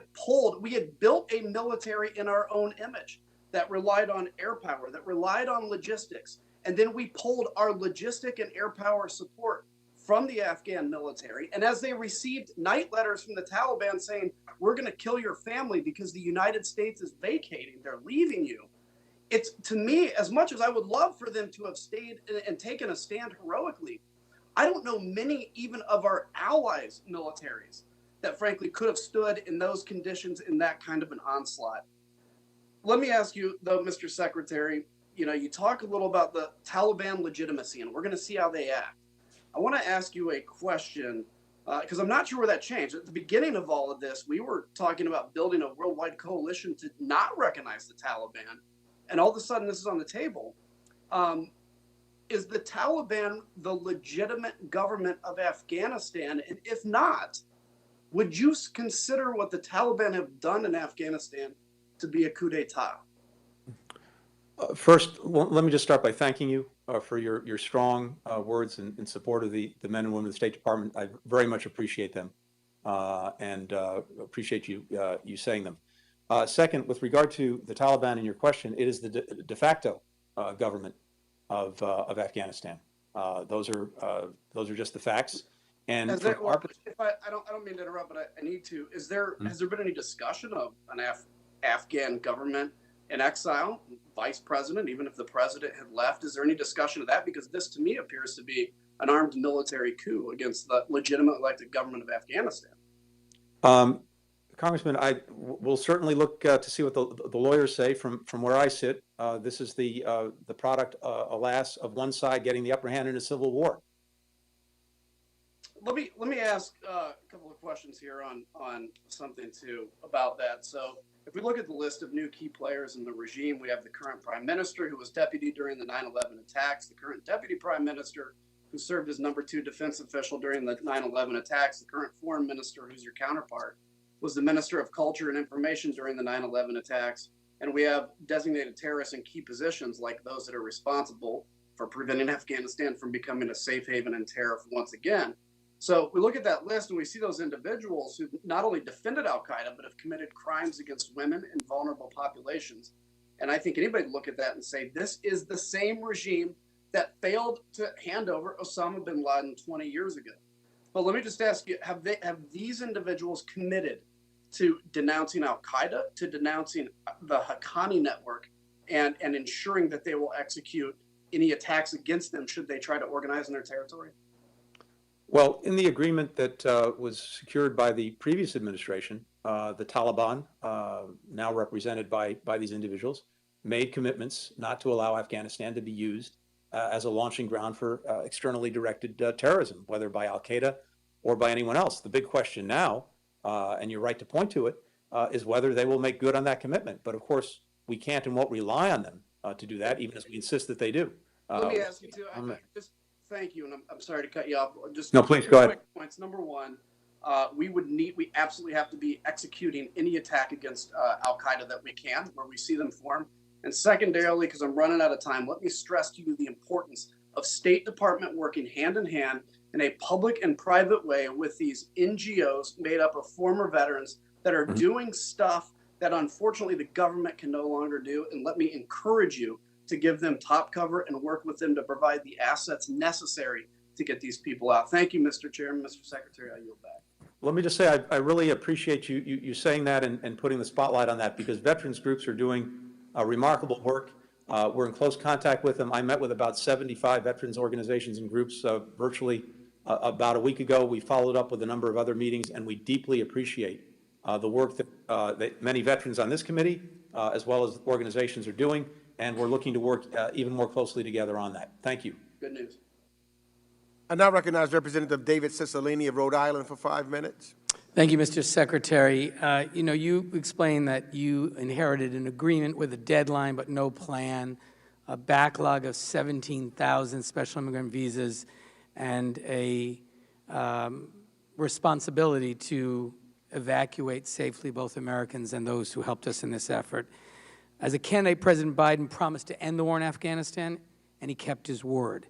built a military in our own image that relied on air power, that relied on logistics. And then we pulled our logistic and air power support from the Afghan military. And as they received night letters from the Taliban saying, we're going to kill your family because the United States is vacating, they're leaving you. It's, to me, as much as I would love for them to have stayed and taken a stand heroically, I don't know many even of our allies' militaries that frankly could have stood in those conditions in that kind of an onslaught. Let me ask you, though, Mr. Secretary, you know, you talk a little about the Taliban legitimacy, and we're going to see how they act. I want to ask you a question, because I'm not sure where that changed. At the beginning of all of this, we were talking about building a worldwide coalition to not recognize the Taliban, and all of a sudden this is on the table. Is the Taliban the legitimate government of Afghanistan? And if not, would you consider what the Taliban have done in Afghanistan to be a coup d'etat? First, let me just start by thanking you for your strong words in support of the men and women of the State Department. I very much appreciate them and appreciate you saying them. Second, with regard to the Taliban and your question, it is the de facto government of Afghanistan. Those are just the facts. And I don't mean to interrupt, but I need to. Has there been any discussion of an Afghan government in exile, vice president, even if the president had left? Is there any discussion of that? Because this, to me, appears to be an armed military coup against the legitimate elected government of Afghanistan. Congressman, will certainly look to see what the lawyers say. From where I sit, this is the product, alas, of one side getting the upper hand in a civil war. Let me ask a couple of questions here on something too about that. So if we look at the list of new key players in the regime, we have the current prime minister who was deputy during the 9/11 attacks, the current deputy prime minister who served as #2 defense official during the 9/11 attacks, the current foreign minister who's your counterpart was the Minister of Culture and Information during the 9/11 attacks. And we have designated terrorists in key positions like those that are responsible for preventing Afghanistan from becoming a safe haven and terror once again. So we look at that list and we see those individuals who not only defended al-Qaeda, but have committed crimes against women and vulnerable populations. And I think anybody would look at that and say, this is the same regime that failed to hand over Osama bin Laden 20 years ago. But let me just ask you, have these individuals committed to denouncing al-Qaeda, to denouncing the Haqqani network, and ensuring that they will execute any attacks against them should they try to organize in their territory? Well, in the agreement that was secured by the previous administration, the Taliban, now represented by these individuals, made commitments not to allow Afghanistan to be used as a launching ground for externally directed terrorism, whether by al-Qaeda or by anyone else. The big question now, and you're right to point to it, is whether they will make good on that commitment. But of course, we can't and won't rely on them to do that, even as we insist that they do. Let me ask you too. Just thank you, and I'm sorry to cut you off. Just no, please go ahead. Quick points. Number one, we absolutely have to be executing any attack against al-Qaeda that we can, where we see them form. And secondarily, because I'm running out of time, let me stress to you the importance of State Department working hand in hand in a public and private way with these NGOs made up of former veterans that are doing stuff that unfortunately the government can no longer do. And let me encourage you to give them top cover and work with them to provide the assets necessary to get these people out. Thank you, Mr. Chairman, Mr. Secretary. I yield back. Let me just say, I really appreciate you saying that and putting the spotlight on that, because veterans groups are doing remarkable work. We're in close contact with them. I met with about 75 veterans organizations and groups virtually about a week ago. We followed up with a number of other meetings, and we deeply appreciate the work that many veterans on this committee, as well as organizations, are doing, and we're looking to work even more closely together on that. Thank you. Good news. I now recognize Representative David Cicilline of Rhode Island for 5 minutes. Thank you, Mr. Secretary. You explained that you inherited an agreement with a deadline but no plan, a backlog of 17,000 special immigrant visas, and a responsibility to evacuate safely both Americans and those who helped us in this effort. As a candidate, President Biden promised to end the war in Afghanistan, and he kept his word.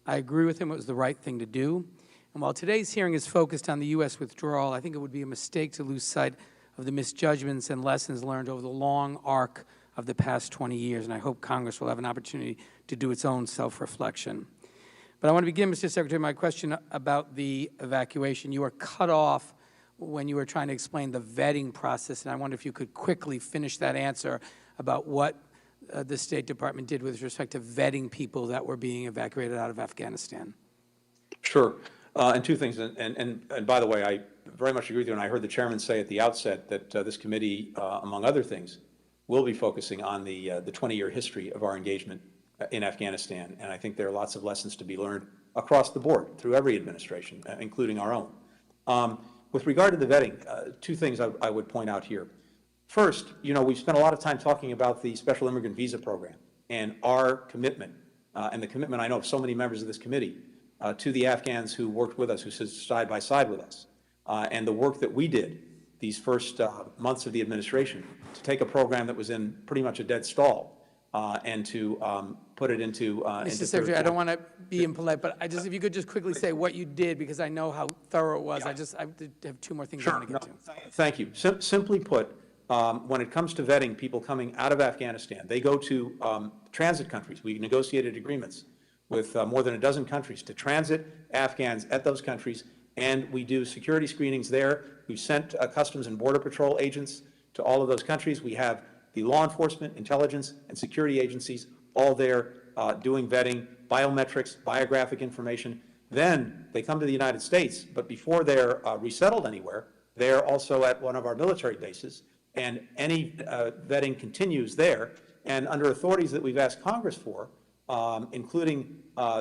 I agree with him. It was the right thing to do. And while today's hearing is focused on the U.S. withdrawal, I think it would be a mistake to lose sight of the misjudgments and lessons learned over the long arc of the past 20 years, and I hope Congress will have an opportunity to do its own self-reflection. But I want to begin, Mr. Secretary, my question about the evacuation. You were cut off when you were trying to explain the vetting process, and I wonder if you could quickly finish that answer about what the State Department did with respect to vetting people that were being evacuated out of Afghanistan. Sure. And two things, and by the way, I very much agree with you, and I heard the chairman say at the outset that this committee, among other things, will be focusing on the 20-year history of our engagement in Afghanistan, and I think there are lots of lessons to be learned across the board through every administration, including our own. With regard to the vetting, two things I would point out here. First, we've spent a lot of time talking about the Special Immigrant Visa Program and our commitment, and the commitment I know of so many members of this committee, to the Afghans who worked with us, who stood side by side with us, and the work that we did these first months of the administration to take a program that was in pretty much a dead stall and to put it into Mr. Secretary, I don't want to be impolite, but if you could just quickly say what you did, because I know how thorough it was. Yeah. I have two more things I want to get to. Thank you. Simply put, when it comes to vetting people coming out of Afghanistan, they go to transit countries. We negotiated agreements with more than a dozen countries to transit Afghans at those countries, and we do security screenings there. We've sent Customs and Border Patrol agents to all of those countries. We have the law enforcement, intelligence, and security agencies all there doing vetting, biometrics, biographic information. Then they come to the United States, but before they're resettled anywhere, They're also at one of our military bases, and any vetting continues there. And under authorities that we've asked Congress for, including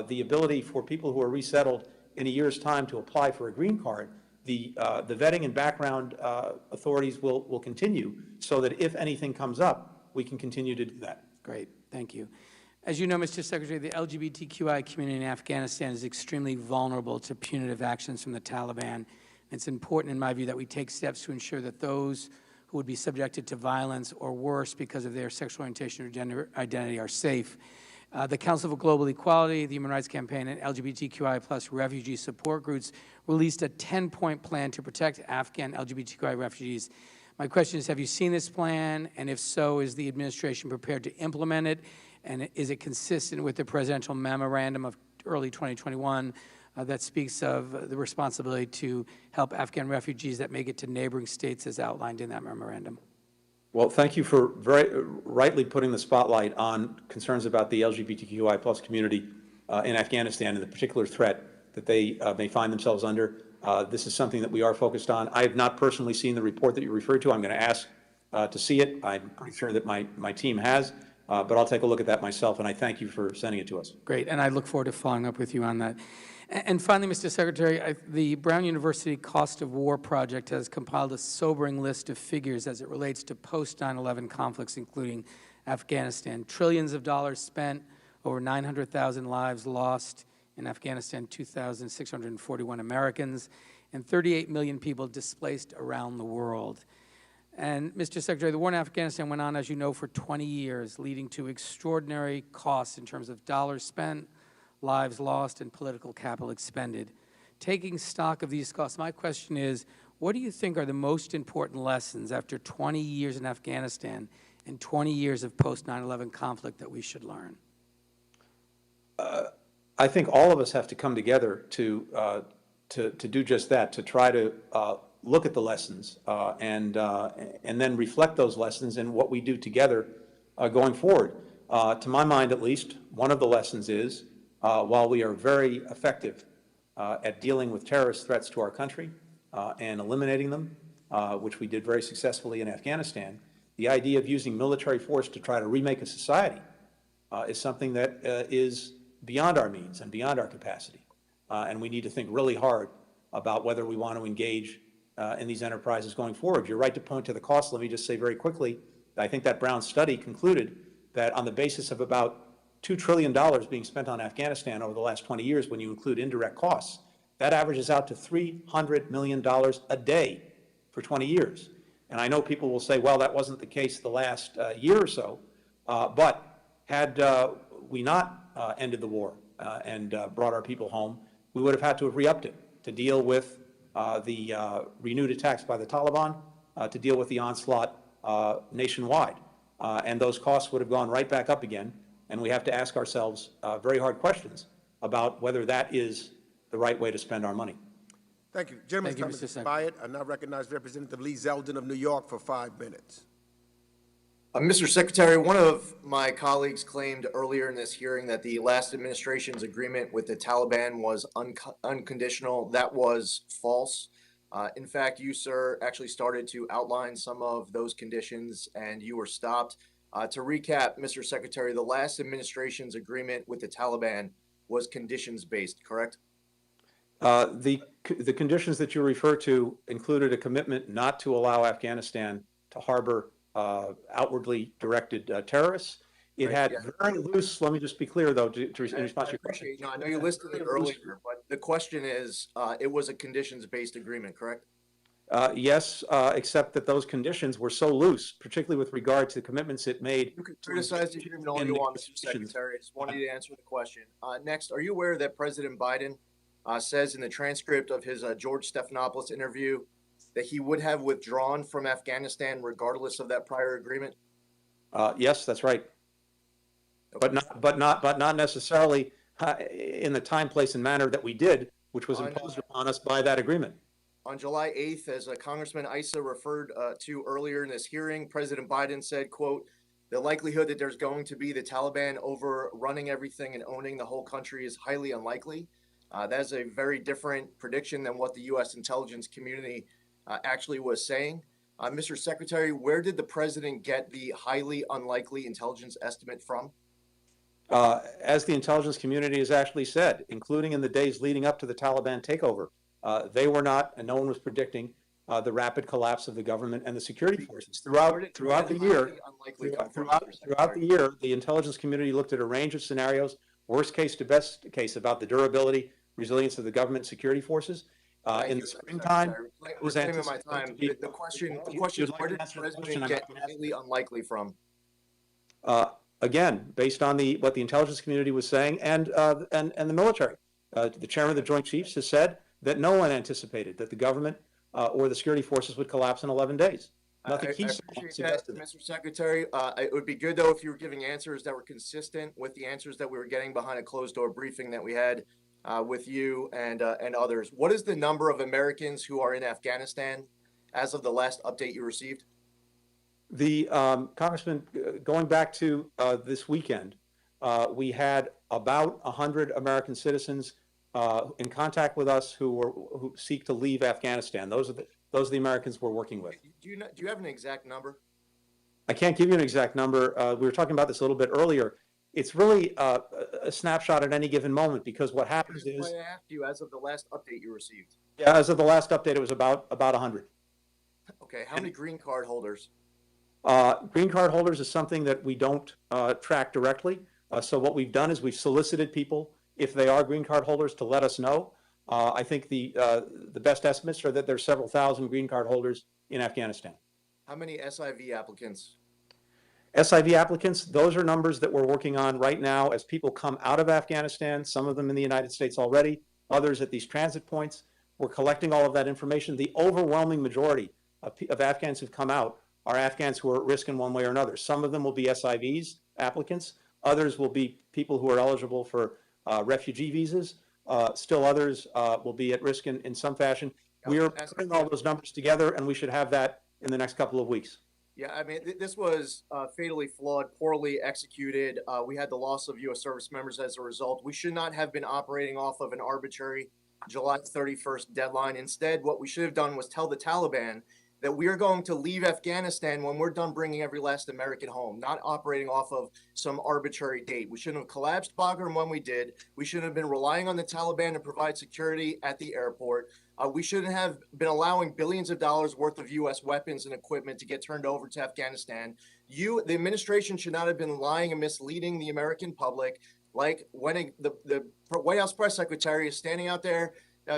the ability for people who are resettled in a year's time to apply for a green card, the vetting and background authorities will continue so that if anything comes up, we can continue to do that. Great, thank you. As you know, Mr. Secretary, the LGBTQI community in Afghanistan is extremely vulnerable to punitive actions from the Taliban. It's important, in my view, that we take steps to ensure that those who would be subjected to violence or worse because of their sexual orientation or gender identity are safe. The Council for Global Equality, the Human Rights Campaign, and LGBTQI+ refugee support groups released a 10-point plan to protect Afghan LGBTQI refugees. My question is, have you seen this plan? And if so, is the administration prepared to implement it? And is it consistent with the presidential memorandum of early 2021 that speaks of the responsibility to help Afghan refugees that make it to neighboring states as outlined in that memorandum? Well, thank you for very rightly putting the spotlight on concerns about the LGBTQI+ community in Afghanistan and the particular threat that they may find themselves under. This is something that we are focused on. I have not personally seen the report that you referred to. I'm going to ask to see it. I'm pretty sure that my team has, but I'll take a look at that myself, and I thank you for sending it to us. Great, and I look forward to following up with you on that. And finally, Mr. Secretary, the Brown University Cost of War Project has compiled a sobering list of figures as it relates to post-9/11 conflicts, including Afghanistan. Trillions of dollars spent, over 900,000 lives lost in Afghanistan, 2,641 Americans, and 38 million people displaced around the world. And, Mr. Secretary, the war in Afghanistan went on, as you know, for 20 years, leading to extraordinary costs in terms of dollars spent, lives lost, and political capital expended. Taking stock of these costs, my question is, what do you think are the most important lessons after 20 years in Afghanistan and 20 years of post-9/11 conflict that we should learn? I think all of us have to come together to do just that, to try to look at the lessons and then reflect those lessons in what we do together going forward. To my mind, at least, one of the lessons is while we are very effective at dealing with terrorist threats to our country and eliminating them, which we did very successfully in Afghanistan, the idea of using military force to try to remake a society is something that is beyond our means and beyond our capacity. And we need to think really hard about whether we want to engage in these enterprises going forward. You're right to point to the cost. Let me just say very quickly, I think that Brown study concluded that on the basis of about $2 trillion being spent on Afghanistan over the last 20 years, when you include indirect costs, that averages out to $300 million a day for 20 years. And I know people will say, well, that wasn't the case the last year or so, but had we not ended the war and brought our people home, we would have had to have re-upped it to deal with the renewed attacks by the Taliban, to deal with the onslaught nationwide. And those costs would have gone right back up again. And we have to ask ourselves very hard questions about whether that is the right way to spend our money. Thank you. Gentleman's time has expired. I now recognize Representative Lee Zeldin of New York for 5 minutes. Mr. Secretary, one of my colleagues claimed earlier in this hearing that the last administration's agreement with the Taliban was unconditional. That was false. In fact, you, sir, actually started to outline some of those conditions, and you were stopped. To recap, Mr. Secretary, the last administration's agreement with the Taliban was conditions-based, correct? The conditions that you refer to included a commitment not to allow Afghanistan to harbor outwardly directed terrorists. It had very loose, let me just be clear, though, to respond to your question. I know you listed it earlier, but the question is, it was a conditions-based agreement, correct? Yes, except that those conditions were so loose, particularly with regard to the commitments it made. You can criticize the agreement all you want, Mr. Secretary. I just wanted you to answer the question. Next, are you aware that President Biden says in the transcript of his George Stephanopoulos interview that he would have withdrawn from Afghanistan regardless of that prior agreement? Yes, that's right. Okay. But not necessarily in the time, place, and manner that we did, which was imposed upon us by that agreement. On July 8th, as Congressman Issa referred to earlier in this hearing, President Biden said, quote, the likelihood that there's going to be the Taliban overrunning everything and owning the whole country is highly unlikely. That is a very different prediction than what the U.S. intelligence community actually was saying. Mr. Secretary, where did the president get the highly unlikely intelligence estimate from? As the intelligence community has actually said, including in the days leading up to the Taliban takeover, they were not, and no one was predicting the rapid collapse of the government and the security forces. Throughout the year, the intelligence community looked at a range of scenarios, worst case to best case, about the durability, resilience of the government security forces. In the springtime, it was anticipated. The question is, where did the president get highly unlikely from? Again, based on what the intelligence community was saying and the military. The chairman of the Joint Chiefs has said that no one anticipated that the government or the security forces would collapse in 11 days. Nothing he suggested. Mr. Secretary. It would be good, though, if you were giving answers that were consistent with the answers that we were getting behind a closed-door briefing that we had with you and others. What is the number of Americans who are in Afghanistan as of the last update you received? The Congressman, going back to this weekend, we had about 100 American citizens in contact with us who seek to leave Afghanistan. Those are the Americans we're working with. Do you have an exact number? I can't give you an exact number. We were talking about this a little bit earlier. It's really a snapshot at any given moment, because what happens is. I asked you as of the last update you received. Yeah, as of the last update, it was about 100. Okay, how many green card holders? Green card holders is something that we don't track directly. So what we've done is we've solicited people, if they are green card holders, to let us know. I think the best estimates are that there's several thousand green card holders in Afghanistan. How many SIV applicants? SIV applicants, those are numbers that we're working on right now as people come out of Afghanistan, some of them in the United States already, others at these transit points. We're collecting all of that information. The overwhelming majority of Afghans who've come out are Afghans who are at risk in one way or another. Some of them will be SIVs, applicants. Others will be people who are eligible for refugee visas. Still others will be at risk in some fashion. We are putting all those numbers together, and we should have that in the next couple of weeks. Yeah, I mean, this was fatally flawed, poorly executed. We had the loss of U.S. service members as a result. We should not have been operating off of an arbitrary July 31st deadline. Instead, what we should have done was tell the Taliban that we are going to leave Afghanistan when we're done bringing every last American home, not operating off of some arbitrary date. We shouldn't have collapsed Bagram when we did. We shouldn't have been relying on the Taliban to provide security at the airport. We shouldn't have been allowing billions of dollars worth of U.S. weapons and equipment to get turned over to Afghanistan. The administration should not have been lying and misleading the American public, like when the White House press secretary is standing out there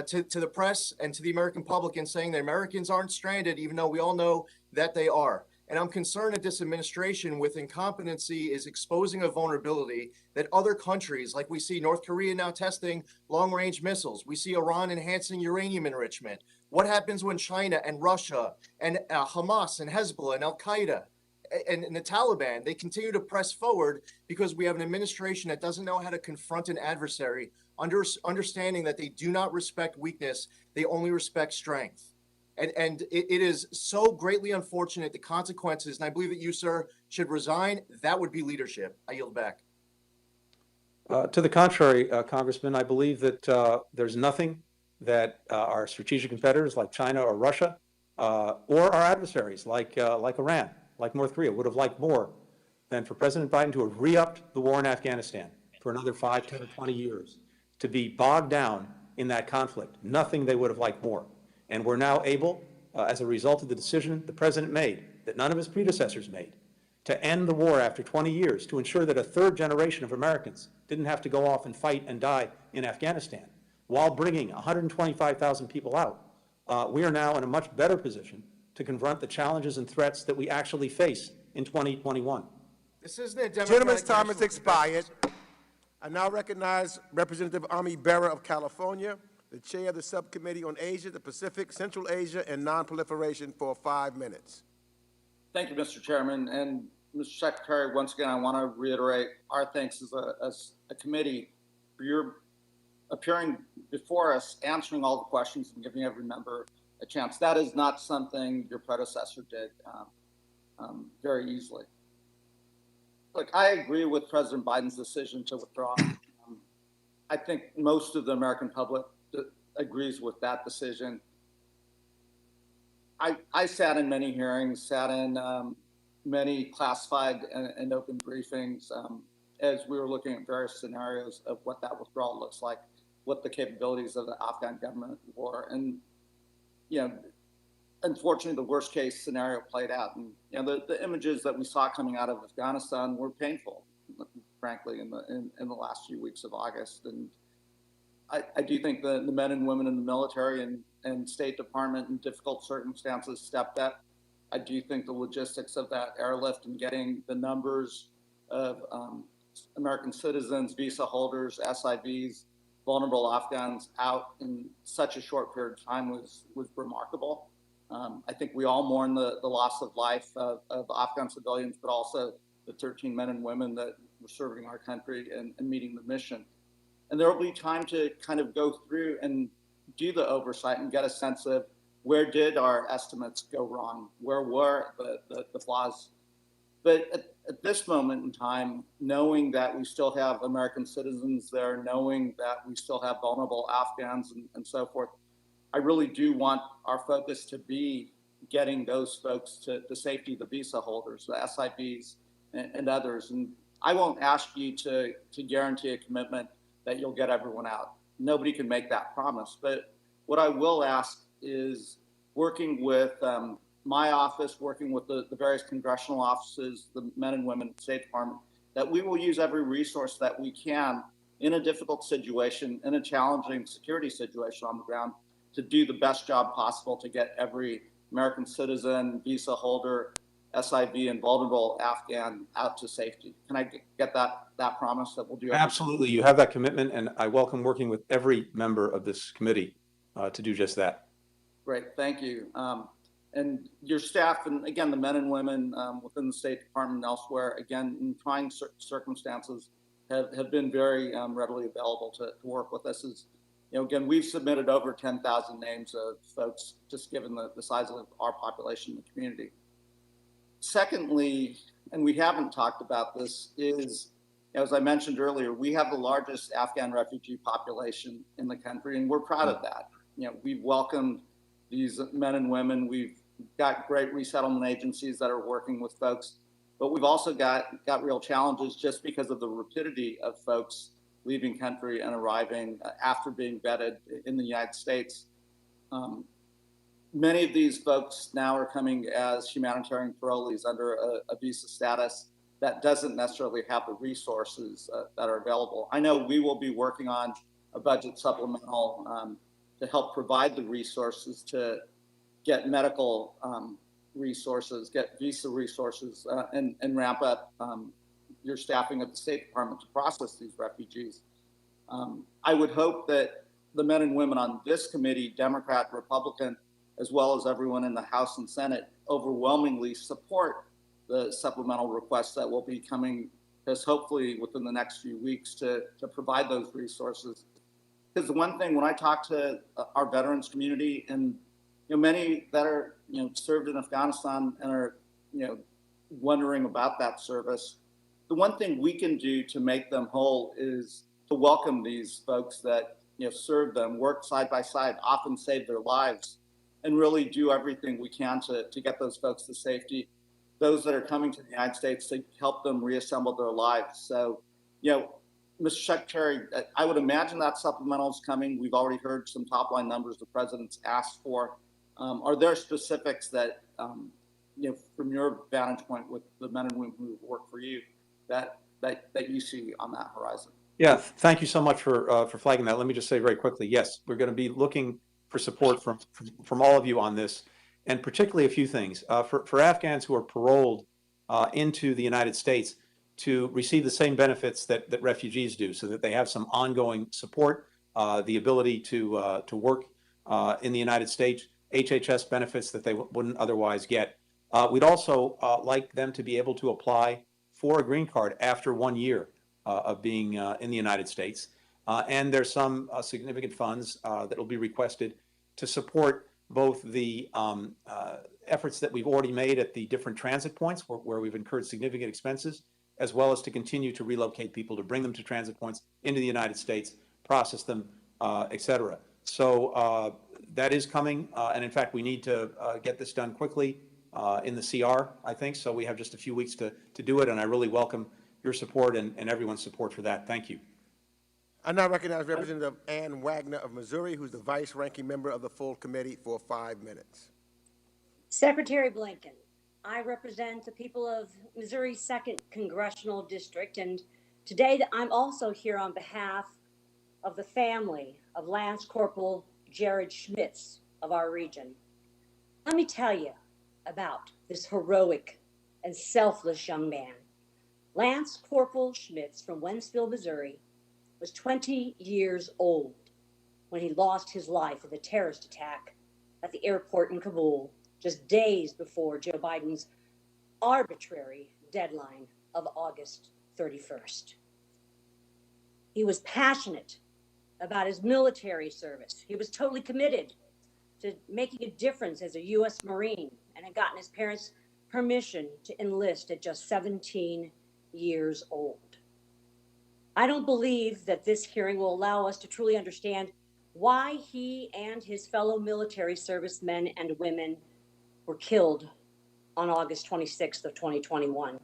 to the press and to the American public and saying that Americans aren't stranded, even though we all know that they are. And I'm concerned that this administration, with incompetency, is exposing a vulnerability that other countries, like we see North Korea now testing long-range missiles. We see Iran enhancing uranium enrichment. What happens when China and Russia and Hamas and Hezbollah and Al-Qaeda and the Taliban, they continue to press forward because we have an administration that doesn't know how to confront an adversary, understanding that they do not respect weakness, they only respect strength. And it is so greatly unfortunate, the consequences, and I believe that you, sir, should resign. That would be leadership. I yield back. To the contrary, Congressman, I believe that there's nothing that our strategic competitors like China or Russia or our adversaries like Iran, like North Korea, would have liked more than for President Biden to have re-upped the war in Afghanistan for another 5, 10, or 20 years, to be bogged down in that conflict. Nothing they would have liked more. And we're now able, as a result of the decision the president made, that none of his predecessors made, to end the war after 20 years, to ensure that a third generation of Americans didn't have to go off and fight and die in Afghanistan, while bringing 125,000 people out. We are now in a much better position to confront the challenges and threats that we actually face in 2021. This isn't a Gentleman's time has expired. I now recognize Representative Ami Bera of California, the chair of the Subcommittee on Asia, the Pacific, Central Asia, and Nonproliferation, for 5 minutes. Thank you, Mr. Chairman. And Mr. Secretary, once again, I want to reiterate our thanks as a committee for your appearing before us, answering all the questions and giving every member a chance. That is not something your predecessor did very easily. Look, I agree with President Biden's decision to withdraw. I think most of the American public agrees with that decision. I sat in many hearings, sat in many classified and open briefings as we were looking at various scenarios of what that withdrawal looks like, what the capabilities of the Afghan government were. And, you know, unfortunately, the worst case scenario played out. And, you know, the images that we saw coming out of Afghanistan were painful, frankly, in the last few weeks of August. And I do think the men and women in the military and State Department in difficult circumstances stepped up. I do think the logistics of that airlift and getting the numbers of American citizens, visa holders, SIVs, vulnerable Afghans out in such a short period of time was remarkable. I think we all mourn the loss of life of Afghan civilians, but also the 13 men and women that were serving our country and meeting the mission. And there will be time to kind of go through and do the oversight and get a sense of where did our estimates go wrong? Where were the flaws? But at this moment in time, knowing that we still have American citizens there, knowing that we still have vulnerable Afghans and so forth, I really do want our focus to be getting those folks to safety, the visa holders, the SIVs, and others. And I won't ask you to guarantee a commitment that you'll get everyone out. Nobody can make that promise. But what I will ask is working with my office, working with the various congressional offices, the men and women at the State Department, that we will use every resource that we can in a difficult situation, in a challenging security situation on the ground, to do the best job possible to get every American citizen, visa holder, SIV, and vulnerable Afghan out to safety. Can I get that promise that we'll do everything? Absolutely. You have that commitment, and I welcome working with every member of this committee to do just that. Great. Thank you. And your staff, and again, the men and women within the State Department and elsewhere, again, in trying circumstances, have been very readily available to work with us. As, you know, again, we've submitted over 10,000 names of folks, just given the size of our population in the community. Secondly, and we haven't talked about this, is, as I mentioned earlier, we have the largest Afghan refugee population in the country, and we're proud of that. You know, we've welcomed these men and women. We've got great resettlement agencies that are working with folks, but we've also got real challenges just because of the rapidity of folks leaving country and arriving after being vetted in the United States. Many of these folks now are coming as humanitarian parolees under a visa status that doesn't necessarily have the resources that are available. I know we will be working on a budget supplemental to help provide the resources to get medical resources, get visa resources, and ramp up your staffing at the State Department to process these refugees. I would hope that the men and women on this committee, Democrat, Republican, as well as everyone in the House and Senate, overwhelmingly support the supplemental requests that will be coming as hopefully within the next few weeks to provide those resources. Because the one thing, when I talk to our veterans community, and many that are served in Afghanistan and are wondering about that service, the one thing we can do to make them whole is to welcome these folks that serve them, work side by side, often save their lives, and really do everything we can to get those folks to safety. Those that are coming to the United States, to help them reassemble their lives. So, Mr. Secretary, I would imagine that supplemental is coming. We've already heard some top line numbers the president's asked for. Are there specifics that, from your vantage point with the men and women who work for you, that you see on that horizon? Yeah, thank you so much for flagging that. Let me just say very quickly, yes, we're going to be looking for support from all of you on this, and particularly a few things. For Afghans who are paroled into the United States to receive the same benefits that refugees do, so that they have some ongoing support, the ability to work in the United States, HHS benefits that they wouldn't otherwise get. We'd also like them to be able to apply for a green card after 1 year of being in the United States. And there's some significant funds that will be requested to support both the efforts that we've already made at the different transit points where we've incurred significant expenses, as well as to continue to relocate people, to bring them to transit points into the United States, process them, et cetera. So that is coming, and in fact, we need to get this done quickly in the CR, I think, so we have just a few weeks to do it, and I really welcome your support and everyone's support for that. Thank you. I now recognize Representative Ann Wagner of Missouri, who's the vice-ranking member of the full committee, for 5 minutes. Secretary Blinken, I represent the people of Missouri's 2nd Congressional District, and today I'm also here on behalf of the family of Lance Corporal Jared Schmitz of our region. Let me tell you about this heroic and selfless young man. Lance Corporal Schmitz from Wentzville, Missouri, was 20 years old when he lost his life in the terrorist attack at the airport in Kabul just days before Joe Biden's arbitrary deadline of August 31st. He was passionate about his military service. He was totally committed to making a difference as a U.S. Marine and had gotten his parents' permission to enlist at just 17 years old. I don't believe that this hearing will allow us to truly understand why he and his fellow military servicemen and women were killed on August 26th of 2021.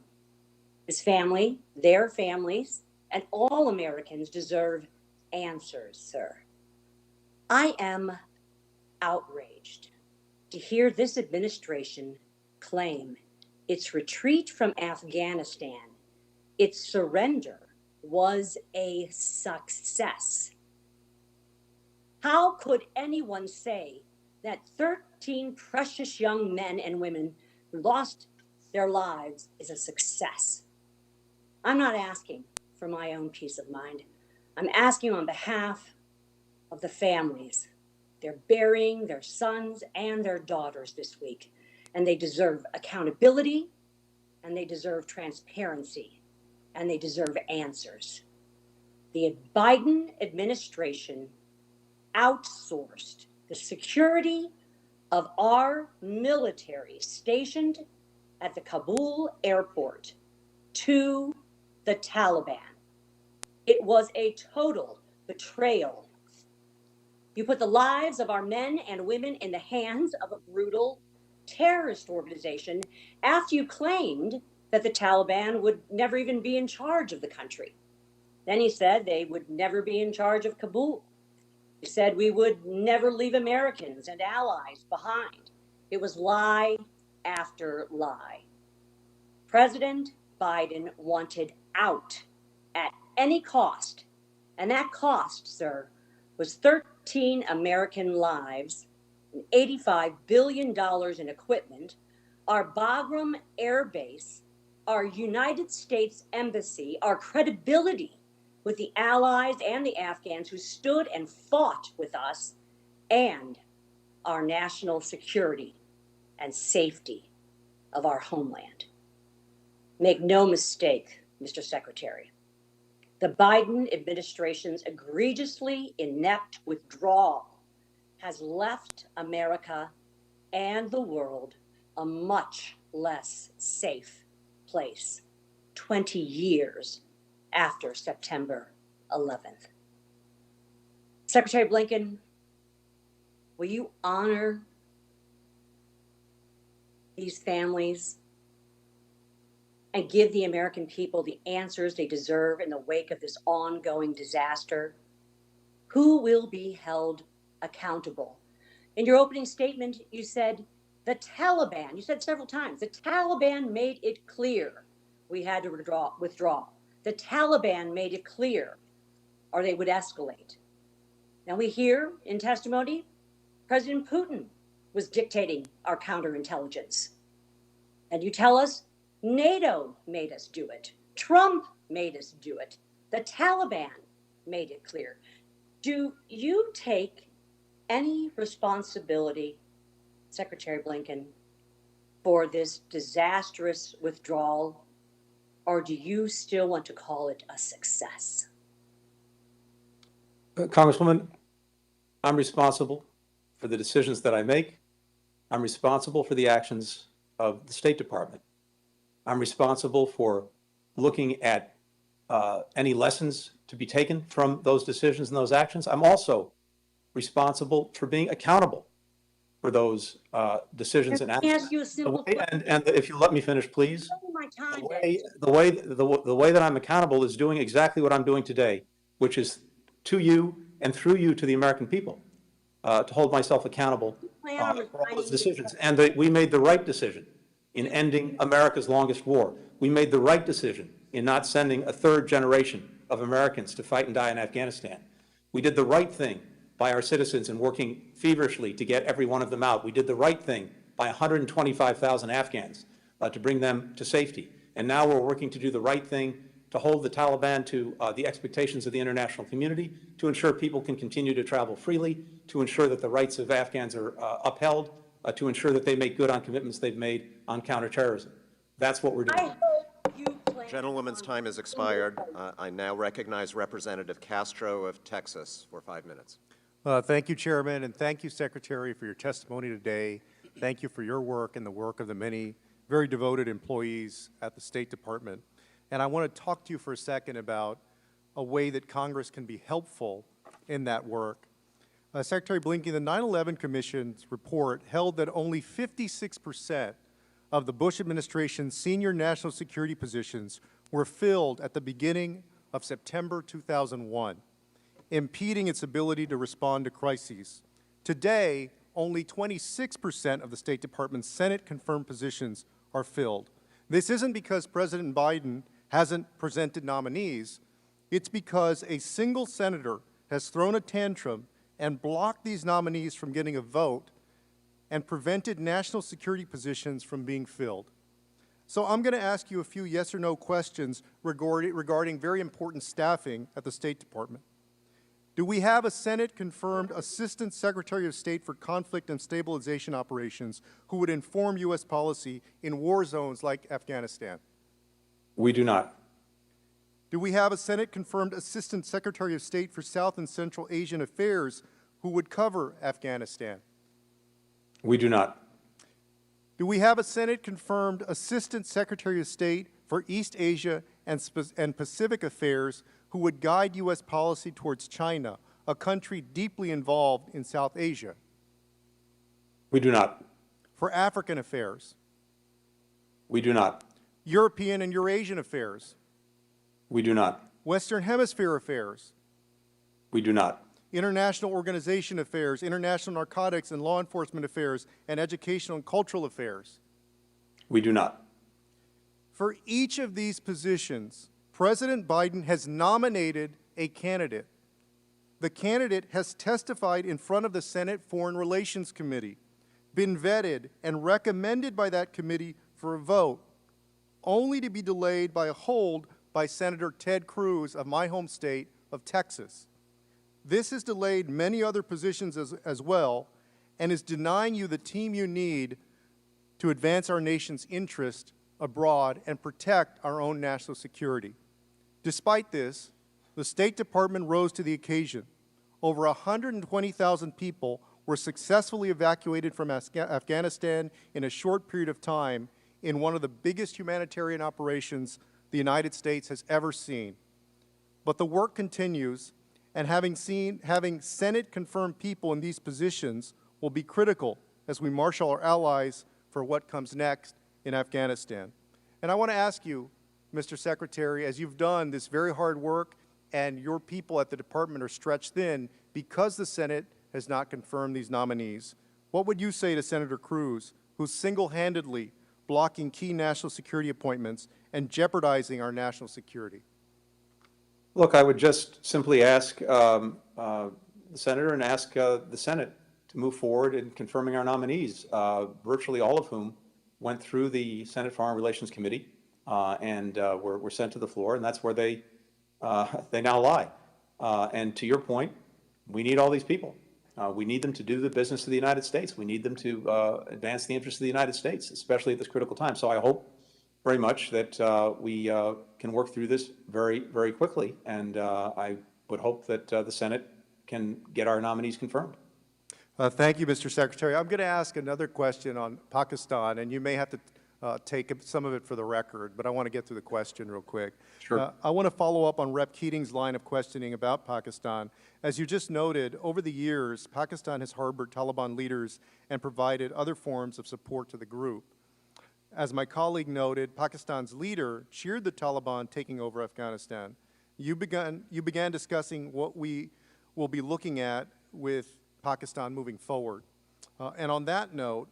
His family, their families, and all Americans deserve answers, sir. I am outraged to hear this administration claim its retreat from Afghanistan, its surrender, was a success. How could anyone say that 13 precious young men and women who lost their lives is a success? I'm not asking for my own peace of mind. I'm asking on behalf of the families. They're burying their sons and their daughters this week, and they deserve accountability, and they deserve transparency, and they deserve answers. The Biden administration outsourced the security of our military stationed at the Kabul airport to the Taliban. It was a total betrayal. You put the lives of our men and women in the hands of a brutal terrorist organization after you claimed that the Taliban would never even be in charge of the country. Then he said they would never be in charge of Kabul. He said we would never leave Americans and allies behind. It was lie after lie. President Biden wanted out at any cost, and that cost, sir, was 13 American lives, $85 billion in equipment, our Bagram Air Base, our United States Embassy, our credibility with the allies and the Afghans who stood and fought with us, and our national security and safety of our homeland. Make no mistake, Mr. Secretary, the Biden administration's egregiously inept withdrawal has left America and the world a much less safe place 20 years after September 11th. Secretary Blinken, will you honor these families and give the American people the answers they deserve in the wake of this ongoing disaster? Who will be held accountable? In your opening statement, you said the Taliban, you said several times, the Taliban made it clear we had to withdraw. The Taliban made it clear, or they would escalate. Now we hear in testimony, President Putin was dictating our counterintelligence. And you tell us NATO made us do it. Trump made us do it. The Taliban made it clear. Do you take any responsibility, Secretary Blinken, for this disastrous withdrawal, or do you still want to call it a success? Congresswoman, I'm responsible for the decisions that I make. I'm responsible for the actions of the State Department. I'm responsible for looking at any lessons to be taken from those decisions and those actions. I'm also responsible for being accountable for those decisions and Let me actions. ask you a simple question. And if you let me finish, please. My time, The way that I'm accountable is doing exactly what I'm doing today, which is to you and through you to the American people, to hold myself accountable for all those decisions. And we made the right decision in ending America's longest war. We made the right decision in not sending a third generation of Americans to fight and die in Afghanistan. We did the right thing by our citizens in working feverishly to get every one of them out. We did the right thing by 125,000 Afghans to bring them to safety. And now we're working to do the right thing to hold the Taliban to the expectations of the international community, to ensure people can continue to travel freely, to ensure that the rights of Afghans are upheld, to ensure that they make good on commitments they've made on counterterrorism. That's what we're doing. Gentlewoman's time has expired. I now recognize Representative Castro of Texas for 5 minutes. Thank you, Chairman, and thank you, Secretary, for your testimony today. Thank you for your work and the work of the many very devoted employees at the State Department. And I want to talk to you for a second about a way that Congress can be helpful in that work. Secretary Blinken, the 9/11 Commission's report held that only 56% of the Bush administration's senior national security positions were filled at the beginning of September 2001, impeding its ability to respond to crises. Today, only 26% of the State Department's Senate-confirmed positions are filled. This isn't because President Biden hasn't presented nominees. It's because a single senator has thrown a tantrum and blocked these nominees from getting a vote and prevented national security positions from being filled. So I'm going to ask you a few yes or no questions regarding very important staffing at the State Department. Do we have a Senate-confirmed Assistant Secretary of State for Conflict and Stabilization Operations who would inform U.S. policy in war zones like Afghanistan? We do not. Do we have a Senate-confirmed Assistant Secretary of State for South and Central Asian Affairs who would cover Afghanistan? We do not. Do we have a Senate-confirmed Assistant Secretary of State for East Asia and Pacific Affairs who would guide U.S. policy towards China, a country deeply involved in South Asia? We do not. For African affairs? We do not. European and Eurasian affairs? We do not. Western Hemisphere affairs? We do not. International organization affairs, international narcotics and law enforcement affairs, and educational and cultural affairs? We do not. For each of these positions, President Biden has nominated a candidate. The candidate has testified in front of the Senate Foreign Relations Committee, been vetted and recommended by that committee for a vote, only to be delayed by a hold by Senator Ted Cruz of my home state of Texas. This has delayed many other positions as well and is denying you the team you need to advance our nation's interest abroad and protect our own national security. Despite this, the State Department rose to the occasion. Over 120,000 people were successfully evacuated from Afghanistan in a short period of time in one of the biggest humanitarian operations the United States has ever seen. But the work continues, and having Senate-confirmed people in these positions will be critical as we marshal our allies for what comes next in Afghanistan. And I want to ask you, Mr. Secretary, as you've done this very hard work and your people at the department are stretched thin because the Senate has not confirmed these nominees, what would you say to Senator Cruz, who's single-handedly blocking key national security appointments and jeopardizing our national security? Look, I would just simply ask the Senator and ask the Senate to move forward in confirming our nominees, virtually all of whom went through the Senate Foreign Relations Committee and were sent to the floor, and that's where they now lie. And to your point, we need all these people. We need them to do the business of the United States. We need them to advance the interests of the United States, especially at this critical time. So I hope very much that we can work through this very, very quickly, and I would hope that the Senate can get our nominees confirmed. Thank you, Mr. Secretary. I'm going to ask another question on Pakistan, and you may have to take some of it for the record, but I want to get to the question real quick. Sure. I want to follow up on Rep. Keating's line of questioning about Pakistan. As you just noted, over the years, Pakistan has harbored Taliban leaders and provided other forms of support to the group. As my colleague noted, Pakistan's leader cheered the Taliban taking over Afghanistan. You began discussing what we will be looking at with Pakistan moving forward. And on that note,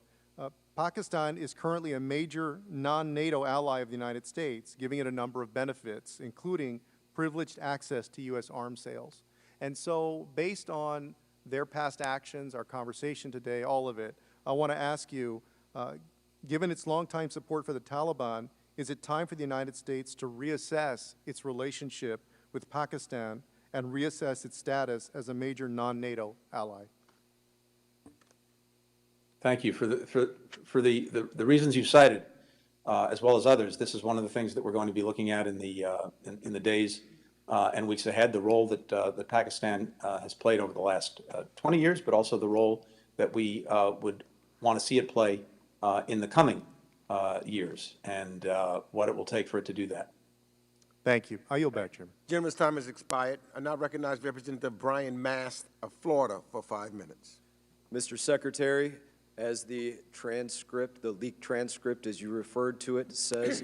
Pakistan is currently a major non-NATO ally of the United States, giving it a number of benefits, including privileged access to U.S. arms sales. And so, based on their past actions, our conversation today, all of it, I want to ask you, given its longtime support for the Taliban, is it time for the United States to reassess its relationship with Pakistan and reassess its status as a major non-NATO ally? Thank you for the reasons you cited, as well as others. This is one of the things that we're going to be looking at in the days and weeks ahead. The role that Pakistan has played over the last 20 years, but also the role that we would want to see it play in the coming years, and what it will take for it to do that. Thank you. I yield back, Chairman. Gentleman's time has expired. I now recognize Representative Brian Mast of Florida for 5 minutes. Mr. Secretary, as the transcript, the leaked transcript, as you referred to it, says,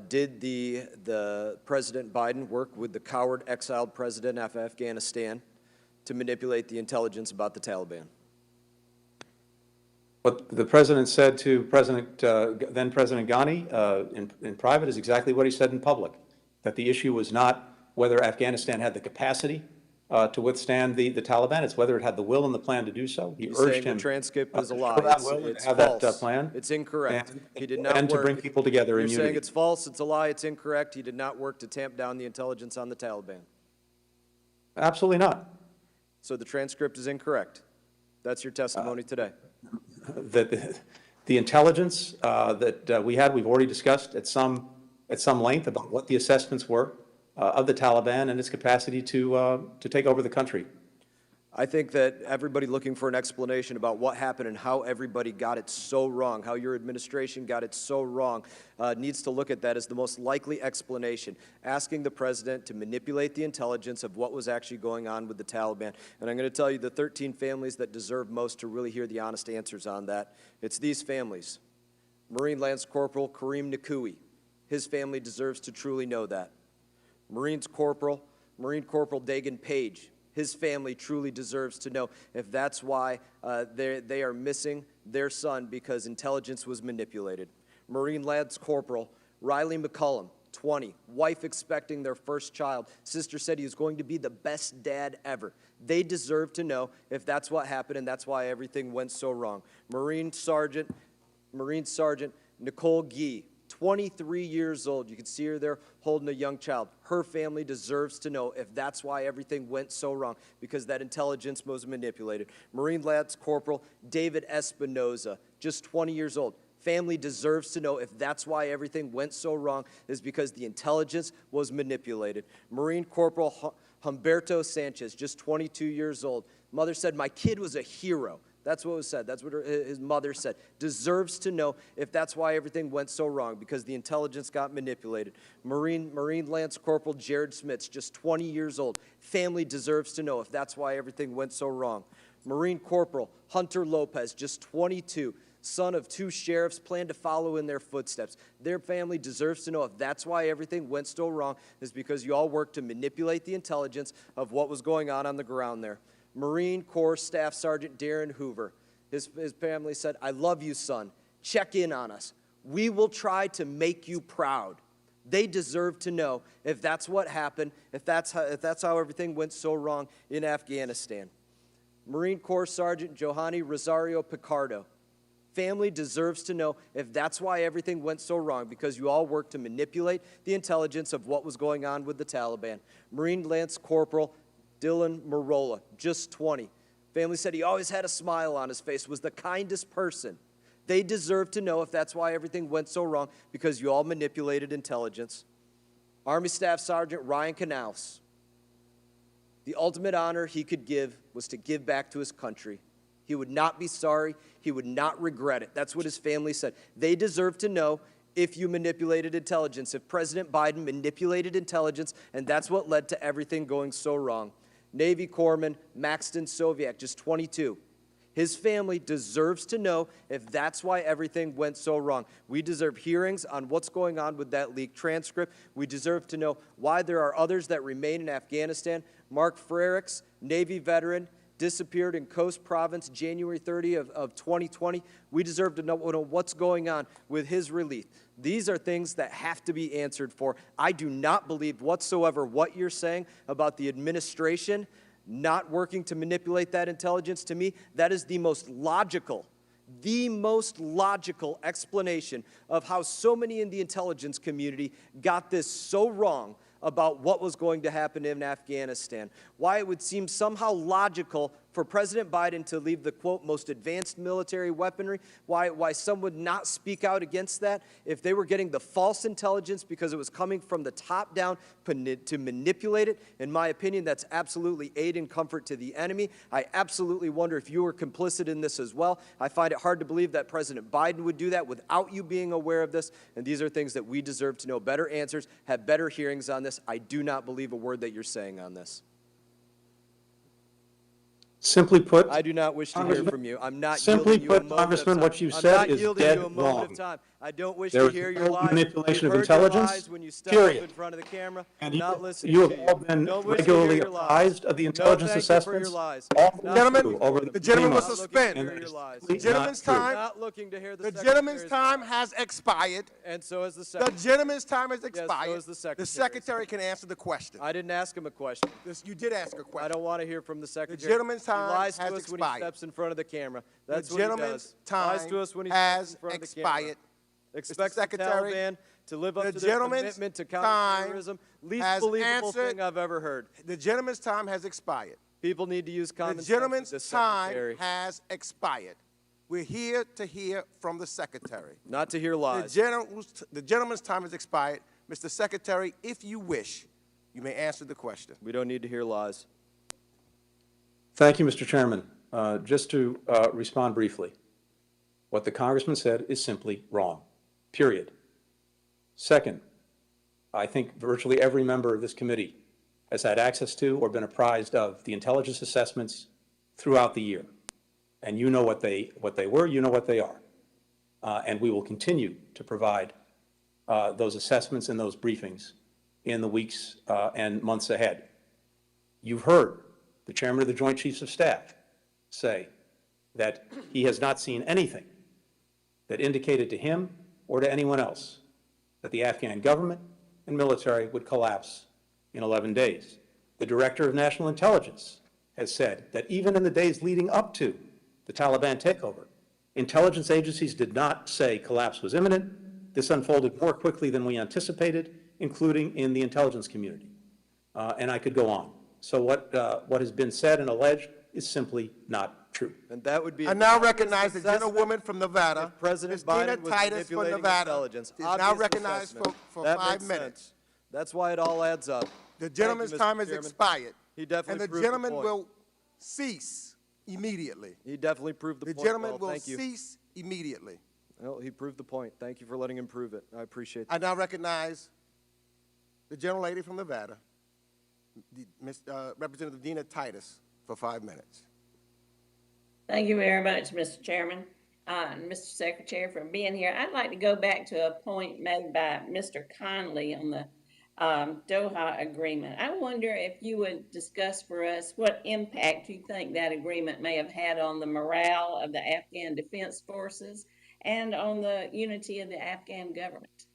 did the President Biden work with the coward exiled president of Afghanistan to manipulate the intelligence about the Taliban? What the President said to then President Ghani in private is exactly what he said in public, that the issue was not whether Afghanistan had the capacity to withstand the Taliban. It's whether it had the will and the plan to do so. He urged him the transcript is a lie. It's have false. that plan. It's incorrect. He did not and work. to bring people together in You're unity. saying it's false, it's a lie, it's incorrect. He did not work to tamp down the intelligence on the Taliban. Absolutely not. So the transcript is incorrect. That's your testimony today. That the intelligence that we had, we've already discussed at some length about what the assessments were of the Taliban and its capacity to take over the country. I think that everybody looking for an explanation about what happened and how everybody got it so wrong, how your administration got it so wrong, needs to look at that as the most likely explanation, asking the president to manipulate the intelligence of what was actually going on with the Taliban. And I'm going to tell you the 13 families that deserve most to really hear the honest answers on that. It's these families. Marine Lance Corporal Kareem Nakui. His family deserves to truly know that. Marine Corporal Dagan Page. His family truly deserves to know if that's why they are missing their son, because intelligence was manipulated. Marine Lance Corporal Riley McCullum, 20, wife expecting their first child. Sister said he was going to be the best dad ever. They deserve to know if that's what happened and that's why everything went so wrong. Marine Sergeant Nicole Gee, 23 years old. You can see her there holding a young child. Her family deserves to know if that's why everything went so wrong, because that intelligence was manipulated. Marine Lance Corporal David Espinoza, just 20 years old. Family deserves to know if that's why everything went so wrong, is because the intelligence was manipulated. Marine Corporal Humberto Sanchez, just 22 years old. Mother said, "My kid was a hero." That's what was said. That's what his mother said. Deserves to know if that's why everything went so wrong, because the intelligence got manipulated. Marine Lance Corporal Jared Smits, just 20 years old. Family deserves to know if that's why everything went so wrong. Marine Corporal Hunter Lopez, just 22, son of 2 sheriffs, plan to follow in their footsteps. Their family deserves to know if that's why everything went so wrong, is because you all worked to manipulate the intelligence of what was going on the ground there. Marine Corps Staff Sergeant Darren Hoover. His family said, "I love you, son. Check in on us. We will try to make you proud." They deserve to know if that's what happened, if that's how everything went so wrong in Afghanistan. Marine Corps Sergeant Johanny Rosario Picardo. Family deserves to know if that's why everything went so wrong, because you all worked to manipulate the intelligence of what was going on with the Taliban. Marine Lance Corporal Dylan Marola, just 20. Family said he always had a smile on his face, was the kindest person. They deserve to know if that's why everything went so wrong, because you all manipulated intelligence. Army Staff Sergeant Ryan Canals. The ultimate honor he could give was to give back to his country. He would not be sorry. He would not regret it. That's what his family said. They deserve to know if you manipulated intelligence, if President Biden manipulated intelligence, and that's what led to everything going so wrong. Navy Corpsman Maxton Soviak, just 22. His family deserves to know if that's why everything went so wrong. We deserve hearings on what's going on with that leaked transcript. We deserve to know why there are others that remain in Afghanistan. Mark Frericks, Navy veteran, disappeared in Coast Province January 30 of 2020. We deserve to know what's going on with his release. These are things that have to be answered for. I do not believe whatsoever what you're saying about the administration not working to manipulate that intelligence. To me, that is the most logical explanation of how so many in the intelligence community got this so wrong about what was going to happen in Afghanistan. Why it would seem somehow logical for President Biden to leave the, quote, most advanced military weaponry, why some would not speak out against that if they were getting the false intelligence because it was coming from the top down to manipulate it. In my opinion, that's absolutely aid and comfort to the enemy. I absolutely wonder if you were complicit in this as well. I find it hard to believe that President Biden would do that without you being aware of this, and these are things that we deserve to know better answers, have better hearings on this. I do not believe a word that you're saying on this. Simply put, I do not wish to hear from you. I'm not simply yielding you a put, moment Congressman, of what time. you've I'm said not is yielding dead you a moment wrong. of time. I don't wish There to is hear your no lies. manipulation You've of heard your intelligence, lies when you step period. up in front of the camera. And Not listening you to have all been Don't wish to hear regularly your lies. apprised of the No, intelligence thank you for your assessments. lies. Gentlemen, the gentleman will Not looking to suspend. hear your lies. The gentleman's time. Not looking to hear the gentleman's Secretary's time lies. has expired. And so has the The Secretary. gentleman's time has Yes, expired. so is the Secretary. The Secretary can answer the question. I didn't ask him a question. You did ask a I question. don't want to hear from the Secretary. The gentleman's time he lies to has us when he expired. steps in front of the camera. That's The what he gentleman's does. time Lies to us when he has steps in front of the expired. camera. Mr. Expects the Secretary, Taliban to live up the to their gentleman's commitment to time counterterrorism. Least has believable answered. thing I've ever heard. The gentleman's time has expired. People need to use common The sense with gentleman's this time Secretary. has expired. We're here to hear from the Secretary. Not to hear lies. The gentleman's time has expired. Mr. Secretary, if you wish, you may answer the question. We don't need to hear lies. Thank you, Mr. Chairman. Just to respond briefly, what the Congressman said is simply wrong, period. Second, I think virtually every member of this committee has had access to or been apprised of the intelligence assessments throughout the year. And you know what they were, you know what they are. And we will continue to provide those assessments and those briefings in the weeks and months ahead. You've heard the Chairman of the Joint Chiefs of Staff say that he has not seen anything that indicated to him or to anyone else that the Afghan government and military would collapse in 11 days. The Director of National Intelligence has said that even in the days leading up to the Taliban takeover, intelligence agencies did not say collapse was imminent. This unfolded more quickly than we anticipated, including in the intelligence community. And I could go on. So what has been said and alleged is simply not true. And that would be. I now recognize the gentlewoman from Nevada, President Ms. Dina Biden was Titus from manipulating Nevada, intelligence. is now Obvious recognized assessment. for That 5 makes minutes. sense. That's why it all adds up. The gentleman's Mr. time has Chairman. expired. He definitely And the proved gentleman point. will cease immediately. He definitely proved the The point. gentleman Well, will thank you. cease immediately. Well, he proved the point. Thank you for letting him prove it. I appreciate that. I now recognize the gentlelady from Nevada, Representative Dina Titus, for 5 minutes. Thank you very much, Mr. Chairman, and Mr. Secretary, for being here. I'd like to go back to a point made by Mr. Conley on the Doha agreement. I wonder if you would discuss for us what impact you think that agreement may have had on the morale of the Afghan Defense Forces and on the unity of the Afghan government.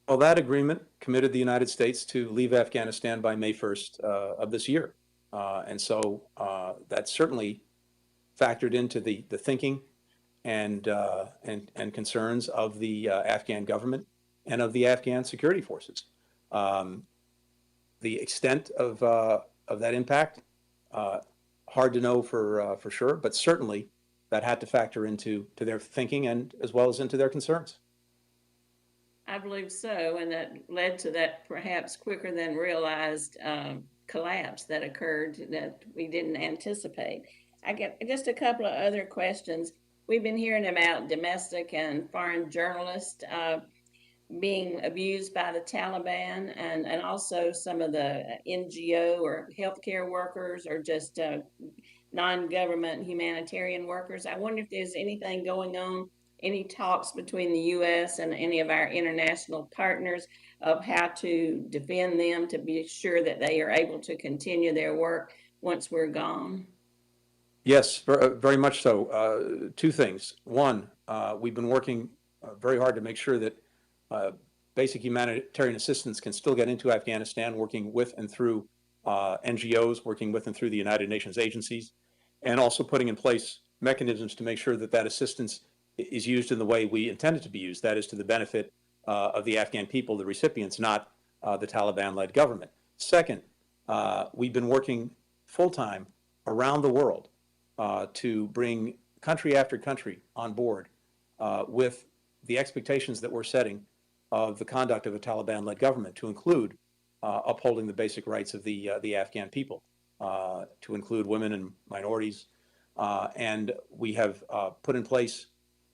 Well, that agreement committed the United States to leave Afghanistan by May 1st of this year. And so that certainly factored into the thinking and concerns of the Afghan government and of the Afghan security forces. The extent of that impact, hard to know for sure, but certainly that had to factor into their thinking and as well as into their concerns. I believe so, and that led to that perhaps quicker than realized collapse that occurred that we didn't anticipate. I get just a couple of other questions. we've been hearing about domestic and foreign journalists being abused by the Taliban, and also some of the NGO or healthcare workers or just non-government humanitarian workers. I wonder if there's anything going on, any talks between the U.S. and any of our international partners of how to defend them to be sure that they are able to continue their work once we're gone. Yes, very much so. Two things. One, we've been working very hard to make sure that basic humanitarian assistance can still get into Afghanistan, working with and through NGOs, working with and through the United Nations agencies, and also putting in place mechanisms to make sure that that assistance is used in the way we intend it to be used, that is to the benefit of the Afghan people, the recipients, not the Taliban-led government. Second, we've been working full-time around the world to bring country after country on board with the expectations that we're setting of the conduct of a Taliban-led government, to include upholding the basic rights of the Afghan people, to include women and minorities. And we have put in place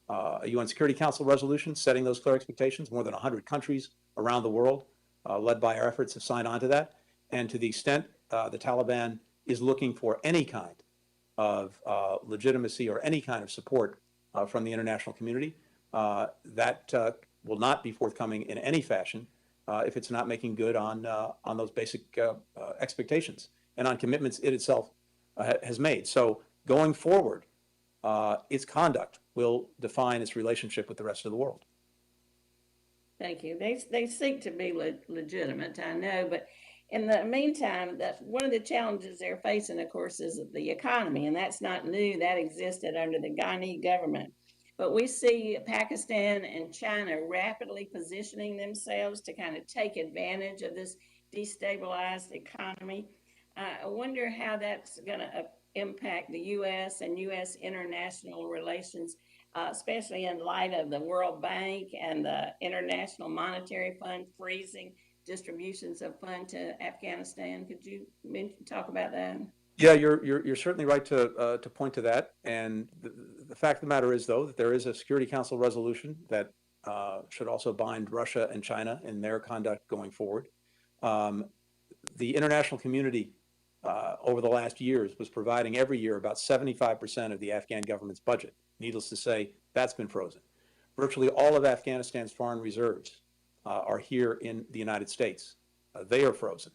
a UN Security Council resolution setting those clear expectations. More than 100 countries around the world, led by our efforts, have signed on to that. And to the extent the Taliban is looking for any kind of legitimacy or any kind of support from the international community, that will not be forthcoming in any fashion if it's not making good on those basic expectations and on commitments it itself has made. So going forward, its conduct will define its relationship with the rest of the world. Thank you. They seek to be legitimate, I know, but in the meantime, one of the challenges they're facing, of course, is the economy, and that's not new. That existed under the Ghani government. But we see Pakistan and China rapidly positioning themselves to kind of take advantage of this destabilized economy. I wonder how that's going to impact the U.S. and U.S. international relations, especially in light of the World Bank and the International Monetary Fund freezing distributions of funds to Afghanistan. Could you talk about that? Yeah, you're certainly right to point to that. And the fact of the matter is, though, that there is a Security Council resolution that should also bind Russia and China in their conduct going forward. The international community over the last years was providing every year about 75% of the Afghan government's budget. Needless to say, that's been frozen. Virtually all of Afghanistan's foreign reserves are here in the United States. They are frozen.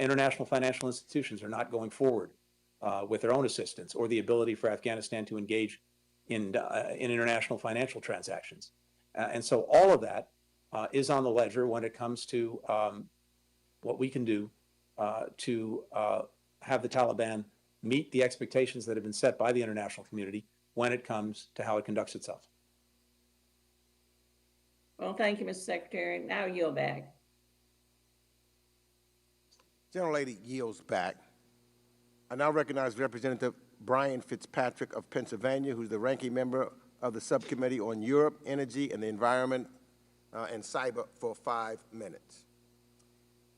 International financial institutions are not going forward with their own assistance or the ability for Afghanistan to engage in international financial transactions. And so all of that is on the ledger when it comes to what we can do to have the Taliban meet the expectations that have been set by the international community when it comes to how it conducts itself. Well, thank you, Mr. Secretary. Now I yield back. Gentlelady yields back. I now recognize Representative Brian Fitzpatrick of Pennsylvania, who's the ranking member of the Subcommittee on Europe, Energy, and the Environment and Cyber, for 5 minutes.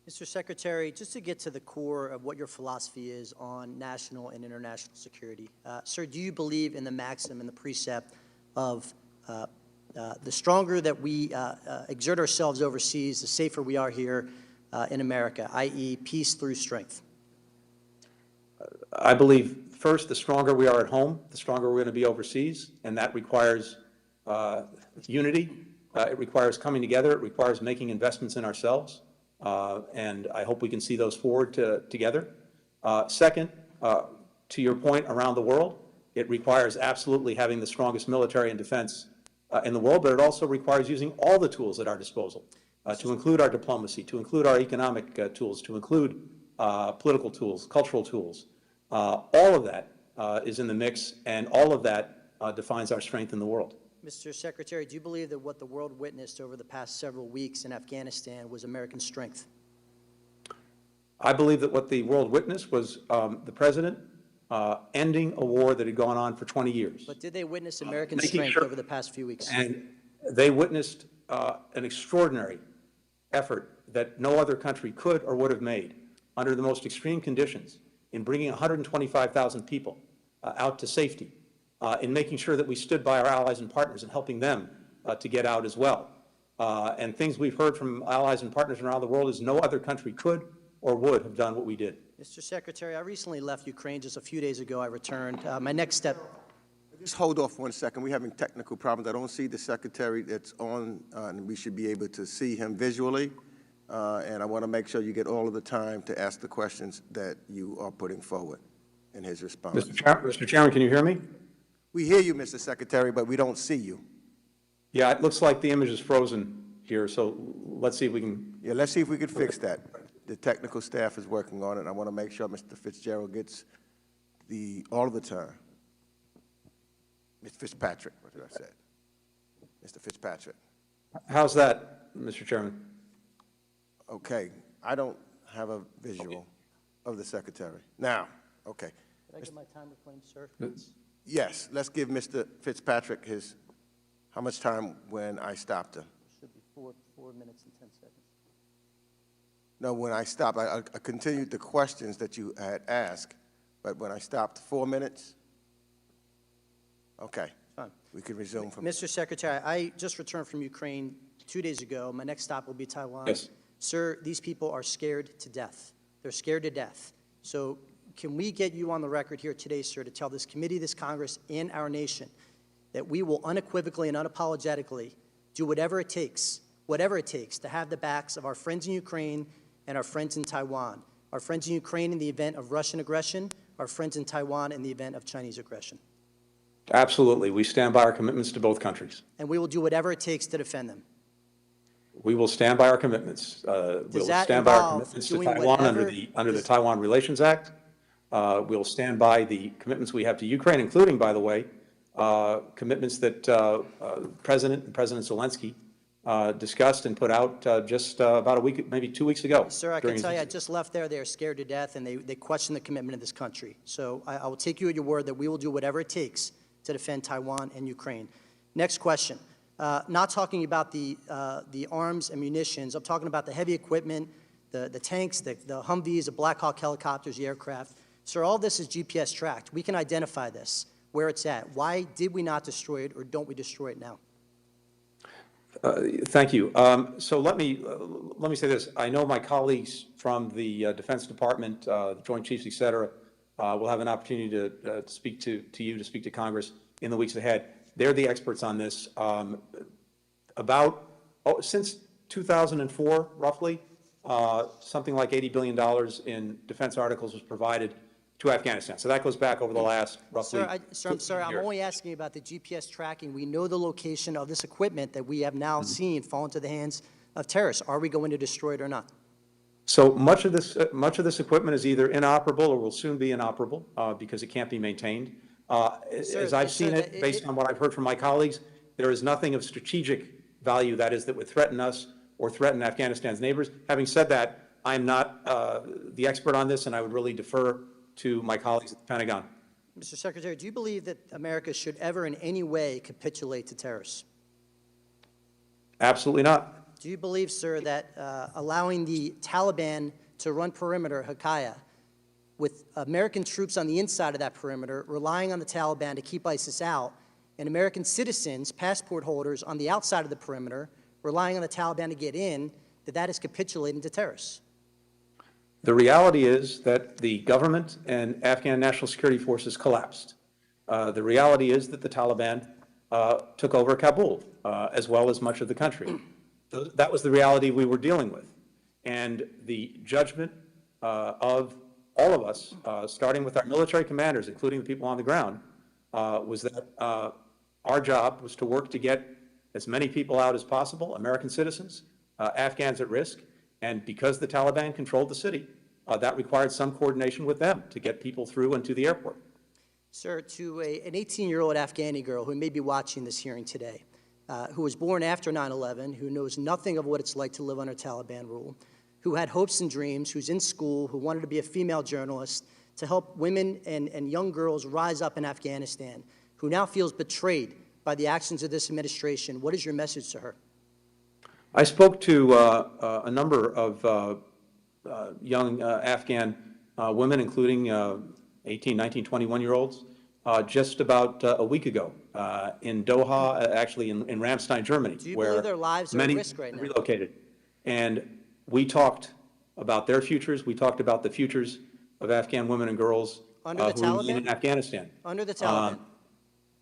Mr. Secretary, just to get to the core of what your philosophy is on national and international security, sir, do you believe in the maxim and the precept of the stronger that we exert ourselves overseas, the safer we are here in America, i.e. peace through strength? I believe, first, the stronger we are at home, the stronger we're going to be overseas, and that requires unity. It requires coming together. It requires making investments in ourselves, and I hope we can see those forward together. Second, to your point, around the world, it requires absolutely having the strongest military and defense in the world, but it also requires using all the tools at our disposal, to include our diplomacy, to include our economic tools, to include political tools, cultural tools. All of that is in the mix, and all of that defines our strength in the world. Mr. Secretary, do you believe that what the world witnessed over the past several weeks in Afghanistan was American strength? I believe that what the world witnessed was the president ending a war that had gone on for 20 years. But did they witness American strength over the past few weeks? And they witnessed an extraordinary effort that no other country could or would have made under the most extreme conditions in bringing 125,000 people out to safety in making sure that we stood by our allies and partners and helping them to get out as well. And things we've heard from allies and partners around the world is no other country could or would have done what we did. Mr. Secretary, I recently left Ukraine just a few days ago. I returned. My next step. Just hold off 1 second. We're having technical problems. I don't see the secretary that's on, and we should be able to see him visually. And I want to make sure you get all of the time to ask the questions that you are putting forward in his response. Mr. Chairman, can you hear me? We hear you, Mr. Secretary, but we don't see you. Yeah, it looks like the image is frozen here, so let's see if we can. Yeah, let's see if we can fix that. The technical staff is working on it. I want to make sure Mr. Fitzgerald gets all of the time. Mr. Fitzpatrick, what did I say? Mr. Fitzpatrick. How's that, Mr. Chairman? Okay, I don't have a visual of the secretary. Now, okay. Did I get my timer claim, sir? Yes, let's give Mr. Fitzpatrick how much time when I stopped him? It should be 4 minutes and 10 seconds. No, when I stopped, I continued the questions that you had asked, but when I stopped, 4 minutes? Okay. Fine. We can resume from Mr. Secretary, I just returned from Ukraine 2 days ago. My next stop will be Taiwan. Yes. Sir, these people are scared to death. They're scared to death. So can we get you on the record here today, sir, to tell this committee, this Congress, and our nation that we will unequivocally and unapologetically do whatever it takes to have the backs of our friends in Ukraine and our friends in Taiwan, our friends in Ukraine in the event of Russian aggression, our friends in Taiwan in the event of Chinese aggression? Absolutely. We stand by our commitments to both countries. And we will do whatever it takes to defend them. We will stand by our commitments. We'll stand by our commitments to Taiwan under the Taiwan Relations Act. We'll stand by the commitments we have to Ukraine, including, by the way, commitments that President Zelensky discussed and put out just about a week, maybe 2 weeks ago. Sir, I can tell you, I just left there. They are scared to death, and they question the commitment of this country. So I will take you at your word that we will do whatever it takes to defend Taiwan and Ukraine. Next question. Not talking about the arms and munitions. I'm talking about the heavy equipment, the tanks, the Humvees, the Black Hawk helicopters, the aircraft. Sir, all this is GPS tracked. We can identify this, where it's at. Why did we not destroy it, or don't we destroy it now? Thank you. So let me say this. I know my colleagues from the Defense Department, the Joint Chiefs, et cetera, will have an opportunity to speak to you, to speak to Congress in the weeks ahead. They're the experts on this. Since 2004, roughly, something like $80 billion in defense articles was provided to Afghanistan. So that goes back over the last roughly. Sir, I'm sorry. I'm only asking about the GPS tracking. We know the location of this equipment that we have now seen fall into the hands of terrorists. Are we going to destroy it or not? So much of this equipment is either inoperable or will soon be inoperable because it can't be maintained. As I've seen it, based on what I've heard from my colleagues, there is nothing of strategic value, that is, that would threaten us or threaten Afghanistan's neighbors. Having said that, I'm not the expert on this, and I would really defer to my colleagues at the Pentagon. Mr. Secretary, do you believe that America should ever in any way capitulate to terrorists? Absolutely not. Do you believe, sir, that allowing the Taliban to run perimeter Hathaway with American troops on the inside of that perimeter, relying on the Taliban to keep ISIS out, and American citizens, passport holders on the outside of the perimeter, relying on the Taliban to get in, that is capitulating to terrorists? The reality is that the government and Afghan National Security Forces collapsed. The reality is that the Taliban took over Kabul, as well as much of the country. That was the reality we were dealing with. And the judgment of all of us, starting with our military commanders, including the people on the ground, was that our job was to work to get as many people out as possible, American citizens, Afghans at risk, and because the Taliban controlled the city, that required some coordination with them to get people through and to the airport. Sir, to an 18-year-old Afghani girl who may be watching this hearing today, who was born after 9/11, who knows nothing of what it's like to live under Taliban rule, who had hopes and dreams, who's in school, who wanted to be a female journalist, to help women and young girls rise up in Afghanistan, who now feels betrayed by the actions of this administration, what is your message to her? I spoke to a number of young Afghan women, including 18, 19, 21-year-olds, just about a week ago in Doha, actually in Ramstein, Germany, Do you where believe their lives are at many risk right now? relocated. And we talked about their futures. We talked about the futures of Afghan women and girls Under the who remain in Taliban? Afghanistan. Under the Taliban.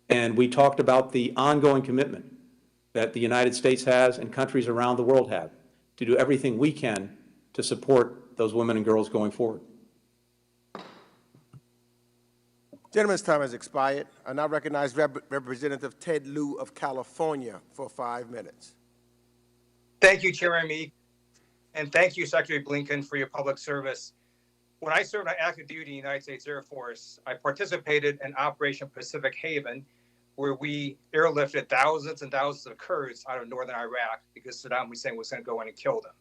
And we talked about the ongoing commitment that the United States has and countries around the world have to do everything we can to support those women and girls going forward. Gentleman's time has expired. I now recognize Representative Ted Lieu of California for 5 minutes. Thank you, Chairman Meek, and thank you, Secretary Blinken, for your public service. When I served on active duty in the United States Air Force, I participated in Operation Pacific Haven, where we airlifted thousands and thousands of Kurds out of northern Iraq because Saddam Hussein was going to go in and kill them.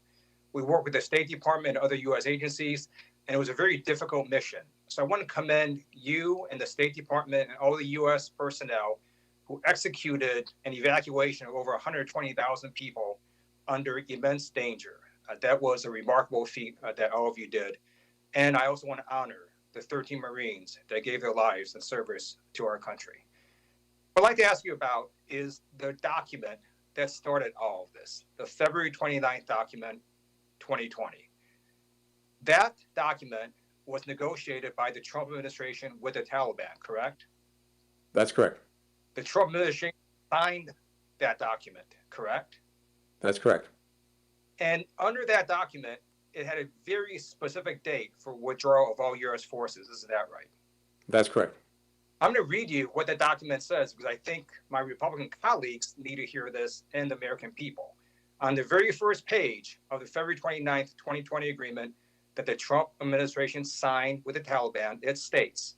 We worked with the State Department and other U.S. agencies, and it was a very difficult mission. So I want to commend you and the State Department and all the U.S. personnel who executed an evacuation of over 120,000 people under immense danger. That was a remarkable feat that all of you did. And I also want to honor the 13 Marines that gave their lives in service to our country. What I'd like to ask you about is the document that started all of this, the February 29th document, 2020. That document was negotiated by the Trump administration with the Taliban, correct? That's correct. The Trump administration signed that document, correct? That's correct. And under that document, it had a very specific date for withdrawal of all U.S. forces. Isn't that right? That's correct. I'm going to read you what the document says because I think my Republican colleagues need to hear this and the American people. On the very first page of the February 29th, 2020 agreement that the Trump administration signed with the Taliban, it states,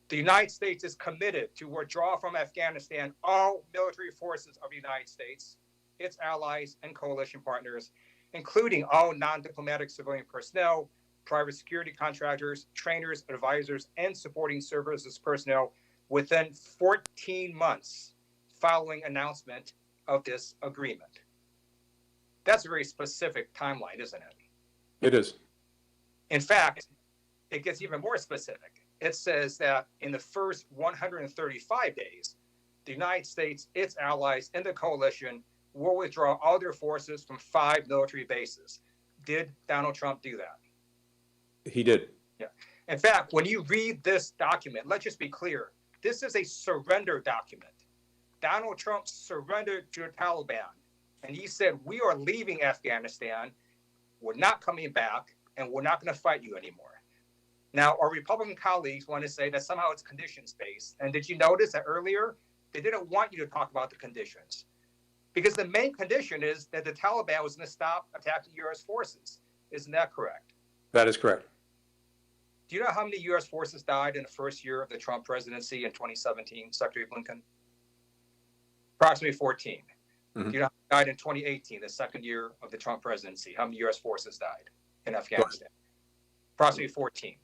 the United States is committed to withdraw from Afghanistan all military forces of the United States, its allies and coalition partners, including all non-diplomatic civilian personnel, private security contractors, trainers, advisors, and supporting services personnel within 14 months following announcement of this agreement. That's a very specific timeline, isn't it? It is. In fact, it gets even more specific. It says that in the first 135 days, the United States, its allies, and the coalition will withdraw all their forces from 5 military bases. Did Donald Trump do that? He did. Yeah. In fact, when you read this document, let's just be clear. This is a surrender document. Donald Trump surrendered to the Taliban, and he said, we are leaving Afghanistan, we're not coming back, and we're not going to fight you anymore. Now, our Republican colleagues want to say that somehow it's conditions-based. And did you notice that earlier, they didn't want you to talk about the conditions? Because the main condition is that the Taliban was going to stop attacking U.S. forces. Isn't that correct? That is correct. Do you know how many U.S. forces died in the first year of the Trump presidency in 2017, Secretary Blinken? Approximately 14. Mm-hmm. Do you know how many died in 2018, the second year of the Trump presidency? How many U.S. forces died in Afghanistan? Approximately 14.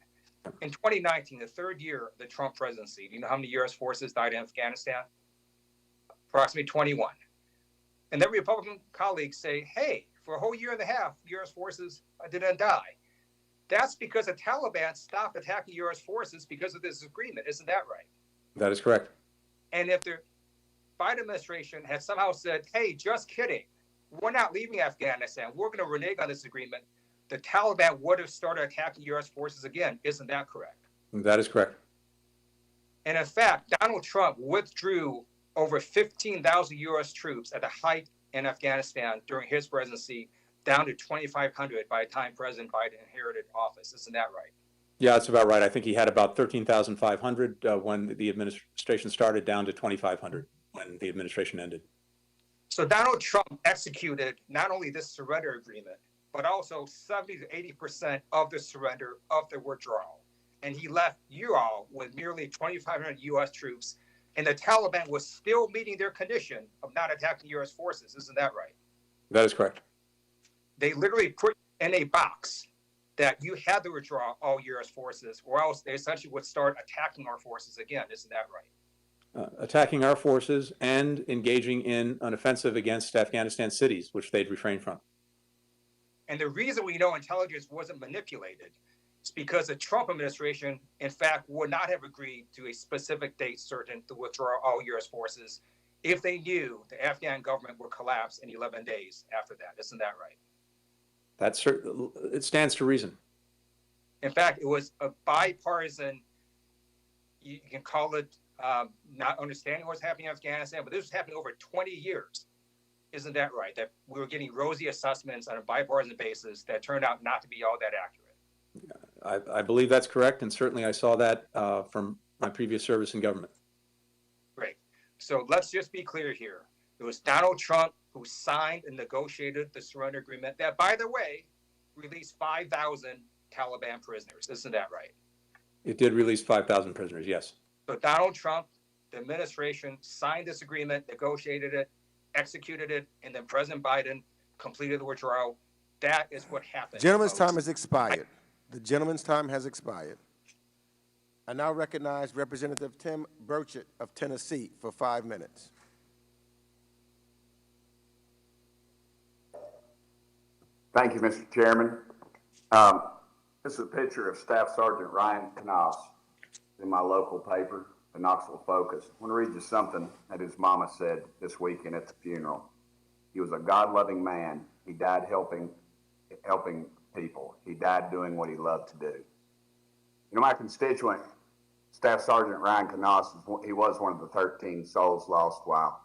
In 2019, the third year of the Trump presidency, do you know how many U.S. forces died in Afghanistan? Approximately 21. And then Republican colleagues say, hey, for a whole year and a half, U.S. forces didn't die. That's because the Taliban stopped attacking U.S. forces because of this agreement. Isn't that right? That is correct. And if the Biden administration had somehow said, hey, just kidding, we're not leaving Afghanistan, we're going to renege on this agreement, the Taliban would have started attacking U.S. forces again. Isn't that correct? That is correct. And in fact, Donald Trump withdrew over 15,000 U.S. troops at the height in Afghanistan during his presidency, down to 2,500 by the time President Biden inherited office. Isn't that right? Yeah, that's about right. I think he had about 13,500 when the administration started, down to 2,500 when the administration ended. So Donald Trump executed not only this surrender agreement, but also 70 to 80% of the surrender of the withdrawal. And he left you all with nearly 2,500 U.S. troops, and the Taliban was still meeting their condition of not attacking U.S. forces. Isn't that right? That is correct. They literally put in a box that you had to withdraw all U.S. forces, or else they essentially would start attacking our forces again. Isn't that right? Attacking our forces and engaging in an offensive against Afghanistan cities, which they'd refrained from. And the reason we know intelligence wasn't manipulated It's because the Trump administration, in fact, would not have agreed to a specific date certain to withdraw all U.S. forces if they knew the Afghan government would collapse in 11 days after that. Isn't that right? It stands to reason. In fact, it was a bipartisan, you can call it not understanding what's happening in Afghanistan, but this was happening over 20 years. Isn't that right? That we were getting rosy assessments on a bipartisan basis that turned out not to be all that accurate. I believe that's correct, and certainly I saw that from my previous service in government. Great. So let's just be clear here. It was Donald Trump who signed and negotiated the surrender agreement that, by the way, released 5,000 Taliban prisoners. Isn't that right? It did release 5,000 prisoners, yes. So Donald Trump, the administration, signed this agreement, negotiated it, executed it, and then President Biden completed the withdrawal. That is what happened. Gentleman's time has expired. The gentleman's time has expired. I now recognize Representative Tim Berkshire of Tennessee for 5 minutes. Thank you, Mr. Chairman. This is a picture of Staff Sergeant Ryan Knaus in my local paper, the Knoxville Focus. I want to read you something that his mama said this weekend at the funeral. He was a God-loving man. He died helping people. He died doing what he loved to do. You know, my constituent, Staff Sergeant Ryan Knaus, he was one of the 13 souls lost while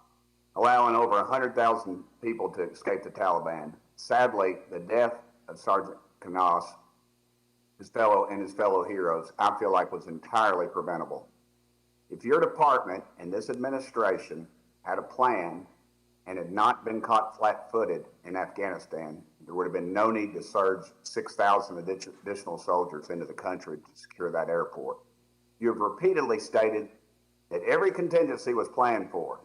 allowing over 100,000 people to escape the Taliban. Sadly, the death of Sergeant Knaus, his fellow heroes, I feel like was entirely preventable. If your department and this administration had a plan and had not been caught flat-footed in Afghanistan, there would have been no need to surge 6,000 additional soldiers into the country to secure that airport. You have repeatedly stated that every contingency was planned for,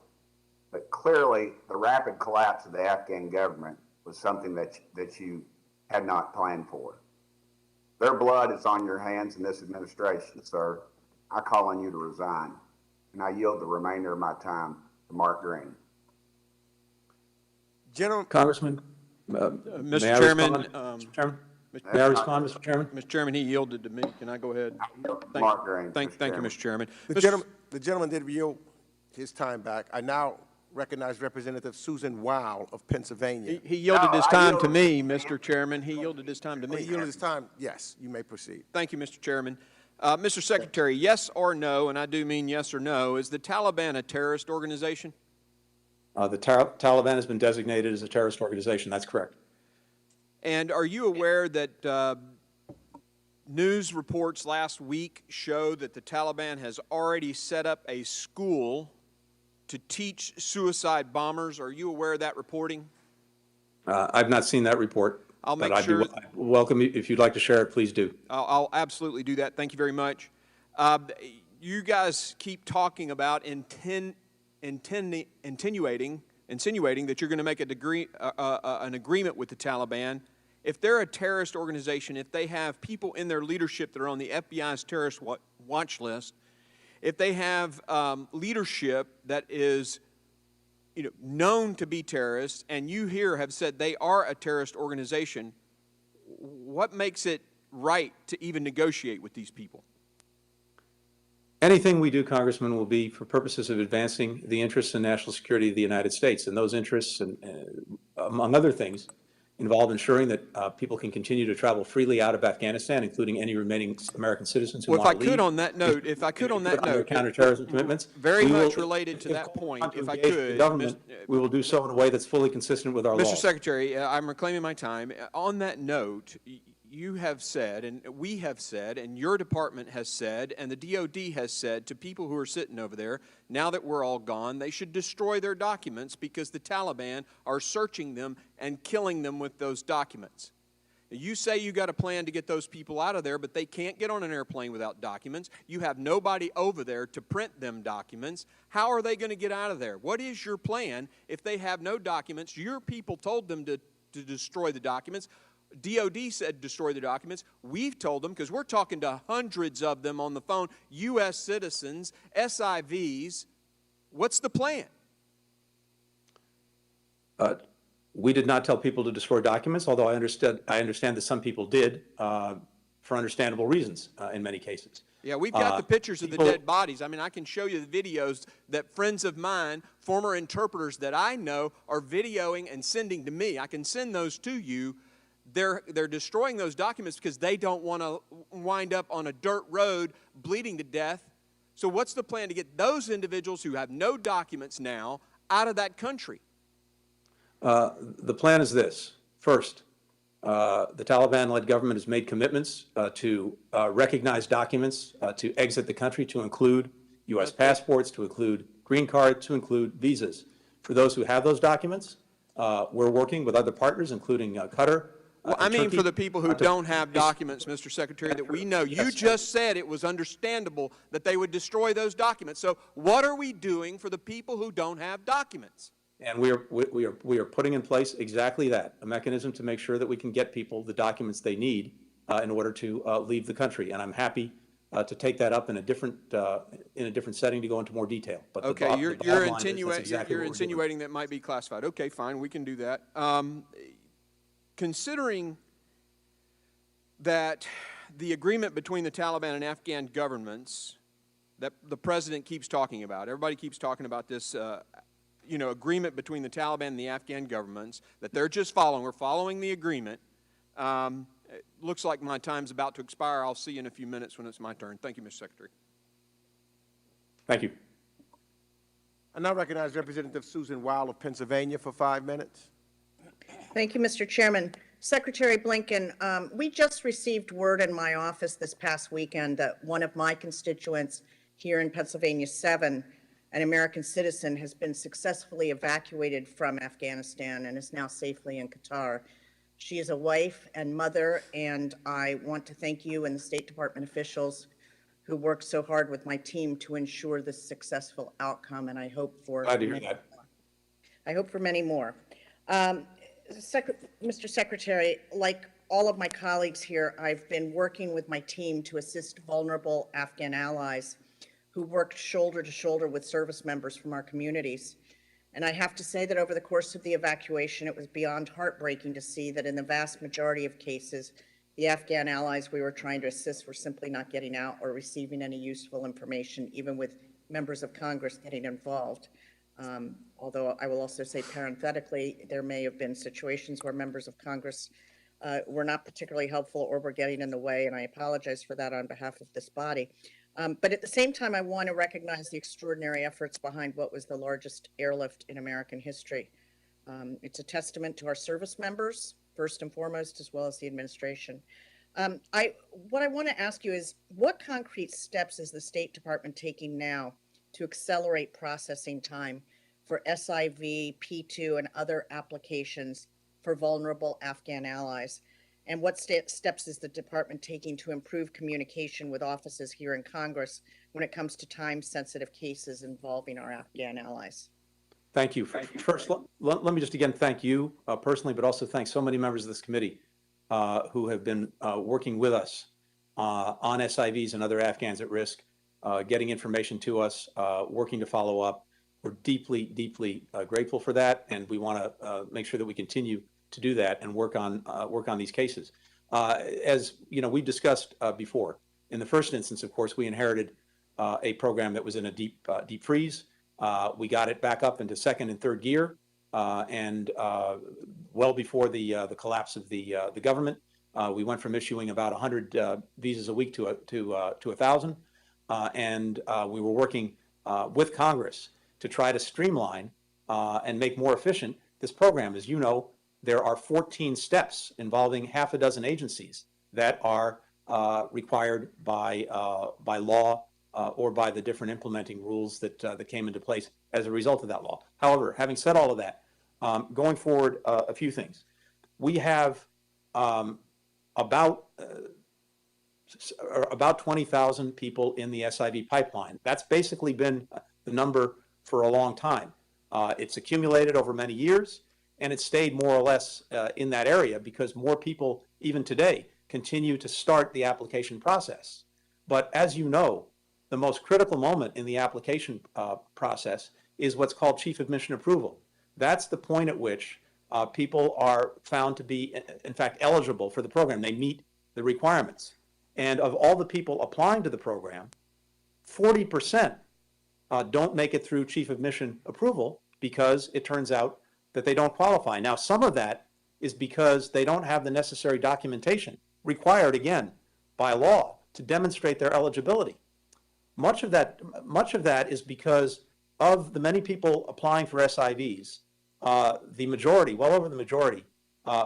but clearly the rapid collapse of the Afghan government was something that you had not planned for. Their blood is on your hands in this administration, sir. I call on you to resign, and I yield the remainder of my time to Mark Green. Congressman, Mr. Chairman, Mr. Chairman, may I respond, Mr. Chairman? Mr. Chairman, he yielded to me. Can I go ahead? Mark Green. Thank you, Mr. Chairman. The gentleman did yield his time back. I now recognize Representative Susan Weil of Pennsylvania. He yielded his time to me, Mr. Chairman. He yielded his time to me. He yielded his time. Yes, you may proceed. Thank you, Mr. Chairman. Mr. Secretary, yes or no, and I do mean yes or no, is the Taliban a terrorist organization? The Taliban has been designated as a terrorist organization. That's correct. And are you aware that news reports last week show that the Taliban has already set up a school to teach suicide bombers? Are you aware of that reporting? I've not seen that report. I'll make but sure. I'd be welcome if you'd like to share it. Please do. I'll absolutely do that. Thank you very much. You guys keep talking about insinuating that you're going to make an agreement with the Taliban. If they're a terrorist organization, if they have people in their leadership that are on the FBI's terrorist watch list, if they have leadership that is known to be terrorists, and you here have said they are a terrorist organization, what makes it right to even negotiate with these people? Anything we do, Congressman, will be for purposes of advancing the interests and national security of the United States. And those interests, among other things, involve ensuring that people can continue to travel freely out of Afghanistan, including any remaining American citizens who want to leave. Well, if I could on that note, counterterrorism commitments, very much related to that point, if I could, government, we will do so in a way that's fully consistent with our laws. Mr. Secretary, I'm reclaiming my time. On that note, you have said, and we have said, and your department has said, and the DOD has said to people who are sitting over there, now that we're all gone, they should destroy their documents because the Taliban are searching them and killing them with those documents. You say you got a plan to get those people out of there, but they can't get on an airplane without documents. You have nobody over there to print them documents. How are they going to get out of there? What is your plan if they have no documents? Your people told them to destroy the documents. DOD said destroy the documents. We've told them, because we're talking to hundreds of them on the phone, U.S. citizens, SIVs. What's the plan? We did not tell people to destroy documents, although I understand that some people did for understandable reasons in many cases. Yeah, we've got the pictures of the people- dead bodies. I mean, I can show you the videos that friends of mine, former interpreters that I know, are videoing and sending to me. I can send those to you. They're destroying those documents because they don't want to wind up on a dirt road bleeding to death. So what's the plan to get those individuals who have no documents now out of that country? The plan is this. First, the Taliban-led government has made commitments to recognize documents to exit the country, to include U.S. passports, to include green cards, to include visas. For those who have those documents, we're working with other partners, including Qatar. Well, I mean Turkey, for the people who don't have documents, Mr. Secretary, that we know. You just said it was understandable that they would destroy those documents. So what are we doing for the people who don't have documents? And we are putting in place exactly that, a mechanism to make sure that we can get people the documents they need in order to leave the country. And I'm happy to take that up in a different setting to go into more detail. But okay, you're exactly insinuating that might be classified. Okay, fine, we can do that. Considering that the agreement between the Taliban and Afghan governments that the president keeps talking about, everybody keeps talking about this, agreement between the Taliban and the Afghan governments that they're just following. We're following the agreement. It looks like my time's about to expire. I'll see you in a few minutes when it's my turn. Thank you, Mr. Secretary. Thank you. I now recognize Representative Susan Weil of Pennsylvania for 5 minutes. Thank you, Mr. Chairman. Secretary Blinken, we just received word in my office this past weekend that one of my constituents here in Pennsylvania 7, an American citizen, has been successfully evacuated from Afghanistan and is now safely in Qatar. She is a wife and mother, and I want to thank you and the State Department officials who worked so hard with my team to ensure this successful outcome, and I hope for Glad to hear that. I hope for many more. Mr. Secretary, like all of my colleagues here, I've been working with my team to assist vulnerable Afghan allies who worked shoulder to shoulder with service members from our communities. And I have to say that over the course of the evacuation, it was beyond heartbreaking to see that in the vast majority of cases, the Afghan allies we were trying to assist were simply not getting out or receiving any useful information, even with members of Congress getting involved. Although I will also say parenthetically, there may have been situations where members of Congress were not particularly helpful or were getting in the way, and I apologize for that on behalf of this body. But at the same time, I want to recognize the extraordinary efforts behind what was the largest airlift in American history. It's a testament to our service members, first and foremost, as well as the administration. What I want to ask you is, what concrete steps is the State Department taking now to accelerate processing time for SIV, P2, and other applications for vulnerable Afghan allies? And what steps is the department taking to improve communication with offices here in Congress when it comes to time-sensitive cases involving our Afghan allies? Thank you. First, let me just again thank you personally, but also thank so many members of this committee who have been working with us on SIVs and other Afghans at risk, getting information to us, working to follow up. We're deeply, deeply grateful for that, and we want to make sure that we continue to do that and work on these cases. As you know, we've discussed before. In the first instance, of course, we inherited a program that was in a deep freeze. We got it back up into second and third gear, and well before the collapse of the government, we went from issuing about 100 visas a week to 1,000, and we were working with Congress to try to streamline and make more efficient this program. As you know, there are 14 steps involving half a dozen agencies that are required by law or by the different implementing rules that came into place as a result of that law. However, having said all of that, going forward, a few things. We have about 20,000 people in the SIV pipeline. That's basically been the number for a long time. It's accumulated over many years, and it's stayed more or less in that area because more people, even today, continue to start the application process. But as you know, the most critical moment in the application process is what's called chief of mission approval. That's the point at which people are found to be, in fact, eligible for the program. They meet the requirements. And of all the people applying to the program, 40% don't make it through chief of mission approval because it turns out that they don't qualify. Now, some of that is because they don't have the necessary documentation required, again, by law to demonstrate their eligibility. Much of that is because of the many people applying for SIVs. The majority, well over the majority,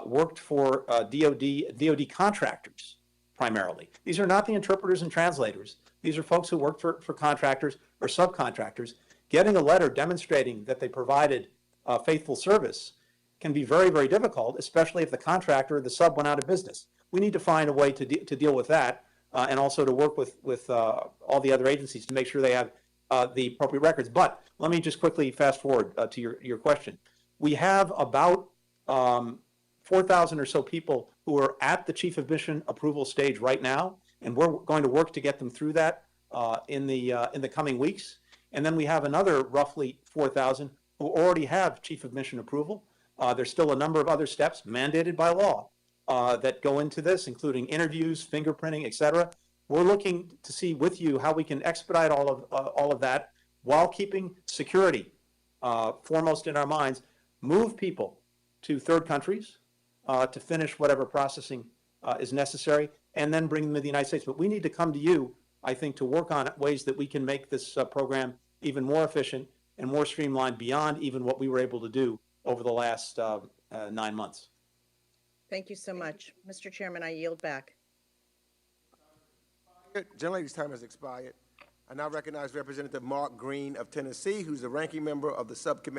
worked for DoD contractors primarily. These are not the interpreters and translators. These are folks who work for contractors or subcontractors. Getting a letter demonstrating that they provided faithful service can be very, very difficult, especially if the contractor or the sub went out of business. We need to find a way to deal with that and also to work with all the other agencies to make sure they have the appropriate records. But let me just quickly fast forward to your question. We have about 4,000 or so people who are at the chief of mission approval stage right now, and we're going to work to get them through that in the coming weeks. And then we have another roughly 4,000 who already have chief of mission approval. There's still a number of other steps mandated by law that go into this, including interviews, fingerprinting, et cetera. We're looking to see with you how we can expedite all of that while keeping security foremost in our minds, move people to third countries to finish whatever processing is necessary, and then bring them to the United States. But we need to come to you, I think, to work on ways that we can make this program even more efficient and more streamlined beyond even what we were able to do over the last 9 months. Thank you so much. Mr. Chairman, I yield back. Gentlelady's time has expired. I now recognize Representative Mark Green of Tennessee, who's the ranking member of the subcommittee